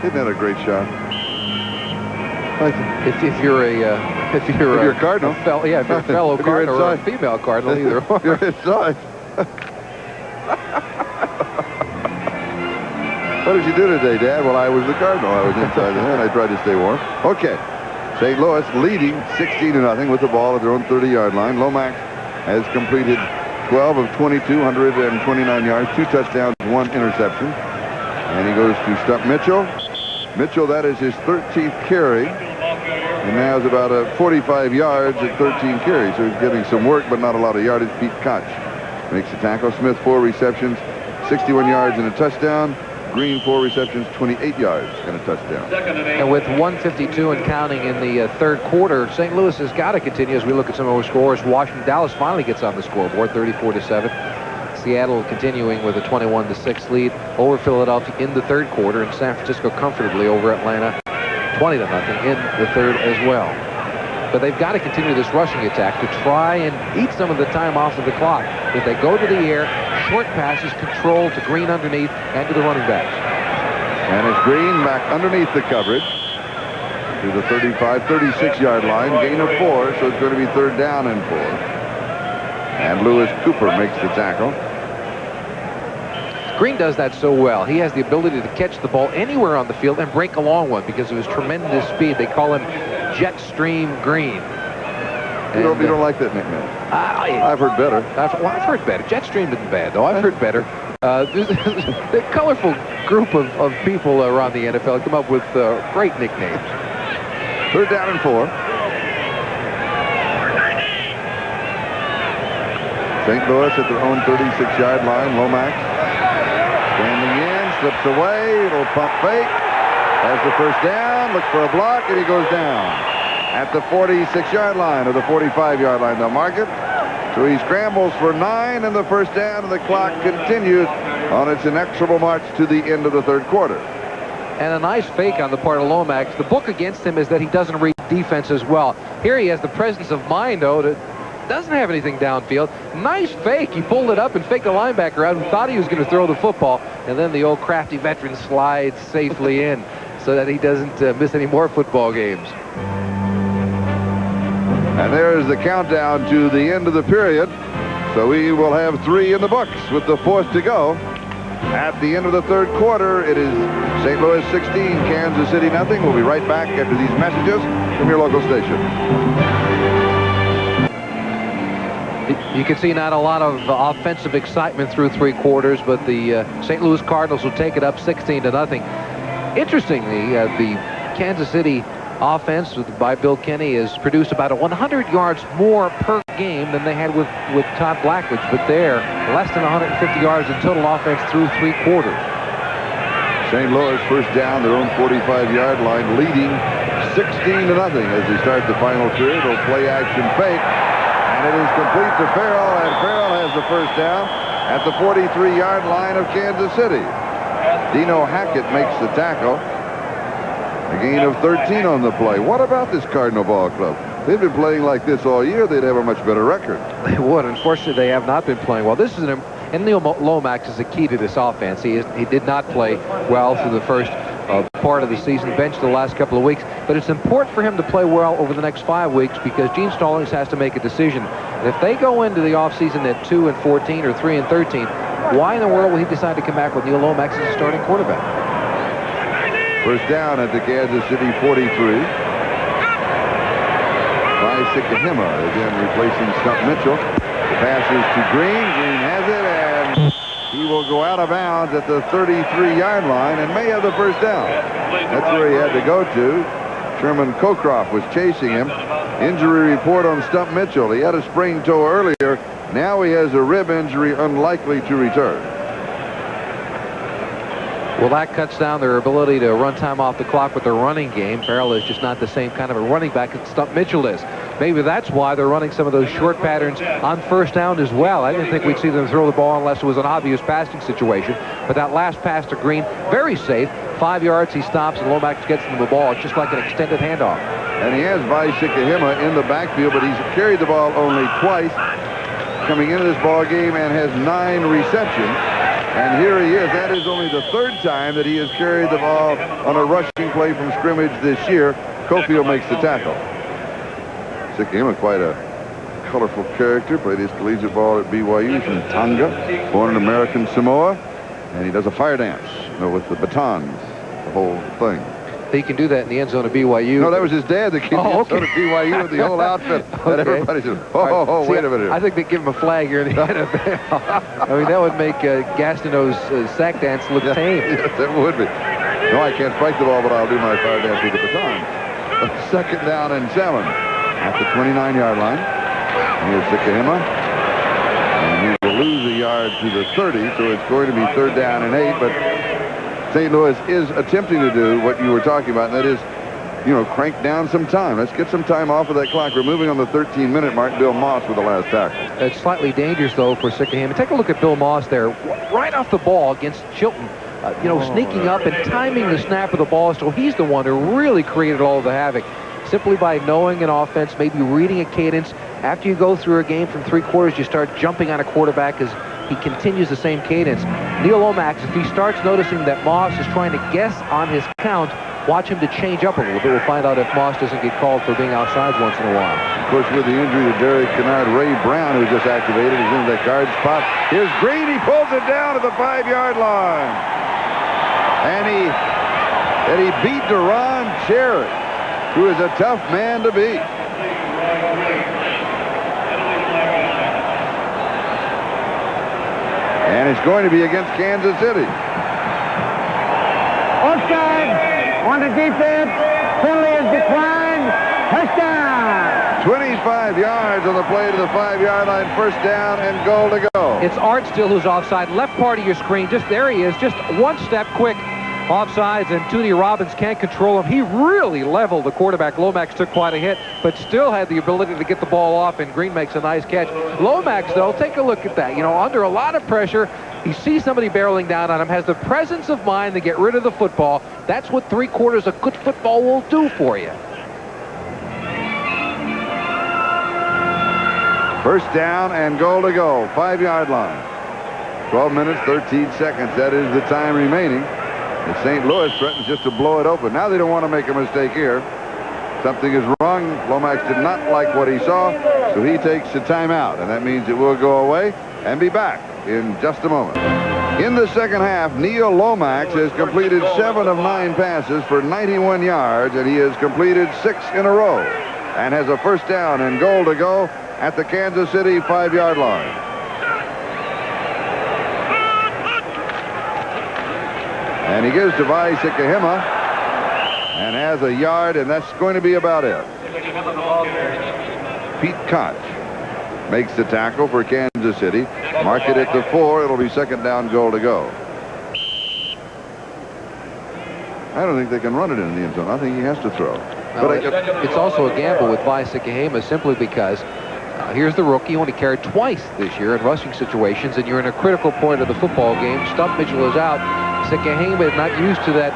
Isn't that a great shot? If you're a Cardinal, if you're a fellow Cardinal or a female Cardinal, either or. You're inside. What did you do today, Dad? Well, I was the Cardinal. I was inside the net. I tried to stay warm. Okay. St. Louis leading 16-0 with the ball at their own 30-yard line. Lomax has completed 12 of 22, 129 yards, 2 touchdowns, 1 interception. And he goes to Stump Mitchell. Mitchell, that is his 13th carry. And now is about 45 yards at 13 carries. So he's getting some work, but not a lot of yardage. Pete Koch makes the tackle. Smith, 4 receptions, 61 yards and a touchdown. Green, 4 receptions, 28 yards and a touchdown. And with 1:52 and counting in the 3rd quarter, St. Louis has got to continue as we look at some of our scores. Dallas finally gets on the scoreboard, 34-7. Seattle continuing with a 21-6 lead over Philadelphia in the 3rd quarter, and San Francisco comfortably over Atlanta 20-0 in the 3rd as well. But they've got to continue this rushing attack to try and eat some of the time off of the clock. If they go to the air, short passes controlled to Green underneath and to the running backs. And it's Green back underneath the coverage to the 35, 36-yard line, gain of 4, so it's going to be 3rd down and 4. And Lewis Cooper makes the tackle. Green does that so well. He has the ability to catch the ball anywhere on the field and break a long one because of his tremendous speed. They call him Jetstream Green. You don't like that nickname? I've heard better. I've heard better. Jetstream isn't bad, though. I've heard better. There's a colorful group of people around the NFL come up with great nicknames. 3rd down and 4. St. Louis at their own 36-yard line. Lomax standing in, slips away, little pump fake, has the 1st down, looks for a block, and he goes down at the 46-yard line or the 45-yard line. They'll mark it. So he scrambles for 9 and the 1st down, and the clock continues on its inexorable march to the end of the 3rd quarter. And a nice fake on the part of Lomax. The book against him is that he doesn't read defense as well. Here he has the presence of mind, though, to doesn't have anything downfield. Nice fake. He pulled it up and faked a linebacker out who thought he was going to throw the football. And then the old crafty veteran slides safely in so that he doesn't miss any more football games. And there's the countdown to the end of the period. So we will have 3 in the books with the 4th to go. At the end of the 3rd quarter, it is St. Louis 16, Kansas City nothing. We'll be right back after these messages from your local station. You can see not a lot of offensive excitement through 3 quarters, but the St. Louis Cardinals will take it up 16-0. Interestingly, the Kansas City offense by Bill Kenny has produced about 100 yards more per game than they had with Todd Blackledge, but they're less than 150 yards in total offense through 3 quarters. St. Louis first down, their own 45-yard line, leading 16-0 as they start the final period. They'll play action fake, and it is complete to Farrell, and Farrell has the first down at the 43-yard line of Kansas City. Dino Hackett makes the tackle. A gain of 13 on the play. What about this Cardinal ball club? They've been playing like this all year. They'd have a much better record. They would. Unfortunately, they have not been playing well. This is and Neil Lomax is the key to this offense. He did not play well through the first part of the season, benched the last couple of weeks, but it's important for him to play well over the next 5 weeks because Gene Stallings has to make a decision. And if they go into the offseason at 2-14 or 3-13, why in the world will he decide to come back with Neil Lomax as a starting quarterback? First down at the Kansas City 43. By Sikahema, again replacing Stump Mitchell. The pass is to Green. Green has it, and he will go out of bounds at the 33-yard line and may have the first down. That's where he had to go to. Sherman Cockcroft was chasing him. Injury report on Stump Mitchell. He had a sprained toe earlier. Now he has a rib injury, unlikely to return. Well, that cuts down their ability to run time off the clock with their running game. Farrell is just not the same kind of a running back that Stump Mitchell is. Maybe that's why they're running some of those short patterns on first down as well. I didn't think we'd see them throw the ball unless it was an obvious passing situation. But that last pass to Green, very safe. 5 yards, he stops, and Lomax gets them the ball. It's just like an extended handoff. And he has Vai Sikahema in the backfield, but he's carried the ball only twice coming into this ball game and has 9 receptions. And here he is. That is only the 3rd time that he has carried the ball on a rushing play from scrimmage this year. Cofield makes the tackle. Sikahema, quite a colorful character. Played his collegiate ball at BYU from Tonga. Born in American Samoa. And he does a fire dance, with the batons, the whole thing. He can do that in the end zone of BYU. No, that was his dad that came in the end zone of BYU with the whole outfit. And everybody said, See, wait a minute. I think they give him a flag here in the NFL. I mean, that would make Gastineau's sack dance look tame. Yes, that would be. No, I can't strike the ball, but I'll do my fire dance with the baton. 2nd down and 7 at the 29-yard line. Here's Sikahema. And he will lose a yard to the 30, so it's going to be 3rd down and 8. But St. Louis is attempting to do what you were talking about, and that is, crank down some time. Let's get some time off of that clock. We're moving on the 13-minute mark. Bill Moss with the last tackle. It's slightly dangerous, though, for Sikahema. Take a look at Bill Moss there. Right off the ball against Chilton. Sneaking up and timing the snap of the ball. So he's the one who really created all of the havoc. Simply by knowing an offense, maybe reading a cadence. After you go through a game from 3 quarters, you start jumping on a quarterback as he continues the same cadence. Neil Lomax, if he starts noticing that Moss is trying to guess on his count, watch him to change up a little bit. We'll find out if Moss doesn't get called for being outside once in a while. Of course, with the injury to Derek Kennard, Ray Brown, who just activated, is in the guard spot. Here's Green. He pulls it down to the 5-yard line. And he beat Deron Cherry, who is a tough man to beat. And it's going to be against Kansas City. Offside on the defense. Penalty is declined. Touchdown. 25 yards on the play to the 5-yard line. First down and goal to go. It's Art Still who's offside. Left part of your screen. Just there he is. Just one step quick. Offsides, and Tootie Robbins can't control him. He really leveled the quarterback. Lomax took quite a hit, but still had the ability to get the ball off, and Green makes a nice catch. Lomax, though, take a look at that. Under a lot of pressure, he sees somebody barreling down on him, has the presence of mind to get rid of the football. That's what 3 quarters of good football will do for you. First down and goal to go. 5-yard line. 12 minutes, 13 seconds. That is the time remaining. And St. Louis threatens just to blow it open. Now they don't want to make a mistake here. Something is wrong. Lomax did not like what he saw, so he takes a timeout. And that means it will go away and be back in just a moment. In the second half, Neil Lomax has completed 7 of 9 passes for 91 yards, and he has completed 6 in a row and has a first down and goal to go at the Kansas City 5-yard line. And he gives to Vai Sikahema and has a yard, and that's going to be about it. Pete Koch makes the tackle for Kansas City. Mark it at the 4. It'll be second down, goal to go. I don't think they can run it in the end zone. I think he has to throw. No, it's also a gamble with Vaisa Kahema simply because here's the rookie, only carried twice this year in rushing situations, and you're in a critical point of the football game. Stump Mitchell is out. Kahema is not used to that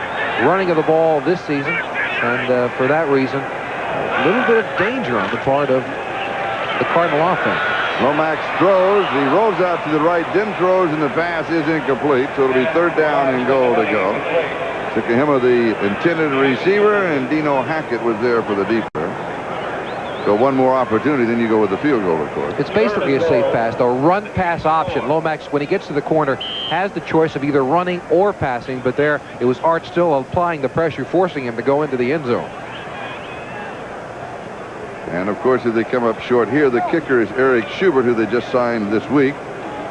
running of the ball this season, and for that reason, a little bit of danger on the part of the Cardinal offense. Lomax throws. He rolls out to the right. Then throws, and the pass is incomplete. So it'll be 3rd down and goal to go. Kahema, the intended receiver, and Dino Hackett was there for the deep pass. So one more opportunity, then you go with the field goal, of course. It's basically a safe pass, though. Run-pass option. Lomax, when he gets to the corner, has the choice of either running or passing, but there it was Art Still applying the pressure, forcing him to go into the end zone. And, of course, if they come up short here, the kicker is Eric Schubert, who they just signed this week.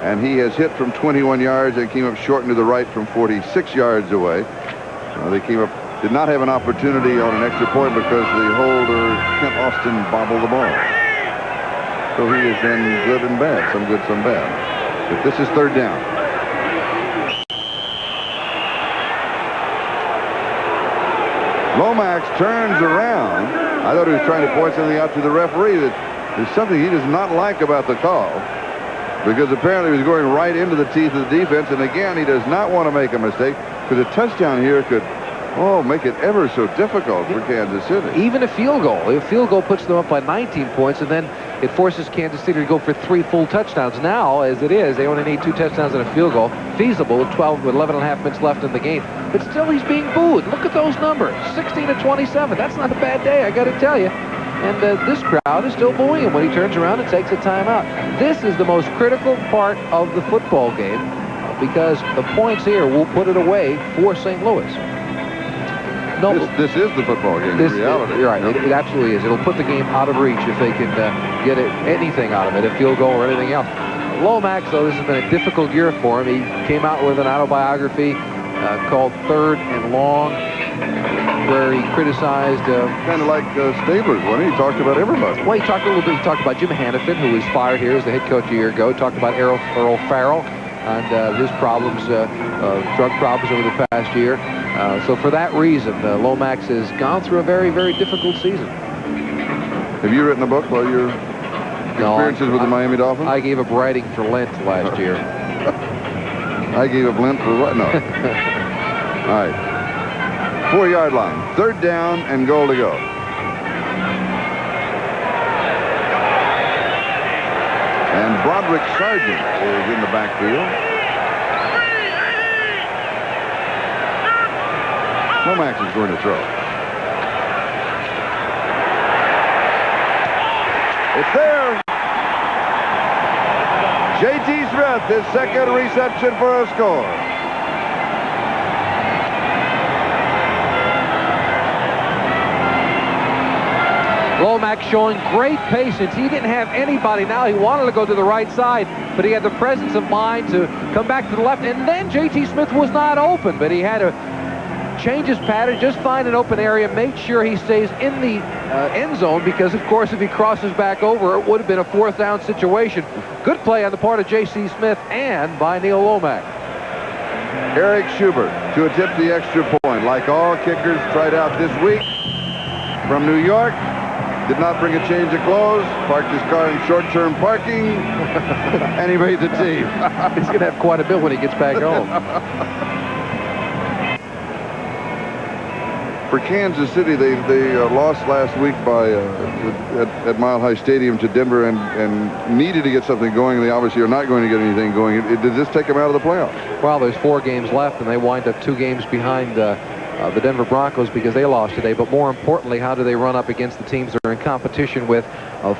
And he has hit from 21 yards and came up short and to the right from 46 yards away. They came up, did not have an opportunity on an extra point because the holder, Kent Austin, bobbled the ball. So he has been good and bad, some good, some bad. But this is 3rd down. Lomax turns around. I thought he was trying to point something out to the referee that there's something he does not like about the call, because apparently he was going right into the teeth of the defense, and again, he does not want to make a mistake, because a touchdown here could, make it ever so difficult for Kansas City. Even a field goal. A field goal puts them up by 19 points, and then it forces Kansas City to go for 3 full touchdowns. Now, as it is, they only need 2 touchdowns and a field goal, feasible with 11 and a half minutes left in the game. But still, he's being booed. Look at those numbers, 16-27. That's not a bad day, I got to tell you. And this crowd is still booing him when he turns around and takes a timeout. This is the most critical part of the football game because the points here will put it away for St. Louis. No, this is the football game in reality. You're right. It absolutely is. It'll put the game out of reach if they can get anything out of it, a field goal or anything else. Lomax, though, this has been a difficult year for him. He came out with an autobiography called 3rd and Long, where he criticized... kind of like Stabler's one. He talked about everybody. Well, he talked a little bit. He talked about Jim Hannafin, who was fired here as the head coach a year ago. He talked about Earl Farrell and his problems, drug problems over the past year. So for that reason, Lomax has gone through a very, very difficult season. Have you written a book about your experiences with the Miami Dolphins? I gave up writing for Lent last year. I gave up Lent for what? No. All right. 4-yard line. 3rd down and goal to go. And Broderick Sargent is in the backfield. Lomax is going to throw. It's there. J.T. Smith, his 2nd reception for a score. Lomax showing great patience. He didn't have anybody now. He wanted to go to the right side, but he had the presence of mind to come back to the left. And then J.T. Smith was not open, but he had to change his pattern, just find an open area, make sure he stays in the end zone, because, of course, if he crosses back over, it would have been a 4th down situation. Good play on the part of J.C. Smith and by Neil Lomax. Eric Schubert to attempt the extra point. Like all kickers tried out this week from New York. Did not bring a change of clothes, parked his car in short-term parking, and he made the team. He's going to have quite a bit when he gets back home. For Kansas City, they lost last week by at Mile High Stadium to Denver and needed to get something going. They obviously are not going to get anything going. Did this take them out of the playoffs? Well, there's 4 games left, and they wind up 2 games behind the Denver Broncos because they lost today. But more importantly, how do they run up against the teams they're in competition with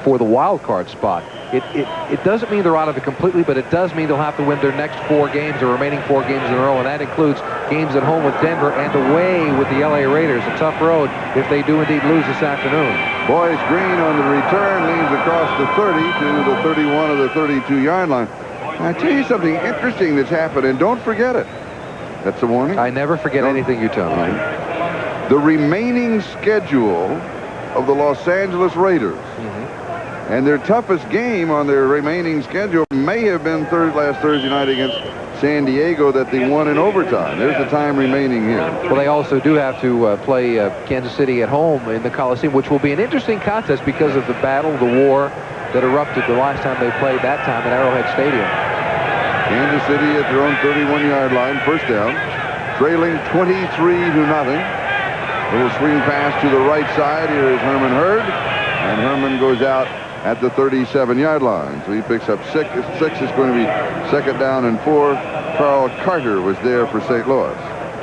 for the wild card spot? It doesn't mean they're out of it completely, but it does mean they'll have to win their next 4 games, the remaining 4 games in a row, and that includes games at home with Denver and away with the LA Raiders. A tough road if they do indeed lose this afternoon. Boyce Green on the return leans across the 30 to the 31 of the 32-yard line. I tell you something interesting that's happened, and don't forget it. That's a warning. I never forget anything you tell me. The remaining schedule of the Los Angeles Raiders. And their toughest game on their remaining schedule may have been last Thursday night against San Diego that they won in overtime. There's the time remaining here. Well, they also do have to play Kansas City at home in the Coliseum, which will be an interesting contest because of the battle, the war that erupted the last time they played, that time at Arrowhead Stadium. Kansas City at their own 31-yard line, first down, trailing 23-0. Little swing pass to the right side. Here is Herman Hurd, and Herman goes out at the 37-yard line. So he picks up 6. 6 is going to be second down and 4. Carl Carter was there for St. Louis.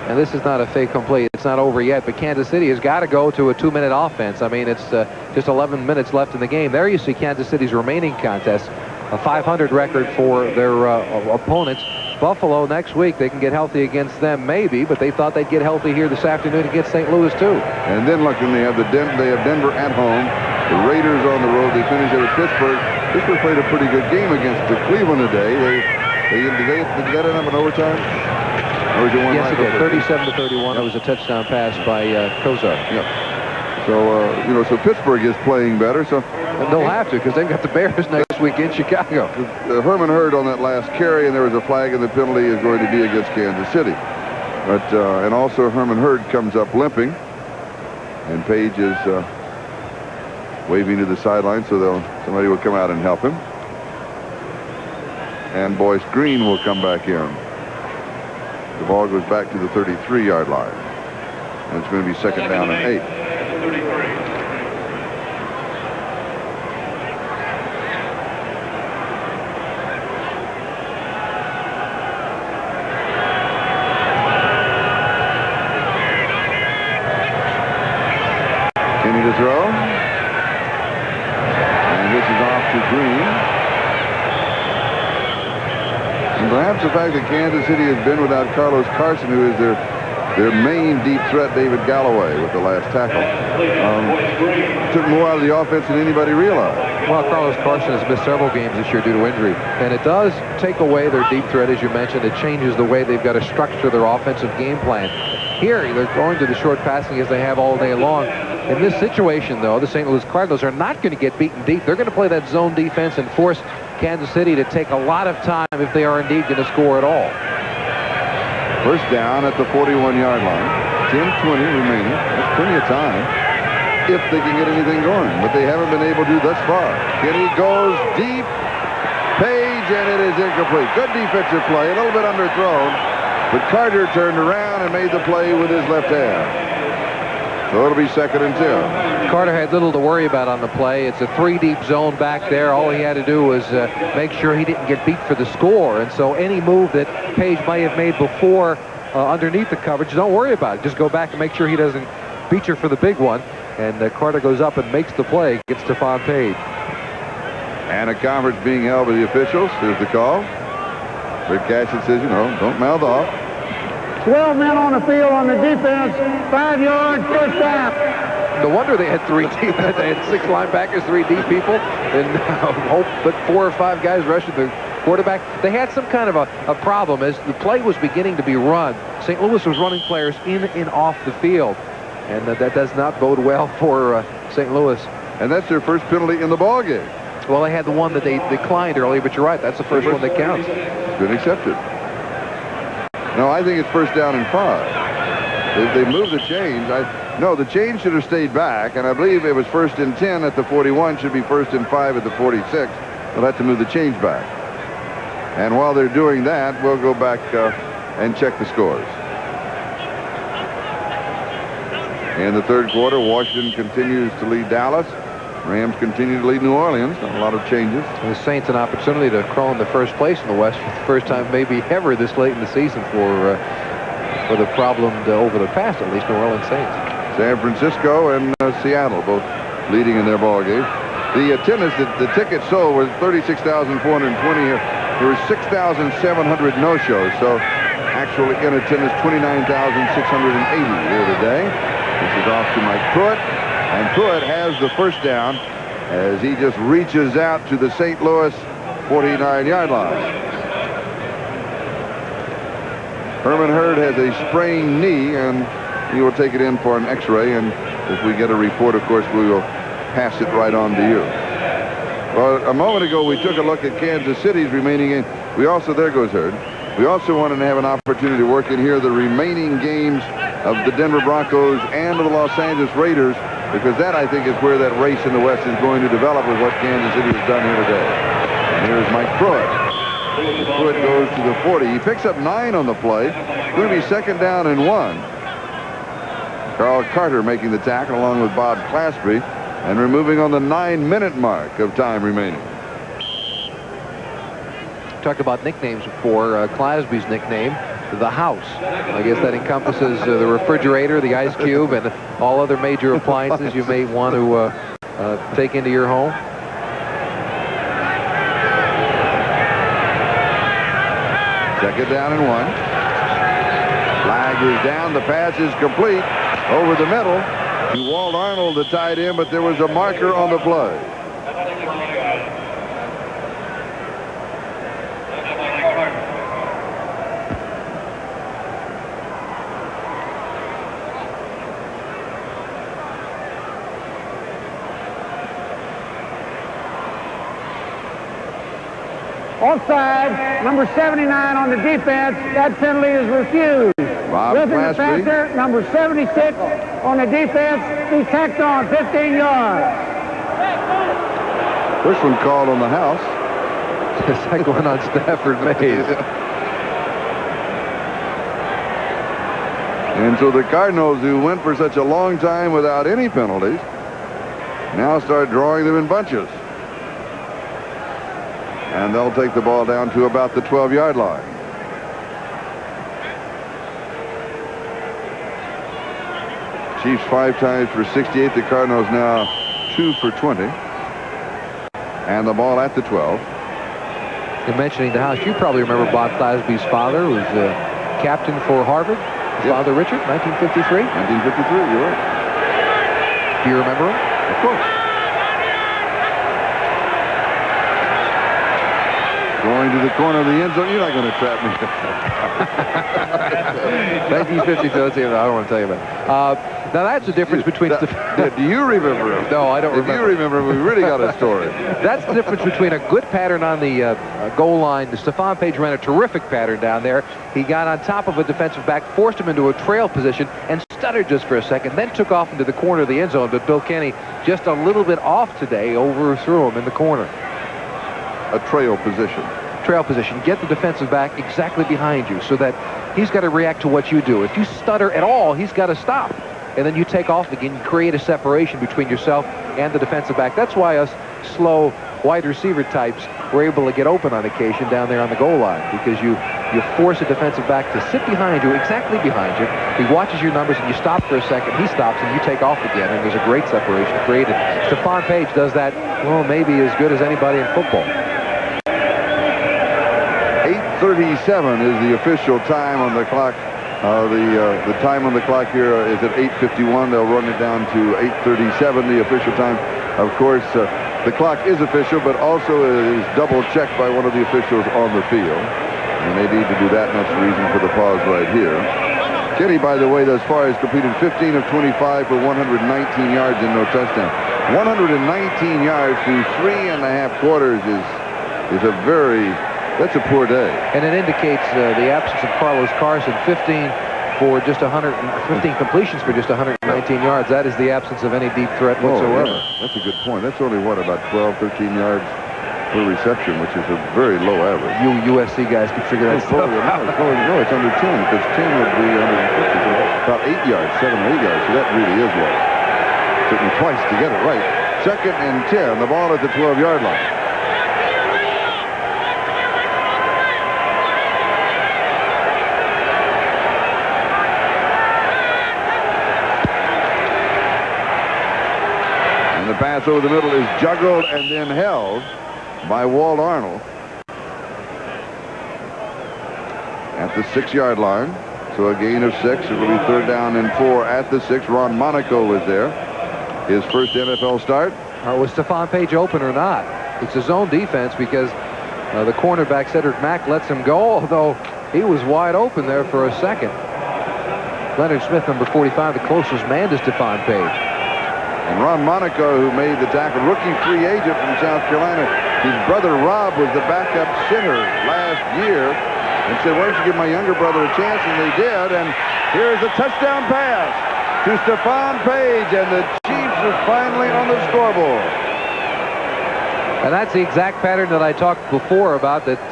And this is not a fait complete. It's not over yet, but Kansas City has got to go to a 2-minute offense. I mean, it's just 11 minutes left in the game. There you see Kansas City's remaining contest, a 500 record for their opponents. Buffalo next week, they can get healthy against them maybe, but they thought they'd get healthy here this afternoon against St. Louis too. And then look, they have Denver at home, the Raiders on the road. They finish there with Pittsburgh. Pittsburgh played a pretty good game against Cleveland today. Did that end up in overtime? Or was it one? Yes, it did. 37-31. It was a touchdown pass by Kozar. Yep. So so Pittsburgh is playing better. So and they'll have to because they've got the Bears next week in Chicago. Herman Hurd on that last carry, and there was a flag, and the penalty is going to be against Kansas City. But and also Herman Hurd comes up limping, and Page is waving to the sideline, so somebody will come out and help him. And Boyce Green will come back in. The ball goes back to the 33-yard line, and it's going to be second down and 8. Kenny to throw. And this is off to Green. And perhaps the fact that Kansas City has been without Carlos Carson, who is their main deep threat, David Galloway, with the last tackle, took more out of the offense than anybody realized. Well, Carlos Carson has missed several games this year due to injury, and it does take away their deep threat, as you mentioned. It changes the way they've got to structure their offensive game plan. Here, they're going to the short passing as they have all day long. In this situation, though, the St. Louis Cardinals are not going to get beaten deep. They're going to play that zone defense and force Kansas City to take a lot of time if they are indeed going to score at all. First down at the 41-yard line. 10:20 remaining. That's plenty of time if they can get anything going, but they haven't been able to thus far. Kenny goes deep. Page, and it is incomplete. Good defensive play, a little bit underthrown, but Carter turned around and made the play with his left hand. So it'll be second and 10. Carter had little to worry about on the play. It's a 3-deep zone back there. All he had to do was make sure he didn't get beat for the score. And so any move that Page may have made before underneath the coverage, don't worry about it. Just go back and make sure he doesn't beat you for the big one. And Carter goes up and makes the play, gets Stephon Page. And a conference being held by the officials. Here's the call. Rick Cashin says, don't mouth off. 12 men on the field on the defense, 5 yards, first down. No wonder they had 3 deep. They had 6 linebackers, 3 deep people, and hope that 4 or 5 guys rushing the quarterback. They had some kind of a problem as the play was beginning to be run. St. Louis was running players in and off the field, and that does not bode well for St. Louis. And that's their first penalty in the ball game. Well, they had the one that they declined earlier, but you're right. That's the first one that counts. It's been accepted. No, I think it's first down and 5. They moved the change. No, the change should have stayed back, and I believe it was first and 10 at the 41, should be first and 5 at the 46. They'll have to move the change back. And while they're doing that, we'll go back and check the scores. In the third quarter, Washington continues to lead Dallas. Rams continue to lead New Orleans. Not a lot of changes. The Saints an opportunity to crawl into first place in the West for the first time maybe ever this late in the season for the problem over the past, at least, New Orleans Saints. San Francisco and Seattle both leading in their ball game. The attendance, the tickets sold was 36,420 here. There were 6,700 no-shows, so actually in attendance 29,680 here today. This is off to Mike Pruitt. And Pruitt has the first down as he just reaches out to the St. Louis 49-yard line. Herman Hurd has a sprained knee, and he will take it in for an x-ray. And if we get a report, of course, we will pass it right on to you. Well, a moment ago, we took a look at Kansas City's remaining game. We also, there goes Hurd. We also wanted to have an opportunity to work in here the remaining games of the Denver Broncos and of the Los Angeles Raiders, because that, I think, is where that race in the West is going to develop with what Kansas City has done here today. And here's Mike Pruitt. Pruitt goes to the 40. He picks up 9 on the play. It's going to be 2nd down and 1. Carl Carter making the tackle along with Bob Claspy and removing on the 9-minute mark of time remaining. Talked about nicknames before. Clasby's nickname, the House. I guess that encompasses the refrigerator, the ice cube, and all other major appliances you may want to take into your home. Second down and 1. Flag is down. The pass is complete over the middle to Walt Arnold, the tight end, but there was a marker on the play. Offside, number 79 on the defense. That penalty is refused. Bob Griffin, the Claspy. passer, number 76 on the defense. He tacked on 15 yards. First one called on the House. The second one on Stafford Mays. And so the Cardinals, who went for such a long time without any penalties, now start drawing them in bunches. And they'll take the ball down to about the 12-yard line. Chiefs 5 times for 68. The Cardinals now 2 for 20. And the ball at the 12. You're mentioning the House. You probably remember Bob Clasby's father, who was captain for Harvard. His father, Richard, 1953. 1953, you're right. Do you remember him? Of course. Going to the corner of the end zone. You're not going to trap me. 1952. Let's see. I don't want to tell you about it. Now, that's the difference between... Do you remember him? No, I don't remember. If you remember, we really got a story. That's the difference between a good pattern on the goal line. Stephon Page ran a terrific pattern down there. He got on top of a defensive back, forced him into a trail position, and stuttered just for a second, then took off into the corner of the end zone. But Bill Kenny, just a little bit off today, overthrew him in the corner. A trail position. Trail position. Get the defensive back exactly behind you so that he's got to react to what you do. If you stutter at all, he's got to stop. And then you take off again. You create a separation between yourself and the defensive back. That's why us slow wide receiver types were able to get open on occasion down there on the goal line, because you force a defensive back to sit behind you, exactly behind you. He watches your numbers, and you stop for a second. He stops, and you take off again, and there's a great separation created. Stephon Page does that, well, maybe as good as anybody in football. 8:37 is the official time on the clock. The time on the clock here is at 8:51. They'll run it down to 8:37, the official time. Of course, the clock is official, but also is double-checked by one of the officials on the field. And they need to do that, and that's the reason for the pause right here. Kenny, by the way, thus far has completed 15 of 25 for 119 yards and no touchdown. 119 yards through 3.5 quarters is a very... That's a poor day. And it indicates the absence of Carlos Carson, 15 for just 15 completions for just 119 yards. That is the absence of any deep threat whatsoever. Oh, yeah. That's a good point. That's only, what, about 12, 13 yards per reception, which is a very low average. You USC guys can figure that stuff out. No, it's under 10, because 10 would be 150. So about 8 yards, 7 or 8 yards. So that really is low. Took me twice to get it right. 2nd and 10. The ball at the 12-yard line. The pass over the middle is juggled and then held by Walt Arnold at the 6-yard line. So a gain of 6. It will be 3rd down and 4 at the 6. Ron Monaco was there. His first NFL start. Was Stephon Page open or not? It's his own defense, because the cornerback Cedric Mack lets him go, although he was wide open there for a second. Leonard Smith, number 45, the closest man to Stephon Page. And Ron Monaco, who made the tackle, rookie free agent from South Carolina. His brother Rob was the backup center last year and said, why don't you give my younger brother a chance? And they did, and here's a touchdown pass to Stephon Page, and the Chiefs are finally on the scoreboard. And that's the exact pattern that I talked before about, that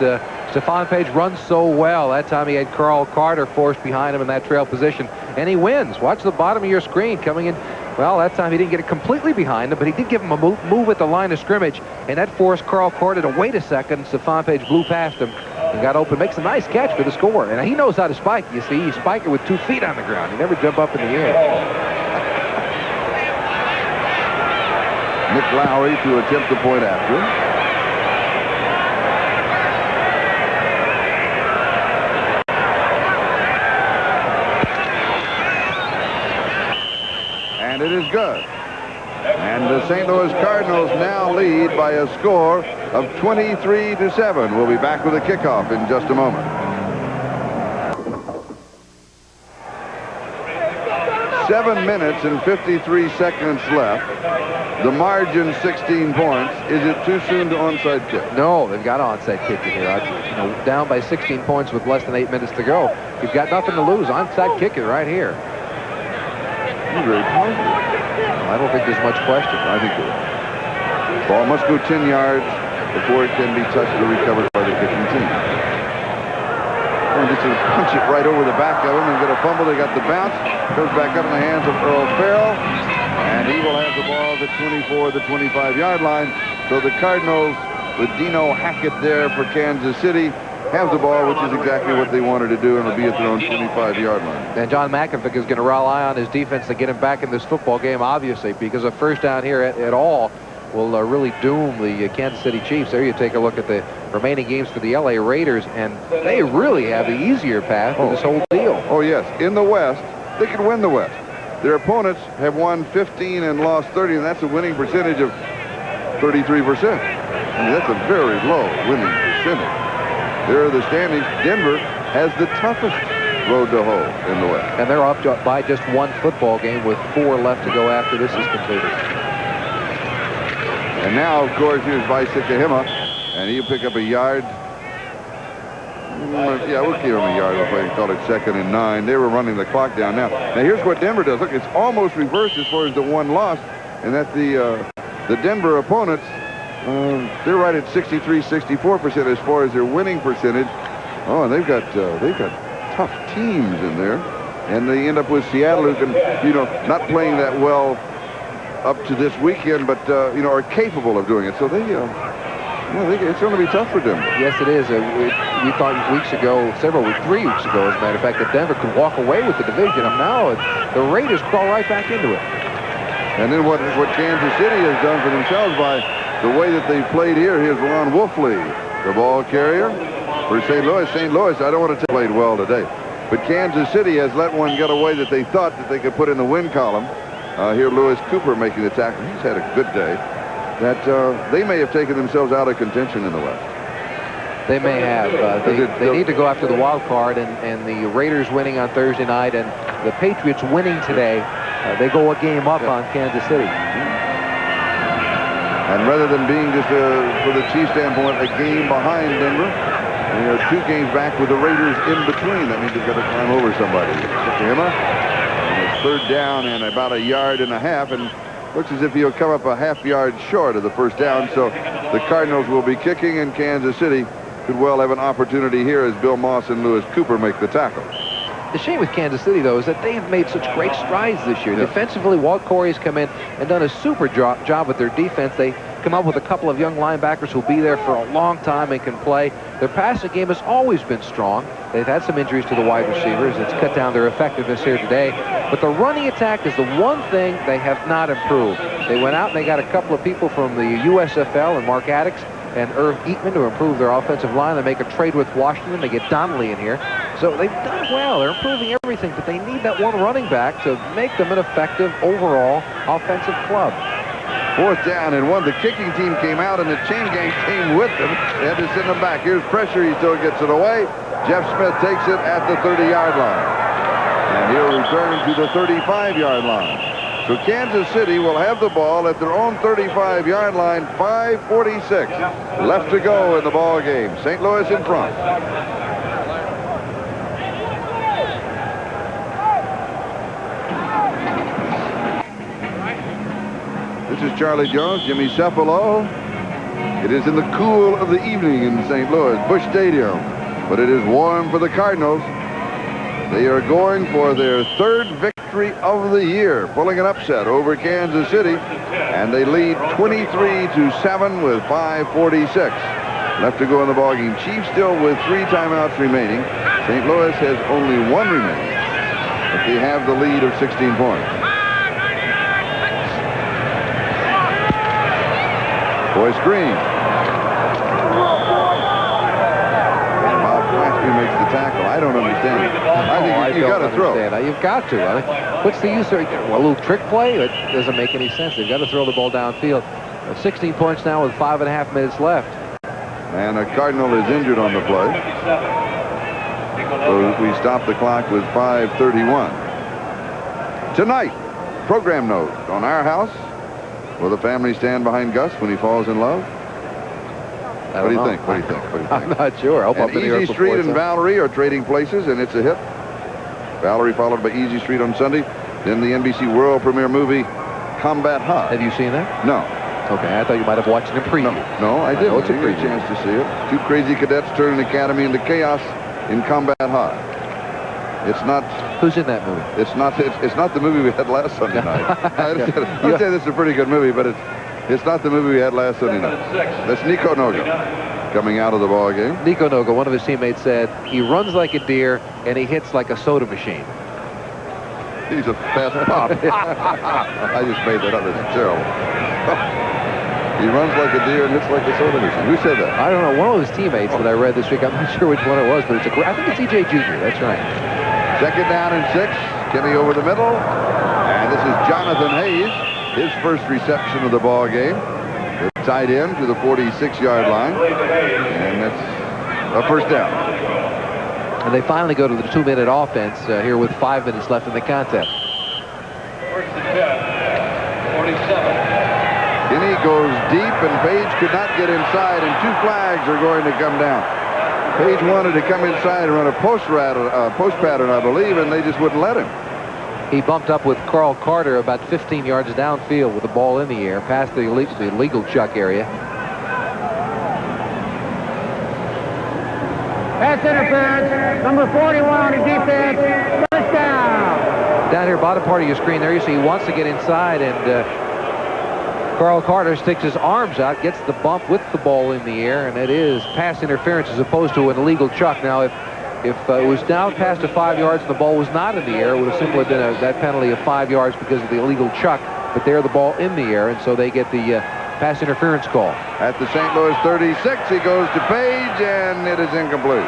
Stephon Page runs so well. That time he had Carl Carter forced behind him in that trail position, and he wins. Watch the bottom of your screen coming in. Well, that time he didn't get it completely behind him, but he did give him a move at the line of scrimmage, and that forced Carl Carter to wait a second. Stephon Page blew past him and got open. Makes a nice catch for the score. And he knows how to spike. You see, he spiked it with 2 feet on the ground. He never jump up in the air. Nick Lowry to attempt the point after. And it is good. And the St. Louis Cardinals now lead by a score of 23-7. We'll be back with a kickoff in just a moment. Seven minutes and 53 seconds left. The margin 16 points. Is it too soon to onside kick? No, they've got onside kick here. Down by 16 points with less than 8 minutes to go. You've got nothing to lose. Onside kick it right here. You're very positive. I don't think there's much question. I think there is. Ball must go 10 yards before it can be touched or recovered by the kicking team. And just to punch it right over the back of him and get a fumble. They got the bounce. Goes back up in the hands of Earl Farrell. And he will have the ball at the 24, the 25-yard line. So the Cardinals, with Dino Hackett there for Kansas City, have the ball, which is exactly what they wanted to do, and will be at their own 25-yard line. And John McAfee is going to rely on his defense to get him back in this football game, obviously, because a first down here at all will really doom the Kansas City Chiefs. There you take a look at the remaining games for the L.A. Raiders, and they really have the easier path to this whole deal. Oh, yes. In the West, they could win the West. Their opponents have won 15 and lost 30, and that's a winning percentage of 33%. I mean, that's a very low winning percentage. There are the standings. Denver has the toughest road to hoe in the West. And they're up by just 1 football game with 4 left to go after this is completed. And now, of course, here's Visekahima, and he'll pick up a yard. Yeah, we'll give him a yard. We'll play and call it 2nd and 9. They were running the clock down now. Now, here's what Denver does. Look, it's almost reversed as far as the 1 loss, and that the Denver opponents, they're right at 63-64% as far as their winning percentage. Oh, and they've got tough teams in there, and they end up with Seattle, who can, not playing that well up to this weekend, but are capable of doing it. So they, it's going to be tough for Denver. Yes, it is. We thought 3 weeks ago, as a matter of fact, that Denver could walk away with the division. And now the Raiders crawl right back into it. And then what Kansas City has done for themselves by the way that they played here. Here's Ron Wolfley, the ball carrier for St. Louis. St. Louis, I don't want to played well today, but Kansas City has let one get away that they thought that they could put in the win column. Here, Lewis Cooper making the tackle. He's had a good day. That they may have taken themselves out of contention in the West. They may have. They need to go after the wild card, and the Raiders winning on Thursday night and the Patriots winning today, they go a game up on Kansas City. And rather than being just, for the Chiefs standpoint, a game behind Denver, they are 2 games back with the Raiders in between. That means they've got to climb over somebody. And it's 3rd down and about 1.5 yards, and looks as if he'll come up a ½ yard short of the first down. So the Cardinals will be kicking, and Kansas City could well have an opportunity here as Bill Moss and Lewis Cooper make the tackle. The shame with Kansas City, though, is that they have made such great strides this year. Yep. Defensively, Walt Corey's come in and done a super job with their defense. They come up with a couple of young linebackers who'll be there for a long time and can play. Their passing game has always been strong. They've had some injuries to the wide receivers. It's cut down their effectiveness here today. But the running attack is the one thing they have not improved. They went out and they got a couple of people from the USFL and Mark Addix and Irv Eatman to improve their offensive line. They make a trade with Washington. They get Donnelly in here. So they've done well. They're improving everything, but they need that one running back to make them an effective overall offensive club. 4th down and 1. The kicking team came out, and the chain gang came with them. They had to send them back. Here's pressure. He still gets it away. Jeff Smith takes it at the 30-yard line. And he'll return to the 35-yard line. So Kansas City will have the ball at their own 35-yard line. 5:46 left to go in the ball game. St. Louis in front. This is Charlie Jones, Jimmy Cephalo. It is in the cool of the evening in St. Louis, Busch Stadium, but it is warm for the Cardinals. They are going for their third victory of the year, pulling an upset over Kansas City, and they lead 23-7 with 5:46 left to go in the ballgame. Chiefs still with 3 timeouts remaining. St. Louis has only 1 remaining, but they have the lead of 16 points. Boy screen. Makes the tackle. I don't understand it. I think you got to throw. You've got to. I mean, what's the use of a little trick play? It doesn't make any sense. They've got to throw the ball downfield. 16 points now with 5.5 minutes left. And a Cardinal is injured on the play. So we stop the clock with 5:31. Tonight, program note on Our House. Will the family stand behind Gus when he falls in love? What do you think? What do you think? What do you think? I'm not sure. I hope I've been here Easy Street and Valerie are trading places, and it's a hit. Valerie followed by Easy Street on Sunday. Then the NBC world premiere movie, Combat High. Have you seen that? No. Okay, I thought you might have watched it in preview. No, I didn't. It's a great chance to see it. 2 crazy cadets turn an academy into chaos in Combat High. It's not. Who's in that movie? It's not the movie we had last Sunday night. I would say this is a pretty good movie, but it's not the movie we had last Sunday night. That's Nico Noga coming out of the ball game. Nico Noga, one of his teammates, said he runs like a deer and he hits like a soda machine. He's a fast pop. I just made that up. That's terrible. He runs like a deer and hits like a soda machine. Who said that? I don't know. One of his teammates that I read this week. I'm not sure which one it was, but I think it's EJ Jr. That's right. 2nd down and 6. Kenny over the middle. And this is Jonathan Hayes. His first reception of the ball game. They're tied in to the 46-yard line. And that's a first down. And they finally go to the 2-minute offense here with 5 minutes left in the contest. First and 10, 47. Kenny goes deep, and Page could not get inside, and 2 flags are going to come down. Page wanted to come inside and run a post pattern, I believe, and they just wouldn't let him. He bumped up with Carl Carter about 15 yards downfield with the ball in the air, past the illegal chuck area. Pass interference. Number 41 on the defense. First down. Down here, bottom part of your screen there, you see he wants to get inside, and Carl Carter sticks his arms out, gets the bump with the ball in the air, and it is pass interference as opposed to an illegal chuck. Now, if it was down past the 5 yards and the ball was not in the air, it would have simply been that penalty of 5 yards because of the illegal chuck. But there, the ball in the air, and so they get the pass interference call. At the St. Louis 36, he goes to Page, and it is incomplete.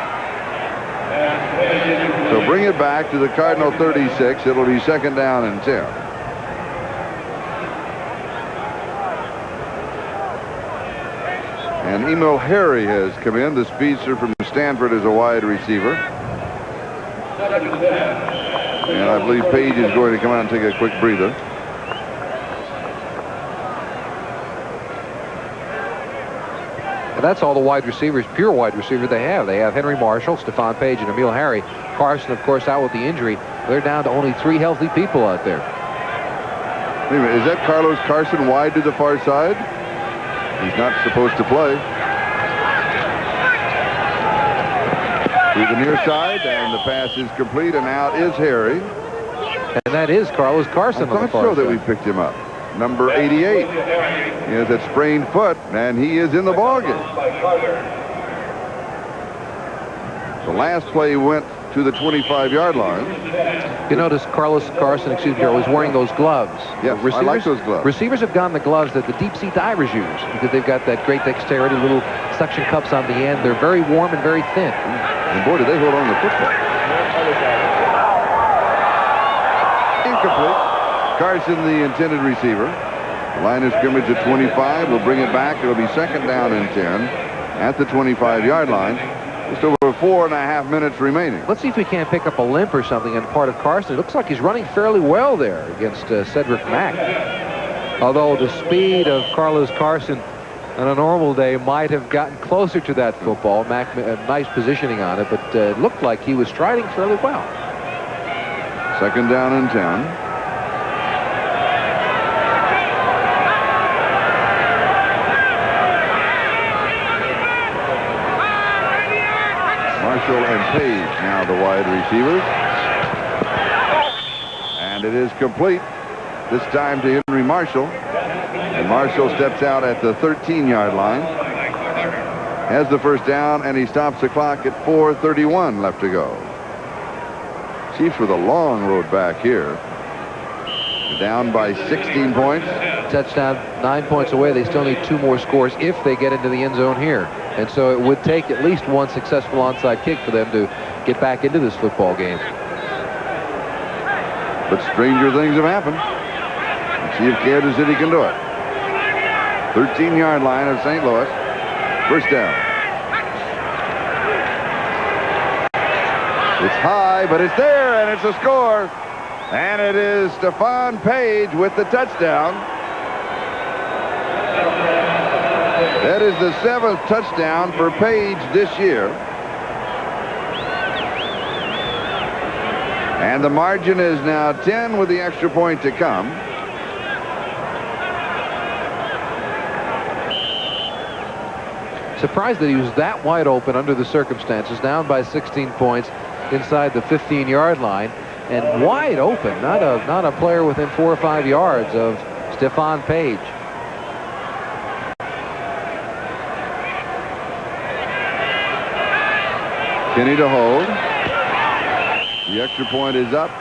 So bring it back to the Cardinal 36. It'll be 2nd down and 10. And Emil Harry has come in. The speedster from Stanford is a wide receiver. And I believe Page is going to come out and take a quick breather. And that's all the wide receivers, pure wide receiver they have. They have Henry Marshall, Stephon Page, and Emil Harry. Carson, of course, out with the injury. They're down to only 3 healthy people out there. Wait a minute, is that Carlos Carson wide to the far side? He's not supposed to play. To the near side, and the pass is complete, and out is Harry. And that is Carlos Carson on the far I thought so side. that we picked him up. Number 88. He has that sprained foot, and he is in the ballgame. The last play went to the 25-yard line. You notice Carlos Carson, was wearing those gloves. Yes, I like those gloves. Receivers have gotten the gloves that the deep-sea divers use because they've got that great dexterity, little suction cups on the end. They're very warm and very thin. And boy, did they hold on to the football. Incomplete. Carson, the intended receiver. The line of scrimmage at 25. We'll bring it back. It'll be 2nd down and 10 at the 25-yard line. Just over 4.5 minutes remaining. Let's see if we can't pick up a limp or something on the part of Carson. It looks like he's running fairly well there against Cedric Mack. Although the speed of Carlos Carson on a normal day might have gotten closer to that football. Mack, nice positioning on it, but it looked like he was striding fairly well. 2nd down and 10. Marshall and Page now the wide receivers. And it is complete. This time to Henry Marshall. And Marshall steps out at the 13-yard line. Has the first down, and he stops the clock at 4:31 left to go. Chiefs with a long road back here. Down by 16 points. Touchdown, 9 points away. They still need 2 more scores if they get into the end zone here. And so it would take at least 1 successful onside kick for them to get back into this football game. But stranger things have happened. Let's see if Kansas City can do it. 13-yard line of St. Louis. First down. It's high, but it's there, and it's a score. And it is Stephon Page with the touchdown. That is the 7th touchdown for Page this year. And the margin is now 10 with the extra point to come. Surprised that he was that wide open under the circumstances, down by 16 points inside the 15-yard line, and wide open, not a player within 4 or 5 yards of Stephon Page. Kinney to hold. The extra point is up,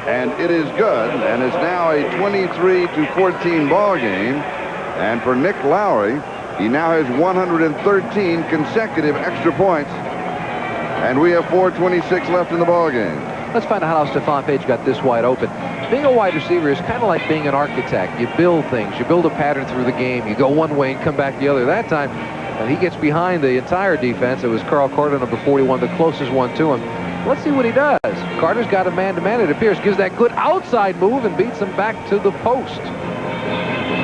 and it is good, and it's now a 23-14 ball game. And for Nick Lowry, he now has 113 consecutive extra points, and we have 4:26 left in the ball game. Let's find out how Stephon Page got this wide open. Being a wide receiver is kind of like being an architect. You build things. You build a pattern through the game. You go one way and come back the other. That time, he gets behind the entire defense. It was Carl Carter, number 41, the closest one to him. Let's see what he does. Carter's got a man-to-man, it appears. Gives that good outside move and beats him back to the post.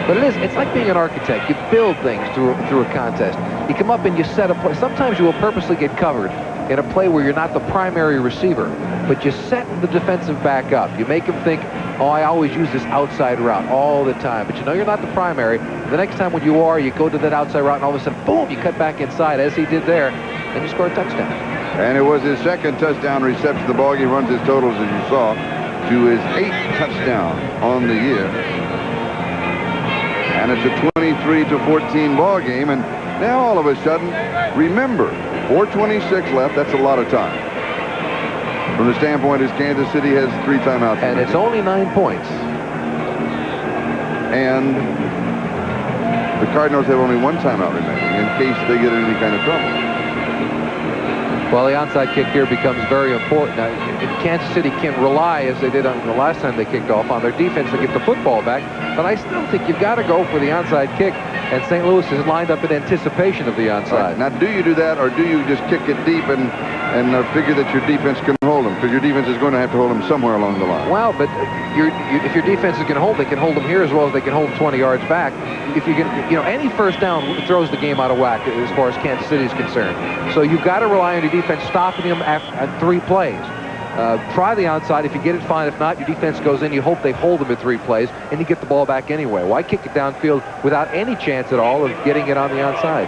But it's like being an architect. You build things through a contest. You come up and you set a play. Sometimes you will purposely get covered in a play where you're not the primary receiver, but you set the defensive back up. You make him think, oh, I always use this outside route all the time. But you know you're not the primary. The next time when you are, you go to that outside route, and all of a sudden, boom, you cut back inside, as he did there, and you score a touchdown. And it was his 2nd touchdown reception. The ball game runs his totals, as you saw, to his 8th touchdown on the year. And it's a 23-14 ball game. And now all of a sudden, remember, 4:26 left. That's a lot of time. From the standpoint is Kansas City has 3 timeouts. And it's only 9 points. And the Cardinals have only 1 timeout remaining in case they get in any kind of trouble. Well, the onside kick here becomes very important. Now, Kansas City can't rely, as they did on the last time they kicked off, on their defense to get the football back. But I still think you've got to go for the onside kick. And St. Louis is lined up in anticipation of the onside. Right. Now, do you do that, or do you just kick it deep and figure that your defense can hold them? Because your defense is going to have to hold them somewhere along the line. Well, but if your defense is going to hold, they can hold them here as well as they can hold them 20 yards back. If you get, any first down throws the game out of whack as far as Kansas City is concerned. So you've got to rely on your defense stopping them at 3 plays. Try the outside. If you get it, fine. If not, your defense goes in. You hope they hold them at 3 plays, and you get the ball back anyway. Why kick it downfield without any chance at all of getting it on the onside?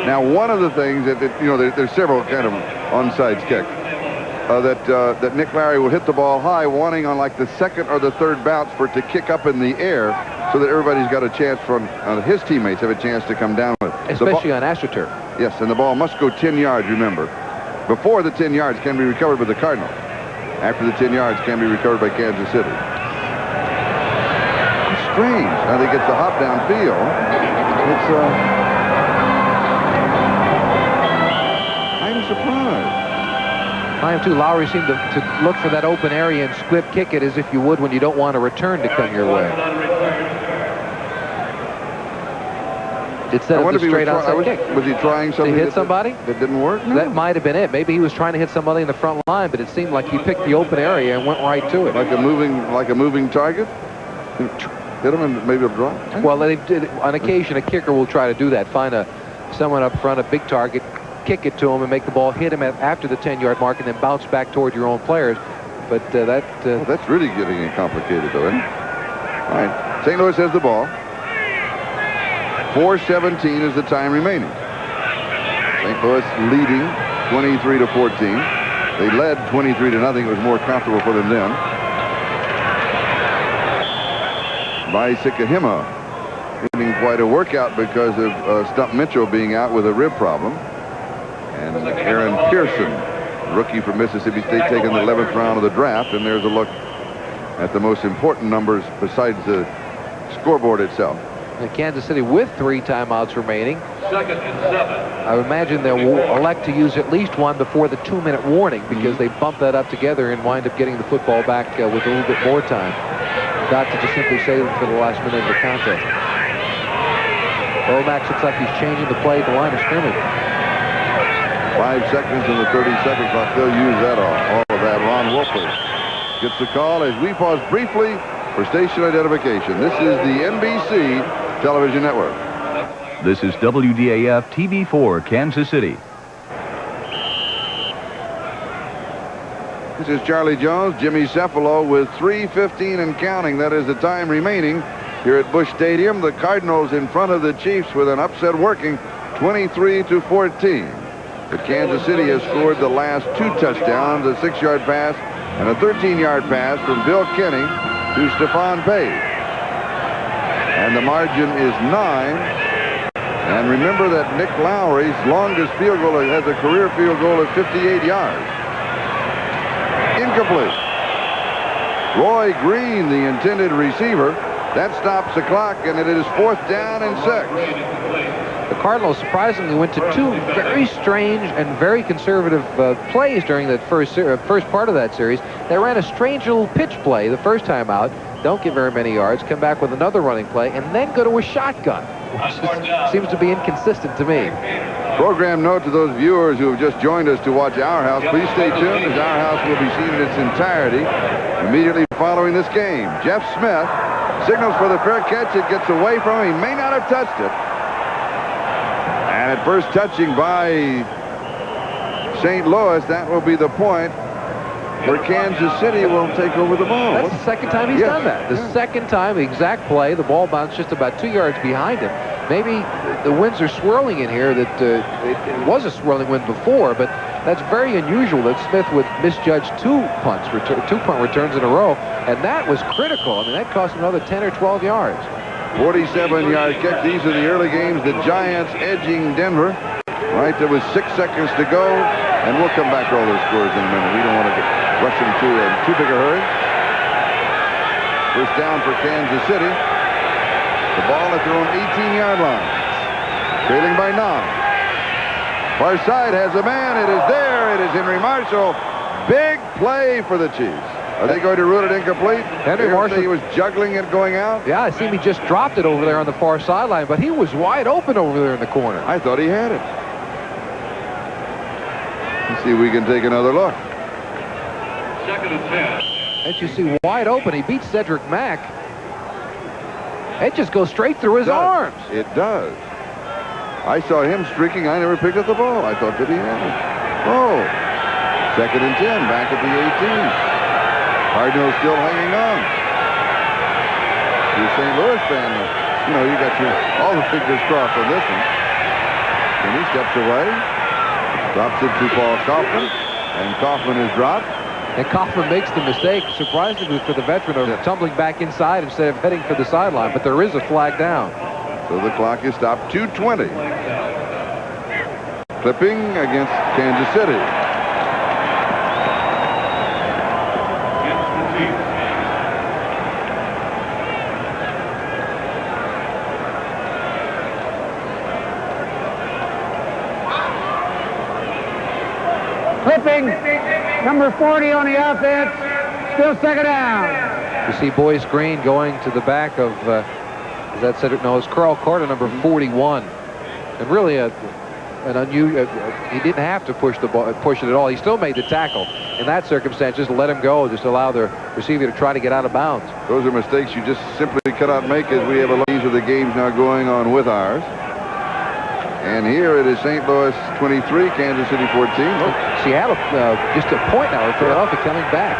Now, one of the things that there's several kind of onside kicks that Nick Lowry will hit the ball high, wanting on like the 2nd or the 3rd bounce for it to kick up in the air, so that everybody's got a chance his teammates have a chance to come down with it. Especially on AstroTurf. Yes, and the ball must go 10 yards. Remember, before the 10 yards can be recovered by the Cardinals. After the 10 yards can be recovered by Kansas City. It's strange. Now they get the hop downfield. I'm surprised. I am too. Lowry seemed to look for that open area and split kick it as if you would when you don't want a return to come your way. Instead of the straight outside kick. Was he trying something to hit somebody? That didn't work? No. That might have been it. Maybe he was trying to hit somebody in the front line, but it seemed like he picked the open area and went right to it. Like a moving target? Hit him and maybe a drop? Well, on occasion, a kicker will try to do that. Find someone up front, a big target, kick it to him and make the ball hit him after the 10-yard mark and then bounce back toward your own players. But that's really getting it complicated, though, isn't it? All right. St. Louis has the ball. 4:17 is the time remaining. St. Louis leading 23-14. They led 23-0. It was more comfortable for them then. By Sikahima getting quite a workout because of Stump Mitchell being out with a rib problem. And Aaron Pearson, rookie from Mississippi State, taking the 11th round of the draft. And there's a look at the most important numbers besides the scoreboard itself. And Kansas City with 3 timeouts remaining. 2nd and 7. I would imagine they'll elect to use at least one before the 2-minute warning, because they bump that up together and wind up getting the football back with a little bit more time. Not to just simply save them for the last minute of the contest. Lomax looks like he's changing the play at the line of scrimmage. 5 seconds in the 30-second clock. They'll use that all of that. Ron Wolfley gets the call as we pause briefly for station identification. This is the NBC Television Network. This is WDAF TV4 Kansas City. This is Charlie Jones, Jimmy Cephalo with 3:15 and counting. That is the time remaining here at Busch Stadium. The Cardinals in front of the Chiefs with an upset working 23-14. But Kansas City has scored the last 2 touchdowns, a 6-yard pass and a 13-yard pass from Bill Kenny to Stephon Page. And the margin is 9. And remember that Nick Lowry's longest field goal has a career field goal of 58 yards. Incomplete. Roy Green, the intended receiver. That stops the clock, and it is 4th down and 6. The Cardinals surprisingly went to 2 very strange and very conservative plays during that first part of that series. They ran a strange little pitch play the first time out, don't get very many yards, come back with another running play, and then go to a shotgun, which seems to be inconsistent to me. Program note to those viewers who have just joined us to watch Our House. Please stay tuned, as Our House will be seen in its entirety immediately following this game. Jeff Smith signals for the fair catch. It gets away from him. He may not have touched it. And at first touching by St. Louis, that will be the point where Kansas City will take over the ball. That's the second time he's done that. The second time, the exact play, the ball bounced just about 2 yards behind him. Maybe the winds are swirling in here. That it was a swirling wind before, but that's very unusual that Smith would misjudge 2 punt returns in a row, and that was critical. I mean, that cost him another 10 or 12 yards. 47-yard kick. These are the early games. The Giants edging Denver. Right, there was 6 seconds to go, and we'll come back to all those scores in a minute. We don't want to rush them to too big a hurry. First down for Kansas City. The ball at their own 18-yard line. Trailing by 9. Far side has a man. It is there. It is Henry Marshall. Big play for the Chiefs. Are they going to rule it incomplete? Henry Marshall. He was juggling it going out. Yeah, I see he just dropped it over there on the far sideline, but he was wide open over there in the corner. I thought he had it. Let's see if we can take another look. 2nd and 10. As you see, wide open. He beats Cedric Mack. It just goes straight through his arms. It does. I saw him streaking. I never picked up the ball. I thought that he had it. Oh. 2nd and 10, back at the 18. Cardinals still hanging on. You're a St. Louis fan, you know, you got all the fingers crossed on this one. And he steps away, drops it to Paul Kaufman, and Kaufman is dropped. And Kaufman makes the mistake, surprisingly for the veteran, of tumbling back inside instead of heading for the sideline, but there is a flag down. So the clock is stopped. 2:20. Clipping against Kansas City. Clipping, number 40 on the offense, still 2nd down. You see Boyce Green going to the back of, is that Cedric? No, it's Carl Carter, number 41. And really an unusual, he didn't have to push the ball, push it at all. He still made the tackle. In that circumstance, just let him go, just allow the receiver to try to get out of bounds. Those are mistakes you just simply cannot make, as we have a these are the games now going on with ours. And here it is St. Louis 23, Kansas City 14. Oh. Seattle just a point now. Philadelphia coming back.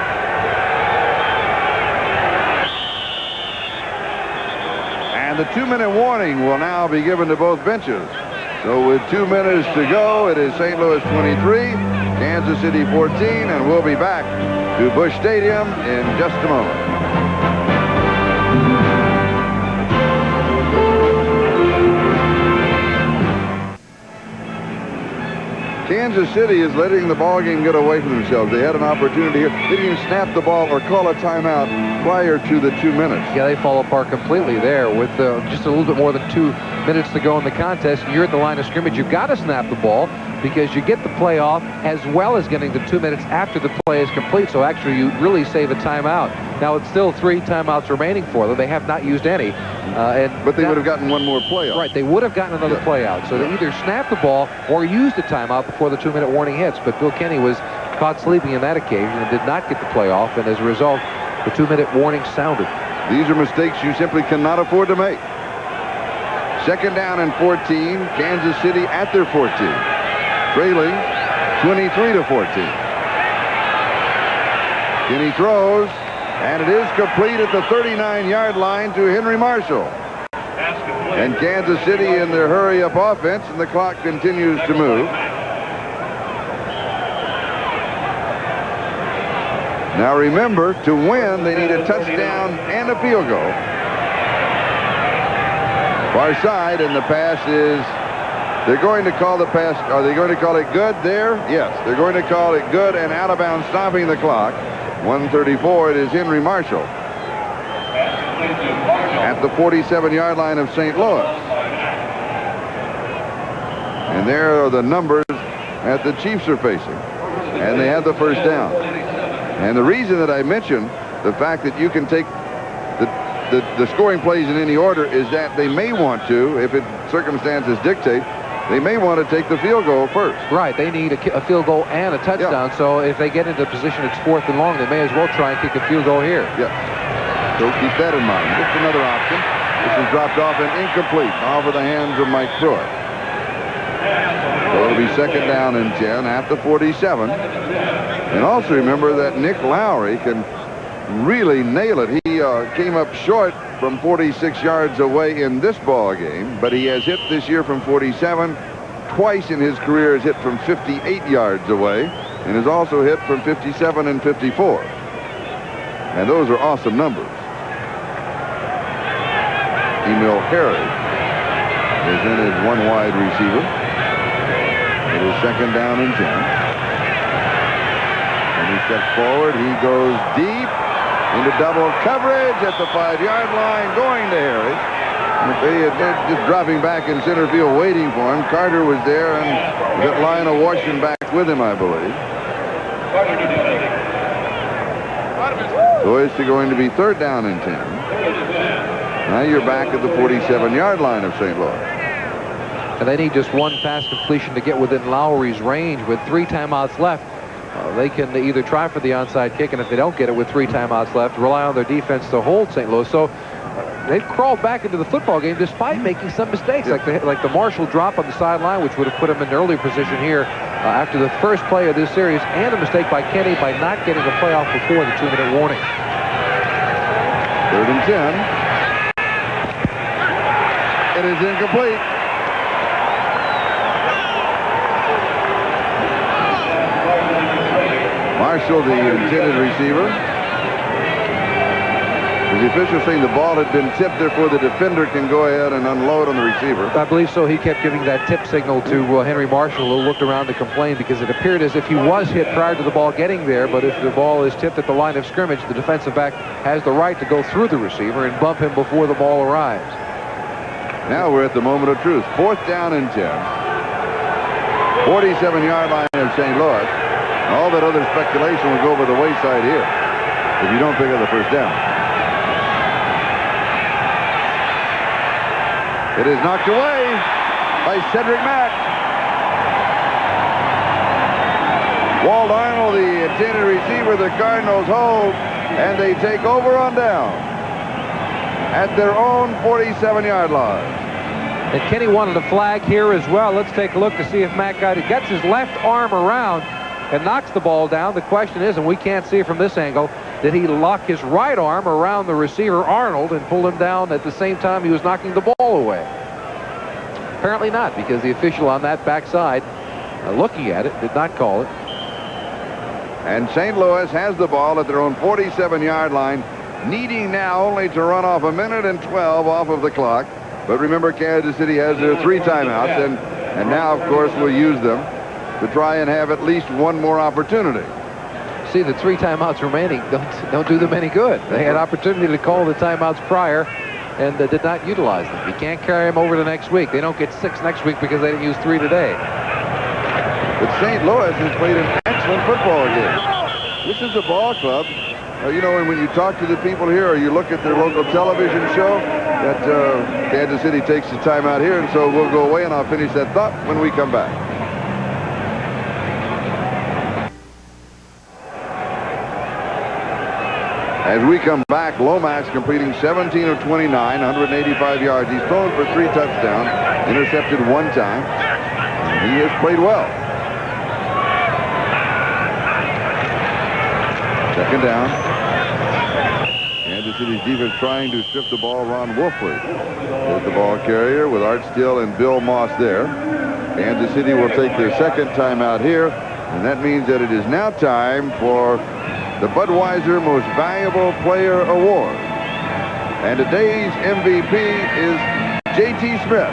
And the 2-minute warning will now be given to both benches. So with 2 minutes to go, it is St. Louis 23, Kansas City 14, and we'll be back to Busch Stadium in just a moment. Kansas City is letting the ball game get away from themselves. They had an opportunity here. They didn't even snap the ball or call a timeout prior to the 2 minutes. Yeah, they fall apart completely there with just a little bit more than 2 minutes to go in the contest. You're at the line of scrimmage. You've got to snap the ball because you get the play off as well as getting the 2 minutes after the play is complete. So actually, you really save a timeout. Now, it's still 3 timeouts remaining for them. They have not used any. But they would have gotten one more play out. Right, they would have gotten another play out. So they either snapped the ball or used a timeout before the 2-minute warning hits. But Bill Kenny was caught sleeping in that occasion and did not get the play off. And as a result, the 2-minute warning sounded. These are mistakes you simply cannot afford to make. Second down and 14. Kansas City at their 14. Trailing 23-14. Kenny throws. And it is complete at the 39-yard line to Henry Marshall. And Kansas City in their hurry-up offense, and the clock continues to move. Now remember, to win, they need a touchdown and a field goal. Far side, and the pass is, they're going to call the pass, are they going to call it good there? Yes, they're going to call it good and out of bounds, stopping the clock. 1:34, it is Henry Marshall at the 47-yard line of St. Louis. And there are the numbers that the Chiefs are facing. And they have the first down. And the reason that I mentioned the fact that you can take the scoring plays in any order is that they may want to, if circumstances dictate, they may want to take the field goal first. Right, they need a field goal and a touchdown. Yeah. So if they get into a position it's 4th and long, they may as well try and kick a field goal here. Yeah. So keep that in mind. Just another option. This is dropped off and incomplete off of the hands of Mike Pruitt. So it'll be second down and 10 at the 47. And also remember that Nick Lowry can really nail it. He came up short from 46 yards away in this ball game, but he has hit this year from 47. Twice in his career has hit from 58 yards away, and has also hit from 57 and 54. And those are awesome numbers. Emil Harry is in as one wide receiver. It is second down and 10. And he steps forward. He goes deep into double coverage at the 5-yard line, going to Harry. They had just dropping back in center field, waiting for him. Carter was there, and that Lionel Washington back with him, I believe. So it's going to be third down and 10. Now you're back at the 47-yard line of St. Louis. And they need just one pass completion to get within Lowry's range. With 3 timeouts left, they can either try for the onside kick, and if they don't get it with 3 timeouts left, rely on their defense to hold St. Louis. So they've crawled back into the football game despite making some mistakes, like the Marshall drop on the sideline, which would have put him in an early position here after the first play of this series, and a mistake by Kenny by not getting a playoff before the 2-minute warning. Third and 10. It is incomplete. Marshall, the intended receiver. The official saying the ball had been tipped, therefore the defender can go ahead and unload on the receiver. I believe so. He kept giving that tip signal to Henry Marshall, who looked around to complain because it appeared as if he was hit prior to the ball getting there, but if the ball is tipped at the line of scrimmage, the defensive back has the right to go through the receiver and bump him before the ball arrives. Now we're at the moment of truth. 4th down and 10. 47-yard line of St. Louis. All that other speculation will go over the wayside here if you don't pick up the first down. It is knocked away by Cedric Mack. Walt Arnold, the intended receiver, the Cardinals hold, and they take over on down at their own 47-yard line. And Kenny wanted a flag here as well. Let's take a look to see if Mack gets his left arm around and knocks the ball down. The question is, and we can't see it from this angle, did he lock his right arm around the receiver, Arnold, and pull him down at the same time he was knocking the ball away? Apparently not, because the official on that backside, looking at it, did not call it. And St. Louis has the ball at their own 47-yard line, needing now only to run off 1:12 off of the clock. But remember, Kansas City has their 3 timeouts, and now, of course, will use them to try and have at least one more opportunity. See, the 3 timeouts remaining don't do them any good. They had opportunity to call the timeouts prior and did not utilize them. You can't carry them over to next week. They don't get 6 next week because they didn't use 3 today. But St. Louis has played an excellent football game. This is a ball club. You know, and when you talk to the people here or you look at their local television show, that Kansas City takes the timeout here, and so we'll go away, and I'll finish that thought when we come back. As we come back, Lomax completing 17 of 29, 185 yards. He's thrown for 3 touchdowns, intercepted 1 time. He has played well. Second down. Kansas City's defense trying to strip the ball. Ron Wolfley is the ball carrier with Art Still and Bill Moss there. Kansas City will take their second timeout here, and that means that it is now time for the Budweiser Most Valuable Player Award. And today's MVP is J.T. Smith.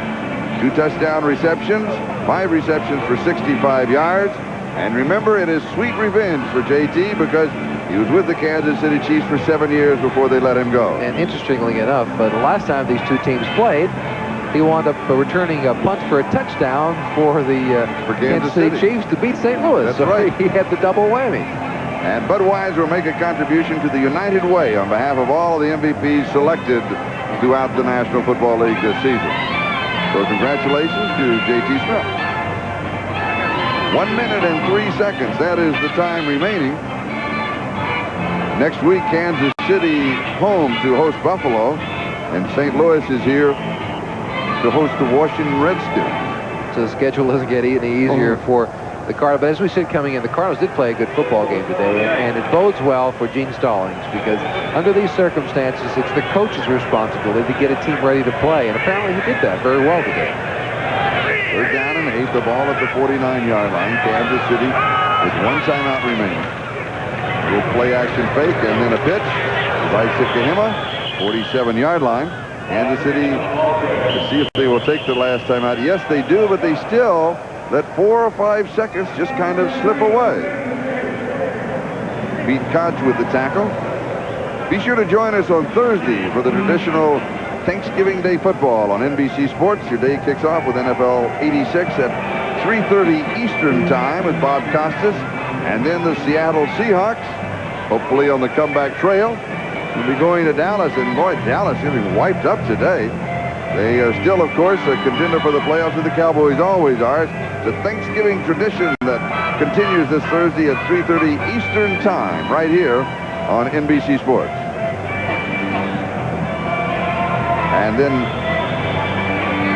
2 touchdown receptions, 5 receptions for 65 yards. And remember, it is sweet revenge for J.T. because he was with the Kansas City Chiefs for 7 years before they let him go. And interestingly enough, the last time these 2 teams played, he wound up returning a punt for a touchdown for the Kansas City Chiefs to beat St. Louis. That's so right. He had the double whammy. And Budweiser will make a contribution to the United Way on behalf of all of the MVPs selected throughout the National Football League this season. So congratulations to J.T. Smith. 1 minute and 3 seconds. That is the time remaining. Next week, Kansas City home to host Buffalo, and St. Louis is here to host the Washington Redskins. So the schedule doesn't get any easier for the Cardinals. But as we said coming in, the Cardinals did play a good football game today, and it bodes well for Gene Stallings because under these circumstances, it's the coach's responsibility to get a team ready to play, and apparently he did that very well today. 3rd down and 8, the ball at the 49-yard line. Kansas City with 1 timeout remaining. A little play action fake and then a pitch by Sikahema, 47-yard line. Kansas City to see if they will take the last timeout. Yes, they do, but they still let 4 or 5 seconds just kind of slip away. Pete Koch with the tackle. Be sure to join us on Thursday for the traditional Thanksgiving Day football on NBC Sports. Your day kicks off with NFL 86 at 3:30 Eastern Time with Bob Costas. And then the Seattle Seahawks, hopefully on the comeback trail, will be going to Dallas. And boy, Dallas getting wiped up today. They are still, of course, a contender for the playoffs, as the Cowboys always are. It's a Thanksgiving tradition that continues this Thursday at 3:30 Eastern Time right here on NBC Sports. And then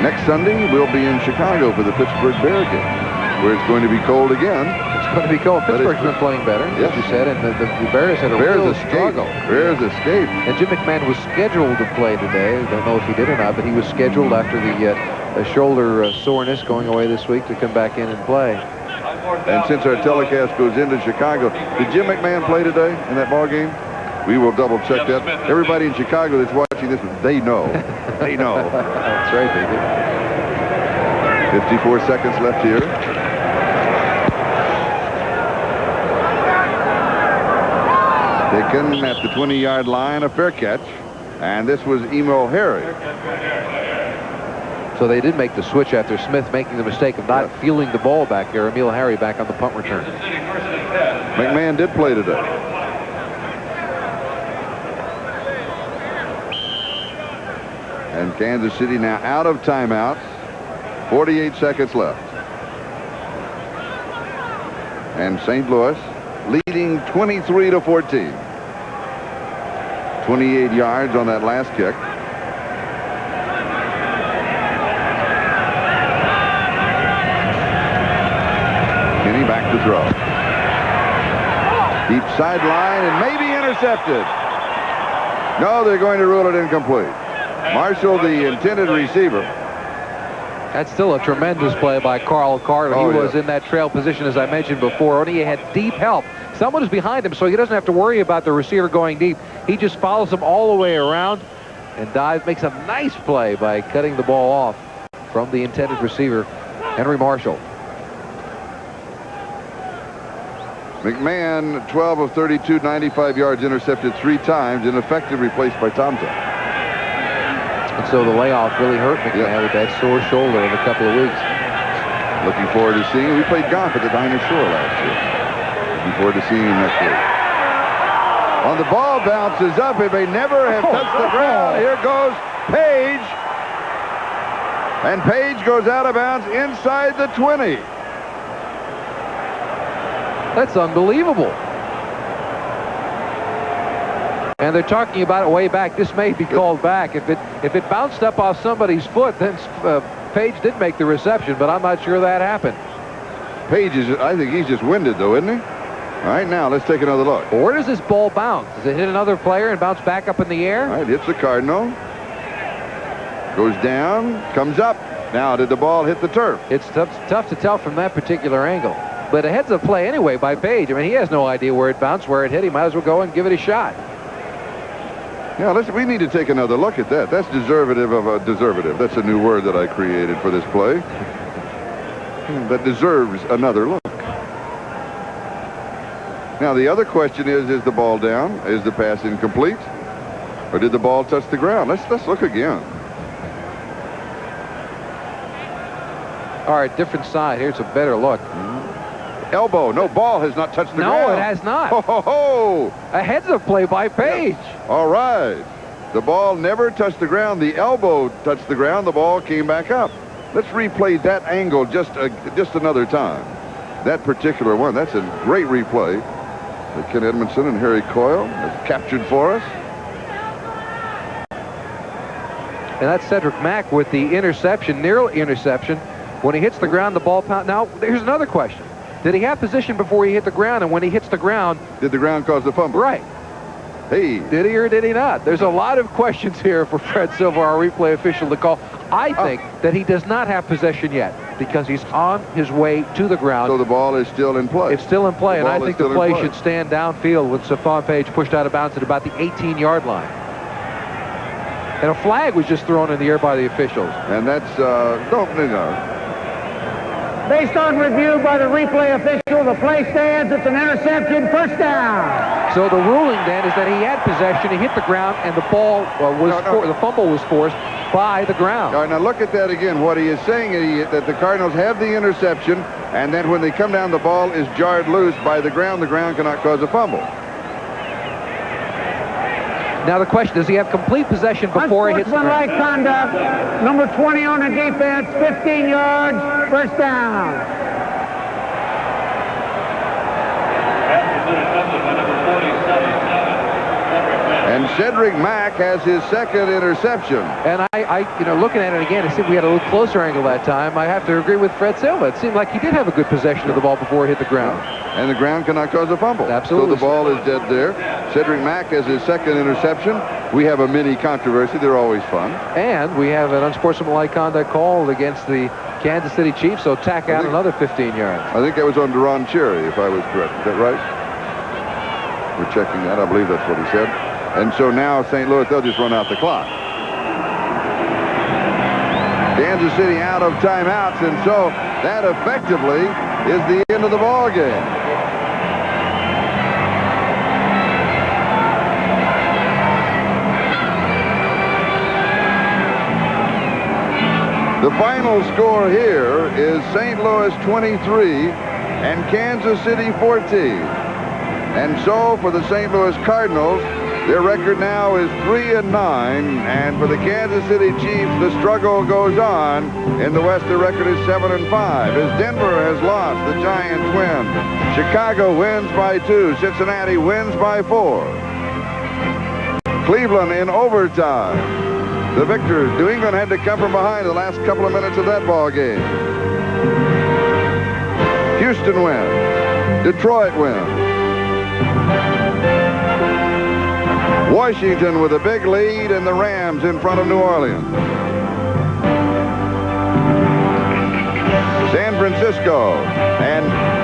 next Sunday, we'll be in Chicago for the Pittsburgh Bear game, where it's going to be cold again. It's going to be cold. Pittsburgh's been playing better, yes, as you said, and the Bears had a real struggle. Bears escaped. And Jim McMahon was scheduled to play today. I don't know if he did or not, but he was scheduled after the shoulder soreness going away this week to come back in and play. And since our telecast goes into Chicago, did Jim McMahon play today in that ball game? We will double check that. Everybody in Chicago that's watching this, they know. They know. That's right, they do. 54 seconds left here. Taken at the 20-yard line, a fair catch. And this was Emil Harry. So they did make the switch after Smith making the mistake of not fielding the ball back there. Emil Harry back on the punt return. McMahon did play today. And Kansas City now out of timeouts. 48 seconds left. And St. Louis leading 23-14. 28 yards on that last kick. Kenny back to throw. Deep sideline and maybe intercepted. No, they're going to rule it incomplete. Marshall, the intended receiver, That's still a tremendous play by Carl Carter. Oh, he was yeah. in that trail position, as I mentioned before. Only he had deep help. Someone is behind him, so he doesn't have to worry about the receiver going deep. He just follows him all the way around and dives, makes a nice play by cutting the ball off from the intended receiver, Henry Marshall. McMahon, 12 of 32, 95 yards, intercepted 3 times, ineffective, replaced by Tom. And so the layoff really hurt McMahon with that sore shoulder in a couple of weeks. Looking forward to seeing him. We played golf at the Diners Shore last year. Looking forward to seeing him next week. On the ball, bounces up. It may never have touched the ground. Here goes Page. And Page goes out of bounds inside the 20. That's unbelievable. And they're talking about it way back. This may be called back. If it bounced up off somebody's foot, then Page did make the reception, but I'm not sure that happened. Page is, I think he's just winded, though, isn't he? All right, now let's take another look. Well, where does this ball bounce? Does it hit another player and bounce back up in the air? All right, hits the Cardinal. Goes down, comes up. Now, did the ball hit the turf? It's tough to tell from that particular angle. But a heads-up play anyway by Page. I mean, he has no idea where it bounced, where it hit. He might as well go and give it a shot. Yeah, we need to take another look at that. That's deservative of a deservative. That's a new word that I created for this play. That deserves another look. Now, the other question is the ball down? Is the pass incomplete? Or did the ball touch the ground? Let's look again. All right, different side. Here's a better look. Elbow. No, ball has not touched the ground. No, it has not. Ho, ho, ho. A heads-up play by Page. Yeah. All right. The ball never touched the ground. The elbow touched the ground. The ball came back up. Let's replay that angle just another time. That particular one. That's a great replay that Ken Edmondson and Harry Coyle have captured for us. And that's Cedric Mack with the interception, near interception. When he hits the ground, the ball pound. Now, here's another question. Did he have position before he hit the ground? And when he hits the ground... Did the ground cause the fumble? Right. Hey. Did he or did he not? There's a lot of questions here for Fred Silva, our replay official, to call. I think that he does not have possession yet because he's on his way to the ground. So the ball is still in play. It's still in play, and I think the play should should stand downfield with Stephon Page pushed out of bounds at about the 18-yard line. And a flag was just thrown in the air by the officials. And that's, Based on review by the replay official, the play stands. It's an interception, first down. So the ruling then is that he had possession, he hit the ground, and the ball the fumble was forced by the ground. All right, now look at that again. What he is saying is that the Cardinals have the interception, and then when they come down, the ball is jarred loose by the ground. The ground cannot cause a fumble. Now the question, does he have complete possession before he hits the ground? Unsportsmanlike conduct. Number 20 on the defense, 15 yards, first down. And Cedric Mack has his second interception. And looking at it again, it seemed we had a little closer angle that time. I have to agree with Fred Silva. It seemed like he did have a good possession of the ball before it hit the ground. And the ground cannot cause a fumble. Absolutely. So the ball is dead there. Cedric Mack has his second interception. We have a mini controversy. They're always fun. And we have an unsportsmanlike conduct called against the Kansas City Chiefs, so tack out another 15 yards. I think that was on Deron Cherry, if I was correct. Is that right? We're checking that. I believe that's what he said. And so now St. Louis, they'll just run out the clock. Kansas City out of timeouts, and so that effectively is the end of the ball game. The final score here is St. Louis 23 and Kansas City 14. And so for the St. Louis Cardinals, their record now is 3-9, and for the Kansas City Chiefs, the struggle goes on. In the West, their record is 7-5. As Denver has lost, the Giants win. Chicago wins by 2. Cincinnati wins by 4. Cleveland in overtime. The victors. New England had to come from behind the last couple of minutes of that ball game. Houston wins. Detroit wins. Washington with a big lead, and the Rams in front of New Orleans. Francisco. And